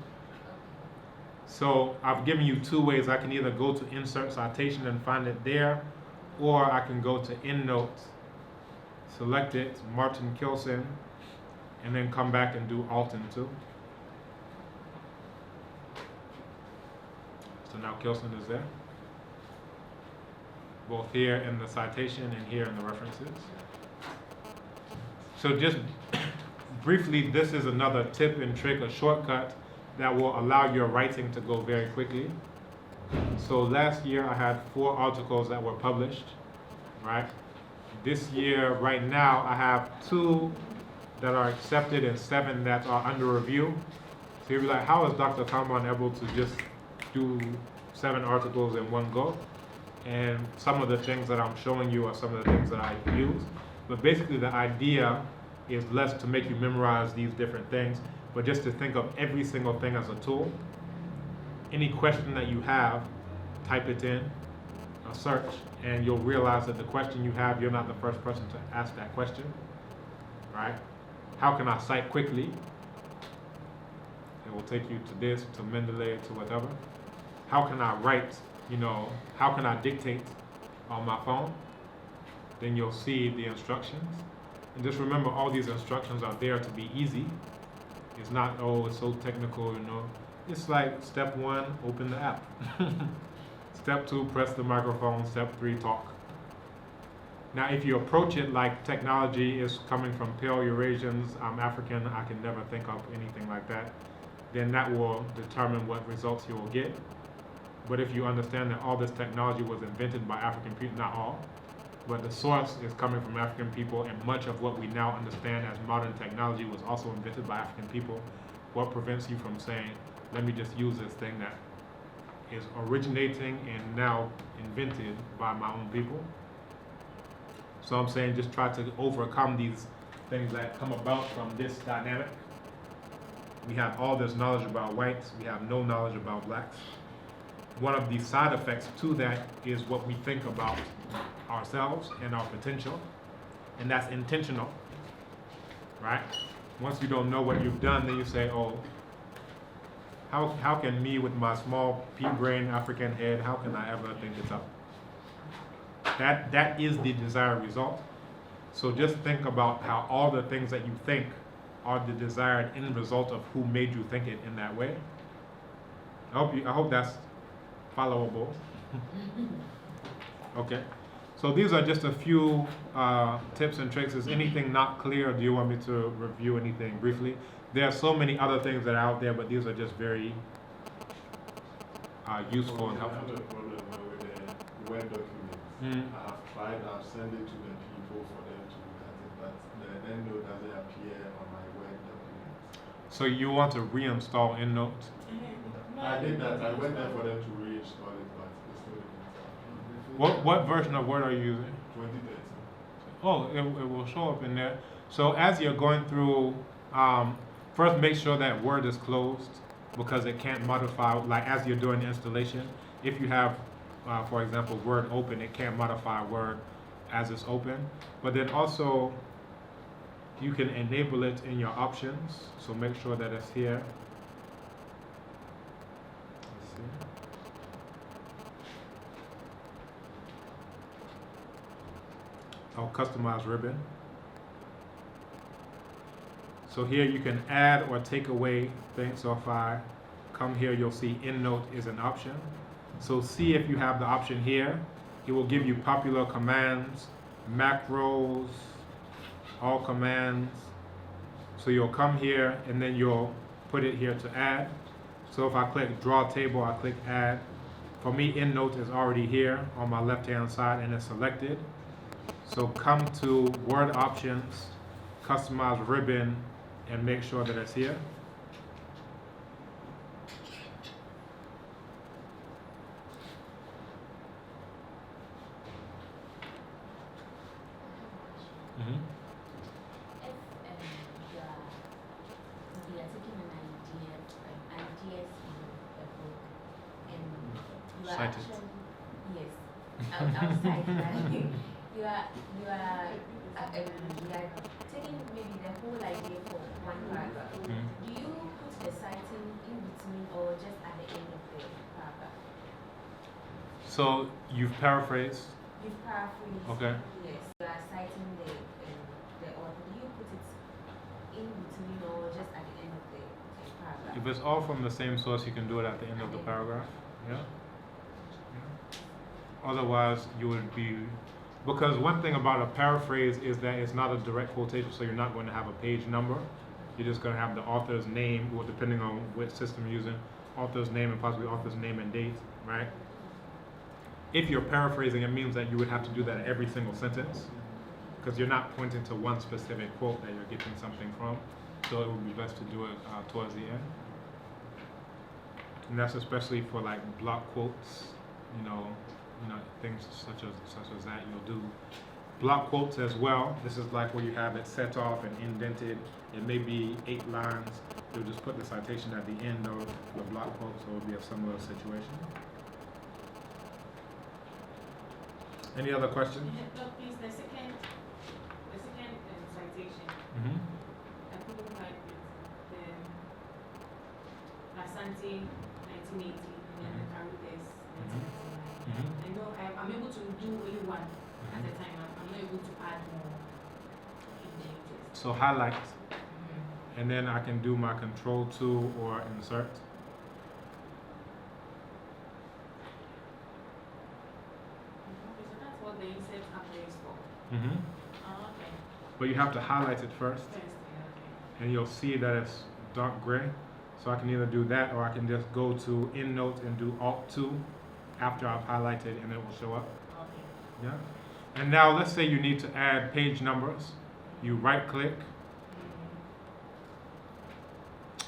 So I've given you two ways. I can either go to insert citation and find it there, or I can go to EndNote, select it, Martin Kilson, and then come back and do Alt and 2. So now Kilson is there, both here in the citation and here in the references. So just briefly, this is another tip and trick, a shortcut that will allow your writing to go very quickly. So last year I had 4 articles that were published, right? This year, right now, I have 2 that are accepted and 7 that are under review. So you'll be like, how is Dr. Kalman able to just do 7 articles in one go? And some of the things that I'm showing you are some of the things that I use. But basically the idea is less to make you memorize these different things, but just to think of every single thing as a tool. Any question that you have, type it in, a search, and you'll realize that the question you have, you're not the first person to ask that question, right? How can I cite quickly? It will take you to this, to Mendeley, to whatever. How can I write, how can I dictate on my phone? Then you'll see the instructions. And just remember, all these instructions are there to be easy. It's not, oh, it's so technical, It's like step 1, open the app. Step 2, press the microphone. Step 3, talk. Now, if you approach it like technology is coming from pale Eurasians, I'm African, I can never think of anything like that, then that will determine what results you will get. But if you understand that all this technology was invented by African people, not all, but the source is coming from African people, and much of what we now understand as modern technology was also invented by African people, what prevents you from saying, let me just use this thing that is originating and now invented by my own people? So I'm saying just try to overcome these things that come about from this dynamic. We have all this knowledge about whites, we have no knowledge about blacks. One of the side effects to that is what we think about ourselves and our potential, and that's intentional, right? Once you don't know what you've done, then you say, oh, how can me with my small pea-brain African head, how can I ever think it's up? That is the desired result. So just think about how all the things that you think are the desired end result of who made you think it in that way. I hope that's followable. Okay. So these are just a few tips and tricks. Is anything not clear? Do you want me to review anything briefly? There are so many other things that are out there, but these are just very useful and helpful. I have a problem with the Word documents. I have tried, I've sent it to the people for them to look at it, but the EndNote doesn't appear on my Word documents. So you want to reinstall EndNote? I did that. I went there for them to reinstall it, but it still didn't happen. What version of Word are you using? 2013. Oh, it will show up in there. So as you're going through, first make sure that Word is closed, because it can't modify, like as you're doing the installation. If you have, for example, Word open, it can't modify Word as it's open. But then also, you can enable it in your options, so make sure that it's here. Let's see. Oh, customize ribbon. So here you can add or take away things. So if I come here, you'll see EndNote is an option. So see if you have the option here. It will give you popular commands, macros, all commands. So you'll come here and then you'll put it here to add. So if I click draw table, I click add. For me, EndNote is already here on my left-hand side and it's selected. So come to Word options, customize ribbon, and make sure that it's here. Mm-hmm. If you are taking ideas from a book and you are Cite it. actually, yes, outside that, you are taking maybe the whole idea for one paragraph. Do you put the citing in between or just at the end of the paragraph? So you've paraphrased. You've paraphrased. Okay. Yes. You are citing the author. Do you put it in between or just at the end of the paragraph? If it's all from the same source, you can do it at the end of the paragraph. Yeah. Otherwise, you would be, because one thing about a paraphrase is that it's not a direct quotation, so you're not going to have a page number. You're just going to have the author's name, or depending on which system you're using, author's name and possibly author's name and date, right? If you're paraphrasing, it means that you would have to do that at every single sentence, because you're not pointing to one specific quote that you're getting something from. So it would be best to do it towards the end. And that's especially for like block quotes, you know, things such as that. You'll do block quotes as well. This is like where you have it set off and indented. It may be 8 lines. You'll just put the citation at the end of the block quote, so it'll be a similar situation. Any other questions? No, please, the second citation. Mm-hmm. I couldn't find it. The Asante 1980 and then the Caribbean 1999. Mm-hmm. I know I'm able to do only one at a time. I'm not able to add more changes. So highlight, and then I can do my control 2 or insert. Okay, so that's what the insert upper is for. Mm-hmm. Oh, okay. But you have to highlight it first, First, okay. and you'll see that it's dark gray. So I can either do that, or I can just go to EndNote and do Alt 2 after I've highlighted, and it will show up. Okay. Yeah. And now let's say you need to add page numbers. You right click,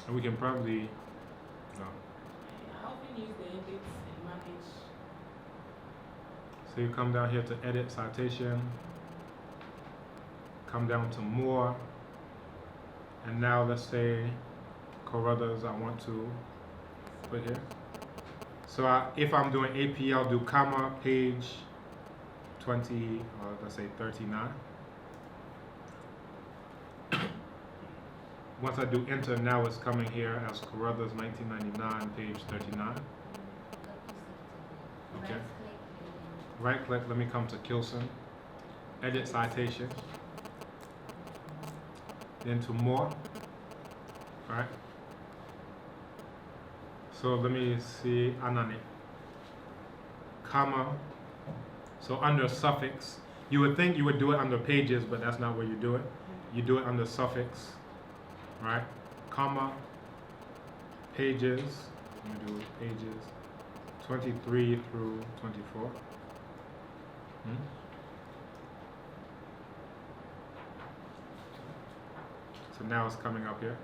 and we can probably, no. I often use the edit and manage. So you come down here to edit citation, come down to more, and now let's say Carruthers I want to put here. So if I'm doing AP, I'll do comma, page 20, let's say 39. Once I do enter, now it's coming here as Carruthers 1999, page 39. Okay. Right click, let me come to Kilson. Edit citation. Then to more. Alright. So let me see Anane. Comma. So under suffix, you would think you would do it under pages, but that's not where you do it. You do it under suffix, right? Comma, pages, let me do pages, 23 through 24. So now it's coming up here.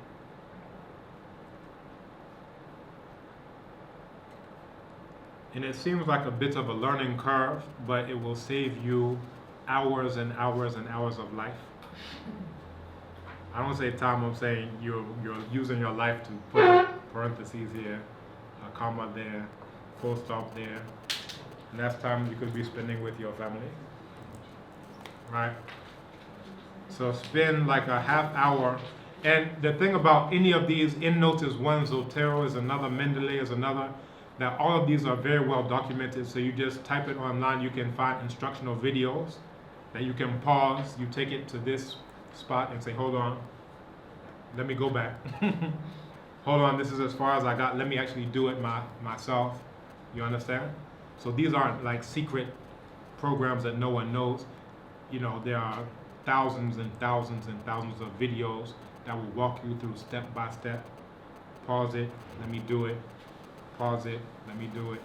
And it seems like a bit of a learning curve, but it will save you hours and hours and hours of life. I don't say time, I'm saying you're using your life to put parentheses here, a comma there, full stop there. And that's time you could be spending with your family, right? So spend like a half hour. And the thing about any of these, EndNote is one, Zotero is another, Mendeley is another, that all of these are very well documented. So you just type it online, you can find instructional videos that you can pause, you take it to this spot and say, hold on, let me go back. Hold on, this is as far as I got, let me actually do it myself. You understand? So these aren't like secret programs that no one knows. You know, there are thousands and thousands and thousands of videos that will walk you through step by step. Pause it, let me do it. Pause it, let me do it,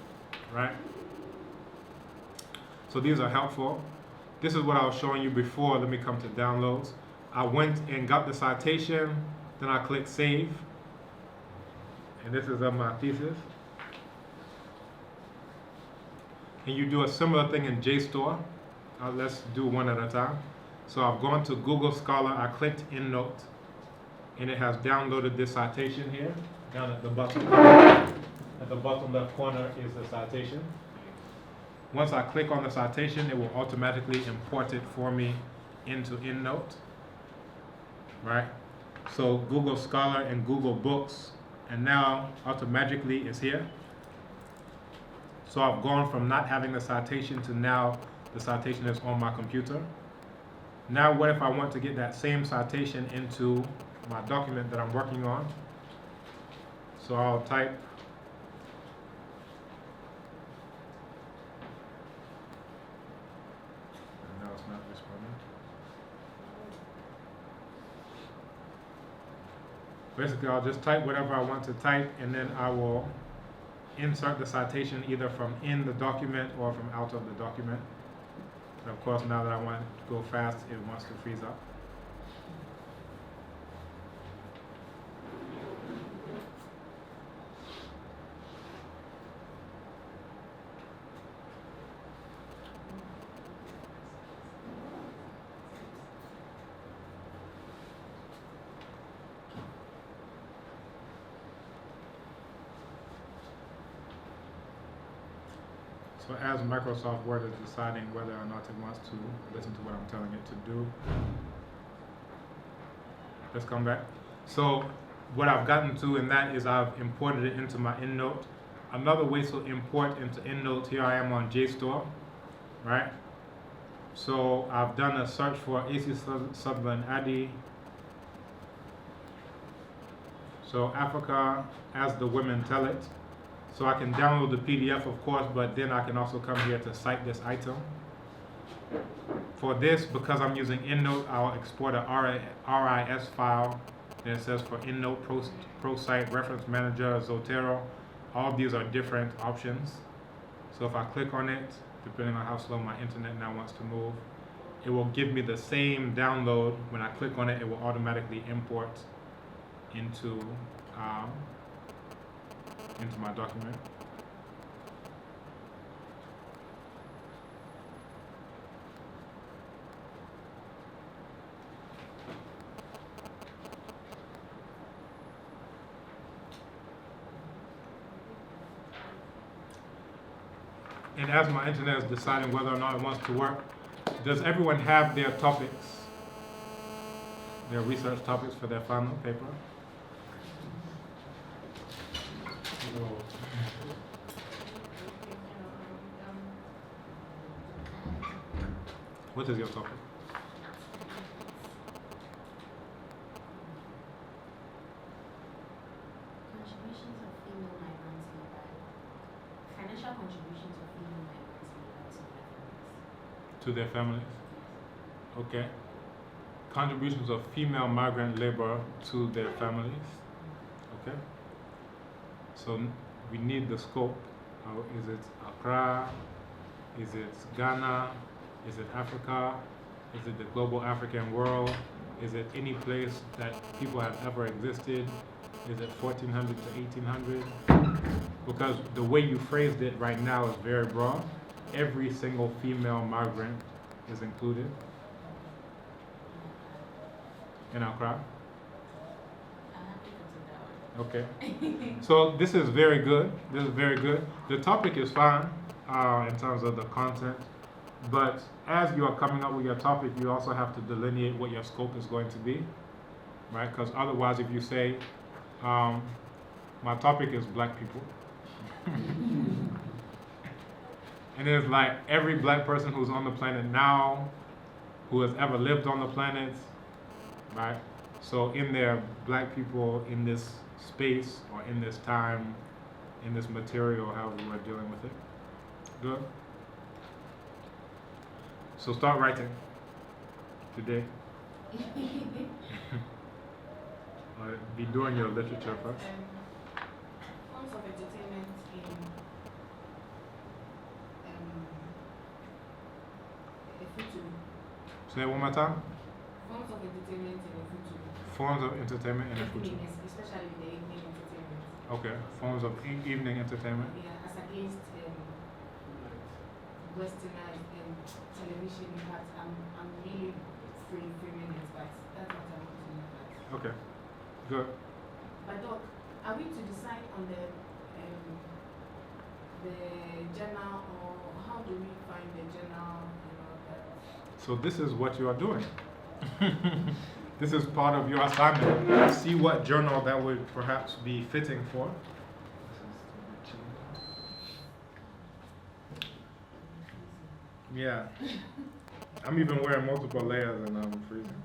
right? So these are helpful. This is what I was showing you before. Let me come to downloads. I went and got the citation, then I click save. And this is of my thesis. And you do a similar thing in JSTOR. Let's do one at a time. So I've gone to Google Scholar, I clicked EndNote, and it has downloaded this citation here, down at the bottom. At the bottom left corner is the citation. Once I click on the citation, it will automatically import it for me into EndNote, right? So Google Scholar and Google Books, and now automatically it's here. So I've gone from not having the citation to now the citation is on my computer. Now what if I want to get that same citation into my document that I'm working on? So I'll type and now it's not responding. basically I'll just type whatever I want to type, and then I will insert the citation either from in the document or from out of the document. And of course, now that I want to go fast, it wants to freeze up. So as Microsoft Word is deciding whether or not it wants to listen to what I'm telling it to do, let's come back. So what I've gotten to in that is I've imported it into my EndNote. Another way to import into EndNote, here I am on JSTOR, right? So I've done a search for AC Sutherland Addy. So Africa as the women tell it. So I can download the PDF, of course, but then I can also come here to cite this item. For this, because I'm using EndNote, I'll export a RIS file. And it says for EndNote, ProSite, Reference Manager, Zotero. All of these are different options. So if I click on it, depending on how slow my internet now wants to move, it will give me the same download. When I click on it, it will automatically import into my document. And as my internet is deciding whether or not it wants to work, does everyone have their topics, their research topics for their final paper? No. What is your topic? Contributions of female migrants labor. Financial contributions of female migrants labor to their families. To their families? Okay. Contributions of female migrant labor to their families. Okay. So we need the scope. Is it Accra? Is it Ghana? Is it Africa? Is it the global African world? Is it any place that people have ever existed? Is it 1400 to 1800? Because the way you phrased it right now is very broad. Every single female migrant is included in Accra. Okay. So this is very good. This is very good. The topic is fine in terms of the content. But as you are coming up with your topic, you also have to delineate what your scope is going to be, right? Because otherwise, if you say, my topic is black people, and it's like every black person who's on the planet now, who has ever lived on the planet, right? So in there, black people in this space or in this time, in this material, however we're dealing with it. Good? So start writing today. Be doing your literature first. Forms of entertainment in Efutu. Say it one more time. Forms of entertainment in Efutu. Forms of entertainment in Efutu. Especially the evening entertainment. Okay. Forms of evening entertainment. Yeah, as against westernized television. But I'm really free minutes, but that's what I want to look at. Okay. Good. But Doc, are we to decide on the journal, or how do we find the journal and all that? So this is what you are doing. This is part of your assignment. See what journal that would perhaps be fitting for. Yeah. I'm even wearing multiple layers and I'm freezing.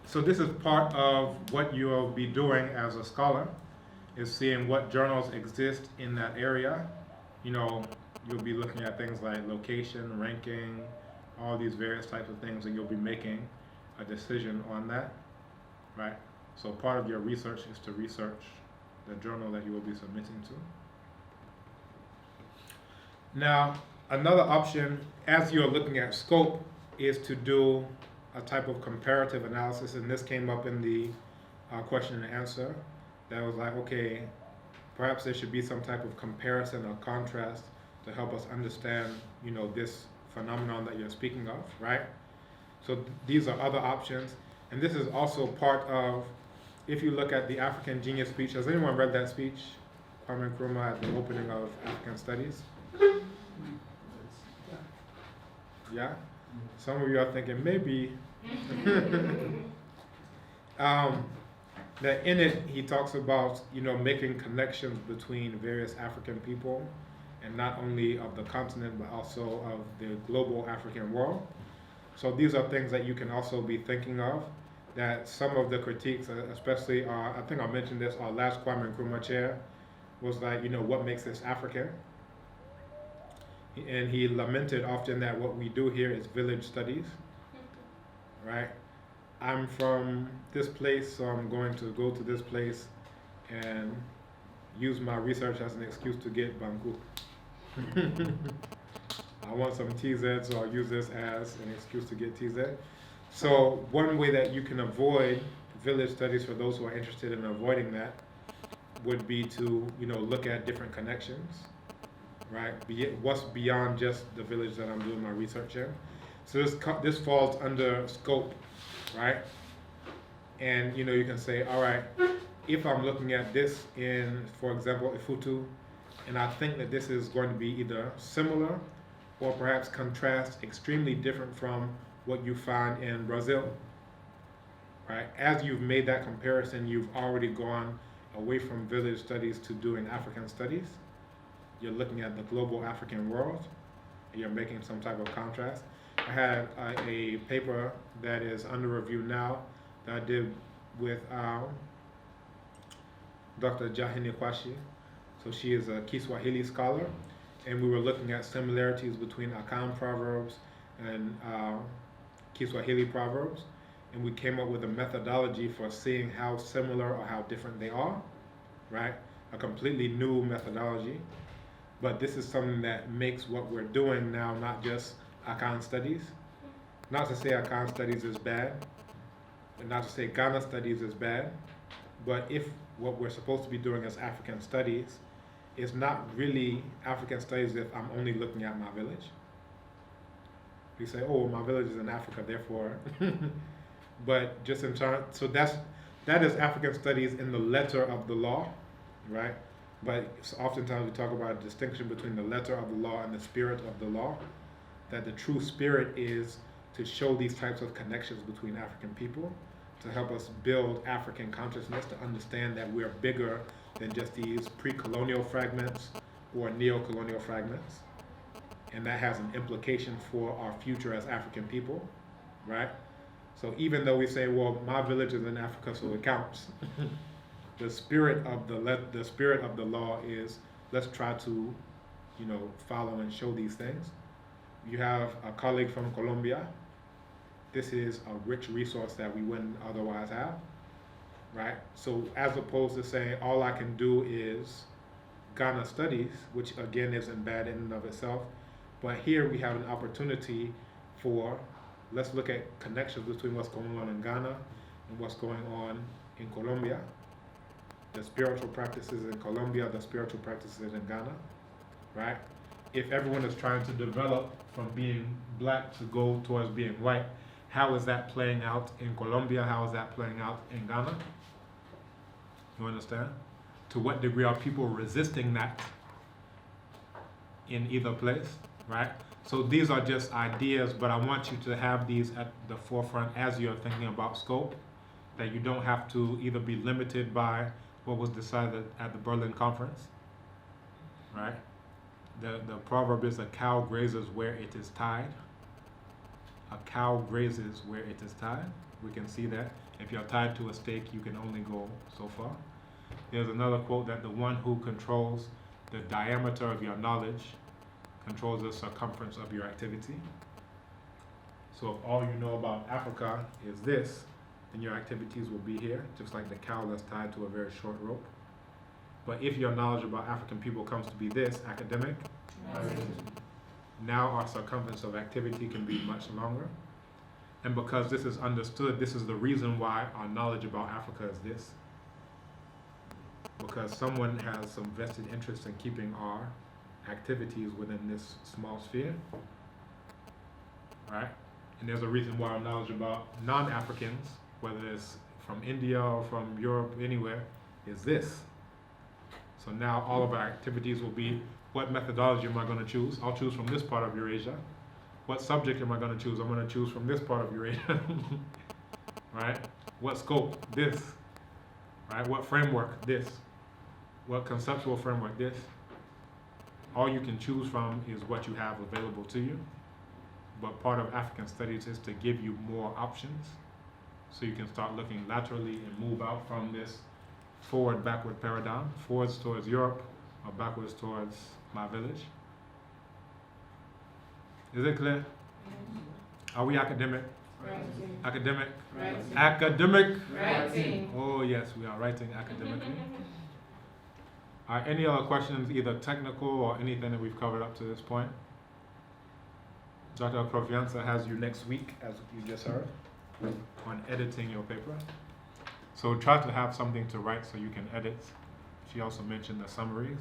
So this is part of what you'll be doing as a scholar, is seeing what journals exist in that area. You know, you'll be looking at things like location, ranking, all these various types of things, and you'll be making a decision on that, right? So part of your research is to research the journal that you will be submitting to. Now, another option, as you're looking at scope, is to do a type of comparative analysis, and this came up in the question and answer. That was like, okay, perhaps there should be some type of comparison or contrast to help us understand, this phenomenon that you're speaking of, right? So these are other options, and this is also part of, if you look at the African Genius speech, has anyone read that speech? Kwame Nkrumah at the opening of African Studies? Yeah? Some of you are thinking maybe. That in it, he talks about, making connections between various African people, and not only of the continent, but also of the global African world. So these are things that you can also be thinking of, that some of the critiques, especially, I think I mentioned this, our last Kwame Nkrumah chair, was like, what makes this African? And he lamented often that what we do here is village studies, right? I'm from this place, so I'm going to go to this place and use my research as an excuse to get Banku. I want some TZ, so I'll use this as an excuse to get TZ. So one way that you can avoid village studies, for those who are interested in avoiding that, would be to look at different connections, right? What's beyond just the village that I'm doing my research in. So this falls under scope, right? And you can say, all right, if I'm looking at this in, for example, Ifutu, and I think that this is going to be either similar or perhaps contrast extremely different from what you find in Brazil, right? As you've made that comparison, you've already gone away from village studies to doing African studies. You're looking at the global African world, and you're making some type of contrast. I had a paper that is under review now that I did with Dr. Jahini Kwashi. So she is a Kiswahili scholar, and we were looking at similarities between Akan proverbs and Kiswahili proverbs, and we came up with a methodology for seeing how similar or how different they are, right? A completely new methodology, but this is something that makes what we're doing now not just Akan studies. Not to say Akan studies is bad, and not to say Ghana studies is bad, but if what we're supposed to be doing as African studies is not really African studies if I'm only looking at my village. You say, oh, my village is in Africa, therefore. But just in terms, so that is African studies in the letter of the law, right? But oftentimes we talk about a distinction between the letter of the law and the spirit of the law, that the true spirit is to show these types of connections between African people, to help us build African consciousness, to understand that we're bigger than just these pre-colonial fragments or neo-colonial fragments. And that has an implication for our future as African people, right? So even though we say, well, my village is in Africa, so it counts, the spirit of the law is, let's try to, follow and show these things. You have a colleague from Colombia. This is a rich resource that we wouldn't otherwise have, right? So as opposed to saying all I can do is Ghana studies, which again isn't bad in and of itself, but here we have an opportunity for, let's look at connections between what's going on in Ghana and what's going on in Colombia. The spiritual practices in Colombia, the spiritual practices in Ghana, right? If everyone is trying to develop from being black to go towards being white, how is that playing out in Colombia? How is that playing out in Ghana? You understand? To what degree are people resisting that in either place, right? So these are just ideas, but I want you to have these at the forefront as you're thinking about scope, that you don't have to either be limited by what was decided at the Berlin Conference, right? The proverb is, a cow grazes where it is tied. A cow grazes where it is tied. We can see that. If you're tied to a stake, you can only go so far. There's another quote that the one who controls the diameter of your knowledge controls the circumference of your activity. So if all you know about Africa is this, then your activities will be here, just like the cow that's tied to a very short rope. But if your knowledge about African people comes to be this, academic, now our circumference of activity can be much longer. And because this is understood, this is the reason why our knowledge about Africa is this. Because someone has some vested interest in keeping our activities within this small sphere, right? And there's a reason why our knowledge about non-Africans, whether it's from India or from Europe, anywhere, is this. So now all of our activities will be, what methodology am I going to choose? I'll choose from this part of Eurasia. What subject am I going to choose? I'm going to choose from this part of Eurasia. Right? What scope? This. Right? What framework? This. What conceptual framework? This. All you can choose from is what you have available to you. But part of African studies is to give you more options so you can start looking laterally and move out from this forward-backward paradigm, forwards towards Europe or backwards towards my village. Is it clear? Are we academic? Writing. Academic? Writing. Academic? Writing. Oh yes, we are writing academically. Any other questions, either technical or anything that we've covered up to this point? Dr. Kroviansa has you next week, as you just heard, on editing your paper. So try to have something to write so you can edit. She also mentioned the summaries,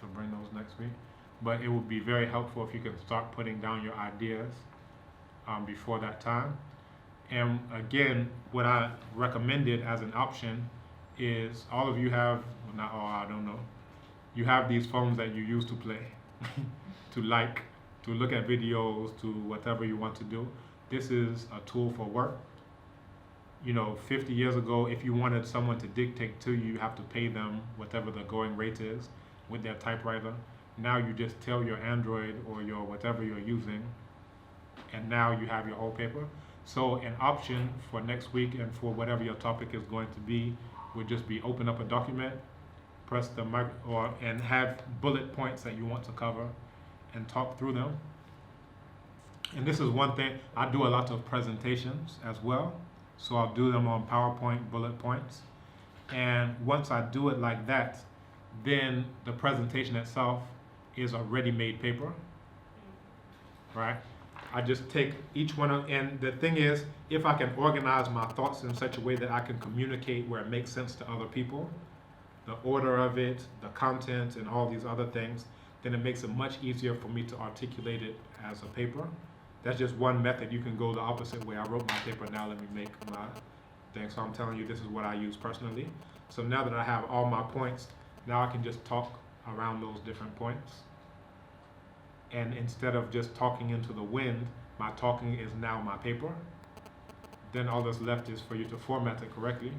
so bring those next week. But it would be very helpful if you can start putting down your ideas before that time. And again, what I recommended as an option is all of you have, well, not all, I don't know, you have these phones that you use to play, to look at videos, to whatever you want to do. This is a tool for work. You know, 50 years ago, if you wanted someone to dictate to you, you have to pay them whatever the going rate is with their typewriter. Now you just tell your Android or your whatever you're using, and now you have your whole paper. So an option for next week and for whatever your topic is going to be would just be open up a document, press the mic, and have bullet points that you want to cover and talk through them. And this is one thing, I do a lot of presentations as well. So I'll do them on PowerPoint bullet points. And once I do it like that, then the presentation itself is a ready-made paper, right? I just take each one of, and the thing is, if I can organize my thoughts in such a way that I can communicate where it makes sense to other people, the order of it, the content, and all these other things, then it makes it much easier for me to articulate it as a paper. That's just one method. You can go the opposite way. I wrote my paper, now let me make my thing. So I'm telling you, this is what I use personally. So now that I have all my points, now I can just talk around those different points. And instead of just talking into the wind, my talking is now my paper. Then all that's left is for you to format it correctly.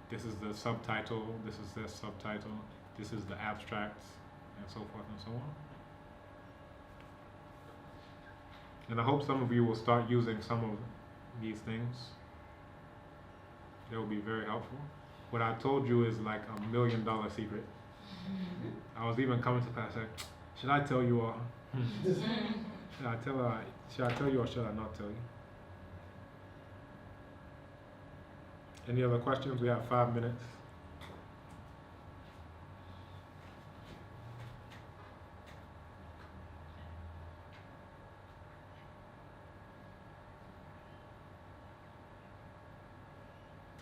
This is the subtitle, this is the subtitle, this is the abstract, and so forth and so on. And I hope some of you will start using some of these things. They will be very helpful. What I told you is like $1 million secret. I was even coming to class like, should I tell you or should I tell you or should I not tell you? Any other questions? We have 5 minutes.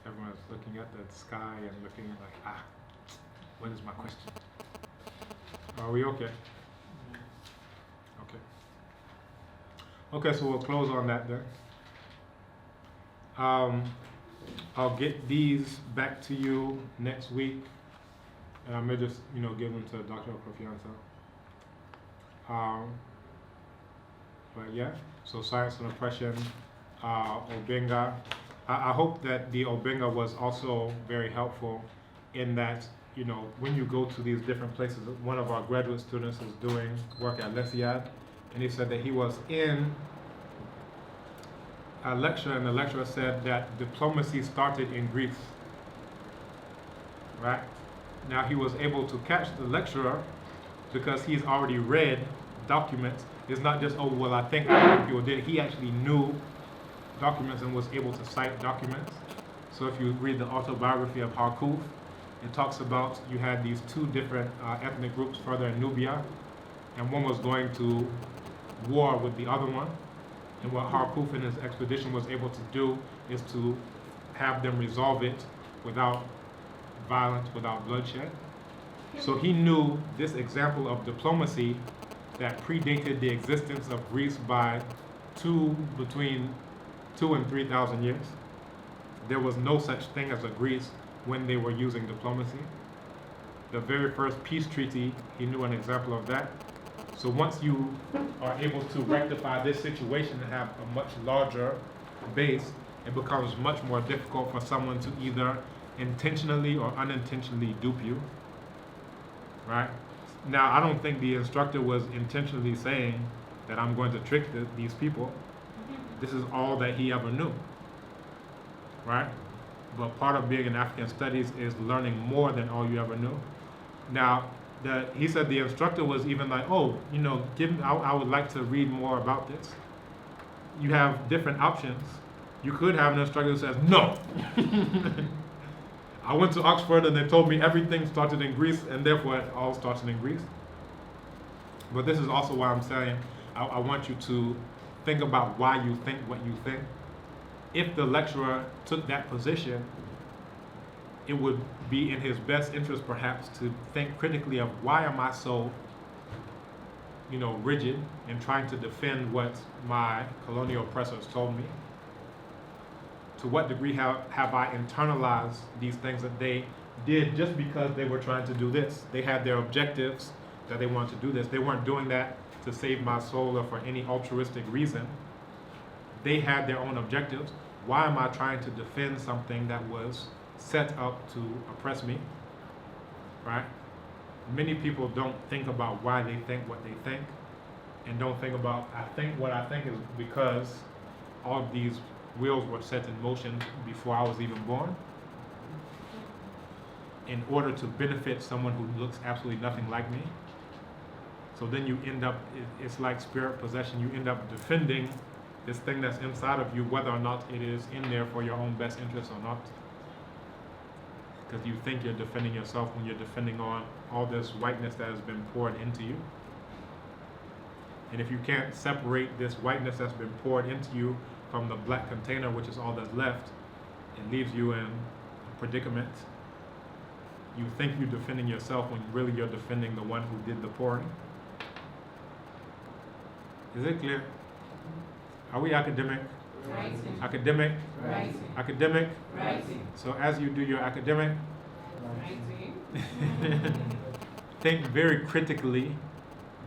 Everyone's looking at the sky and looking like, when is my question? Are we okay? Okay. Okay, so we'll close on that then. I'll get these back to you next week. And I may just, give them to Dr. Okrofiansa. But yeah, so science and oppression, Obenga. I hope that the Obenga was also very helpful in that, when you go to these different places, one of our graduate students is doing work at LESIAD, and he said that he was in a lecture, and the lecturer said that diplomacy started in Greece, right? Now he was able to catch the lecturer because he's already read documents. It's not just, oh, well, I think people did it. He actually knew documents and was able to cite documents. So if you read the autobiography of Harkuf, it talks about you had these two different ethnic groups further in Nubia, and one was going to war with the other one. And what Harkuf in his expedition was able to do is to have them resolve it without violence, without bloodshed. So he knew this example of diplomacy that predated the existence of Greece by between 2,000 and 3,000 years. There was no such thing as a Greece when they were using diplomacy. The very first peace treaty, he knew an example of that. So once you are able to rectify this situation and have a much larger base, it becomes much more difficult for someone to either intentionally or unintentionally dupe you, right? Now, I don't think the instructor was intentionally saying that I'm going to trick these people. This is all that he ever knew, right? But part of being in African studies is learning more than all you ever knew. Now, he said the instructor was even like, oh, you know, I would like to read more about this. You have different options. You could have an instructor who says, no. I went to Oxford and they told me everything started in Greece and therefore it all started in Greece. But this is also why I'm saying I want you to think about why you think what you think. If the lecturer took that position, it would be in his best interest perhaps to think critically of why am I so, you know, rigid in trying to defend what my colonial oppressors told me? To what degree have I internalized these things that they did just because they were trying to do this? They had their objectives that they wanted to do this. They weren't doing that to save my soul or for any altruistic reason. They had their own objectives. Why am I trying to defend something that was set up to oppress me, right? Many people don't think about why they think what they think and don't think about, I think what I think is because all of these wheels were set in motion before I was even born in order to benefit someone who looks absolutely nothing like me. So then you end up, it's like spirit possession, you end up defending this thing that's inside of you, whether or not it is in there for your own best interest or not. Because you think you're defending yourself when you're defending on all this whiteness that has been poured into you. And if you can't separate this whiteness that's been poured into you from the black container, which is all that's left, it leaves you in a predicament. You think you're defending yourself when really you're defending the one who did the pouring. Is it clear? Are we academic? Writing. Academic? Writing. Academic? Writing. So as you do your academic, Writing. think very critically,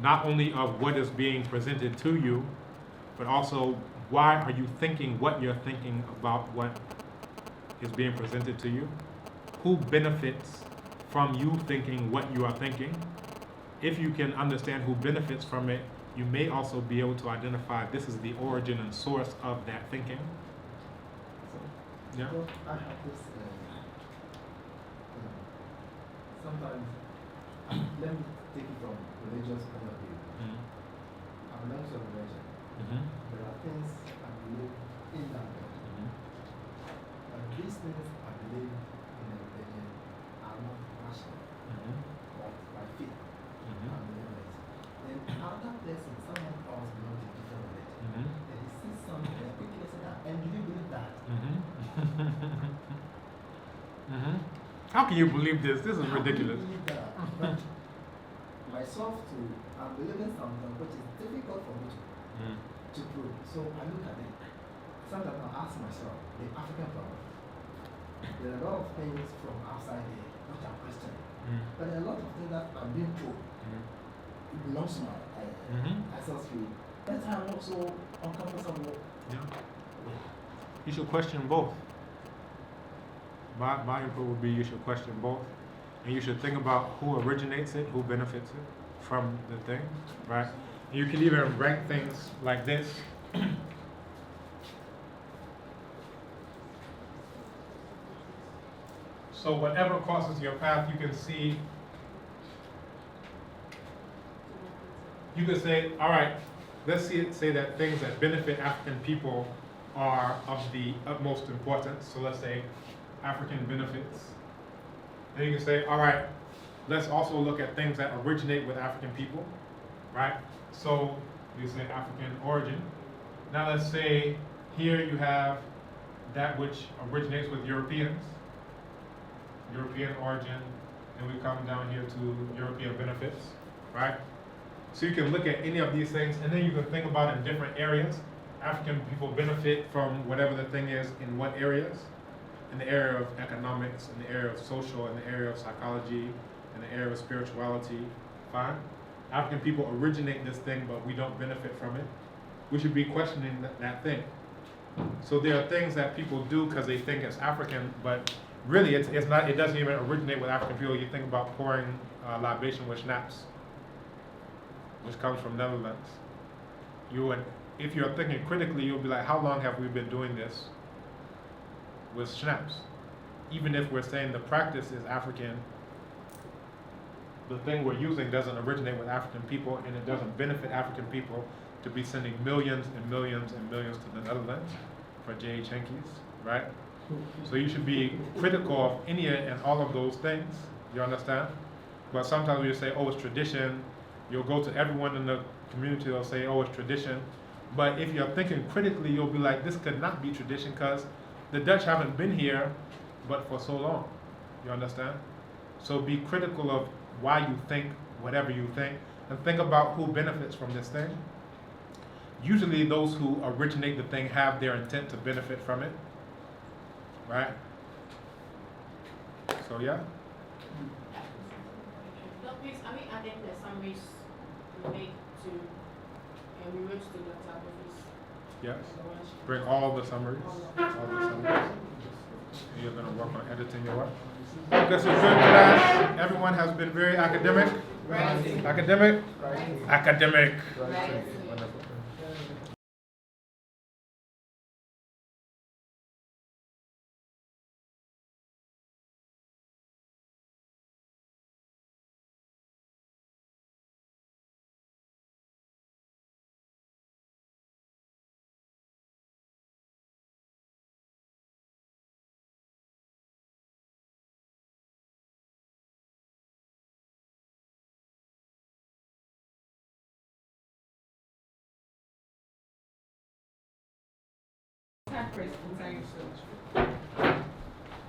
not only of what is being presented to you, but also why are you thinking what you're thinking about what is being presented to you? Who benefits from you thinking what you are thinking? If you can understand who benefits from it, you may also be able to identify this is the origin and source of that thinking. So, Yeah. I have this, sometimes, let me take it from religious point of view. I belong to a religion. There are things I believe in that God. But these things I believe in a religion are not rational, but by faith. I believe it. Then another person, someone else belongs to a different religion. And he sees something and quickly says that, and do you believe that? How can you believe this? This is ridiculous. How do you believe that? But myself too, I'm believing something which is difficult for me to prove. So I look at it. Sometimes I ask myself, the African problem. There are a lot of things from outside here which are questioning. But there are a lot of things that I'm being told. It belongs to my ancestry. That's how I'm also uncomfortable. Yeah. You should question both. My input would be you should question both. And you should think about who originates it, who benefits it from the thing, right? And you can even rank things like this. So whatever crosses your path, you can see, you could say, all right, let's say that things that benefit African people are of the utmost importance. So let's say African benefits. Then you can say, all right, let's also look at things that originate with African people, right? So you say African origin. Now let's say here you have that which originates with Europeans, European origin, and we come down here to European benefits, right? So you can look at any of these things, and then you can think about in different areas. African people benefit from whatever the thing is in what areas. In the area of economics, in the area of social, in the area of psychology, in the area of spirituality, fine. African people originate this thing, but we don't benefit from it. We should be questioning that thing. So there are things that people do because they think it's African, but really it's not. It doesn't even originate with African people. You think about pouring libation with schnapps, which comes from Netherlands. If you're thinking critically, you'll be like, how long have we been doing this with schnapps? Even if we're saying the practice is African, the thing we're using doesn't originate with African people, and it doesn't benefit African people to be sending millions and millions and millions to the Netherlands for J.H. Henke's, right? So you should be critical of any and all of those things, you understand? But sometimes you say, oh, it's tradition. You'll go to everyone in the community, they'll say, oh, it's tradition. But if you're thinking critically, you'll be like, this could not be tradition because the Dutch haven't been here but for so long, you understand? So be critical of why you think whatever you think, and think about who benefits from this thing. Usually those who originate the thing have their intent to benefit from it, right? So yeah. Please, are we adding the summaries we made to, and we wrote to the doctor office? Yes. Bring all the summaries. All the summaries. You're going to work on editing your work. This is good class. Everyone has been very academic. Right. Academic. Right. Academic. Right. Wonderful. That person, thank you so much.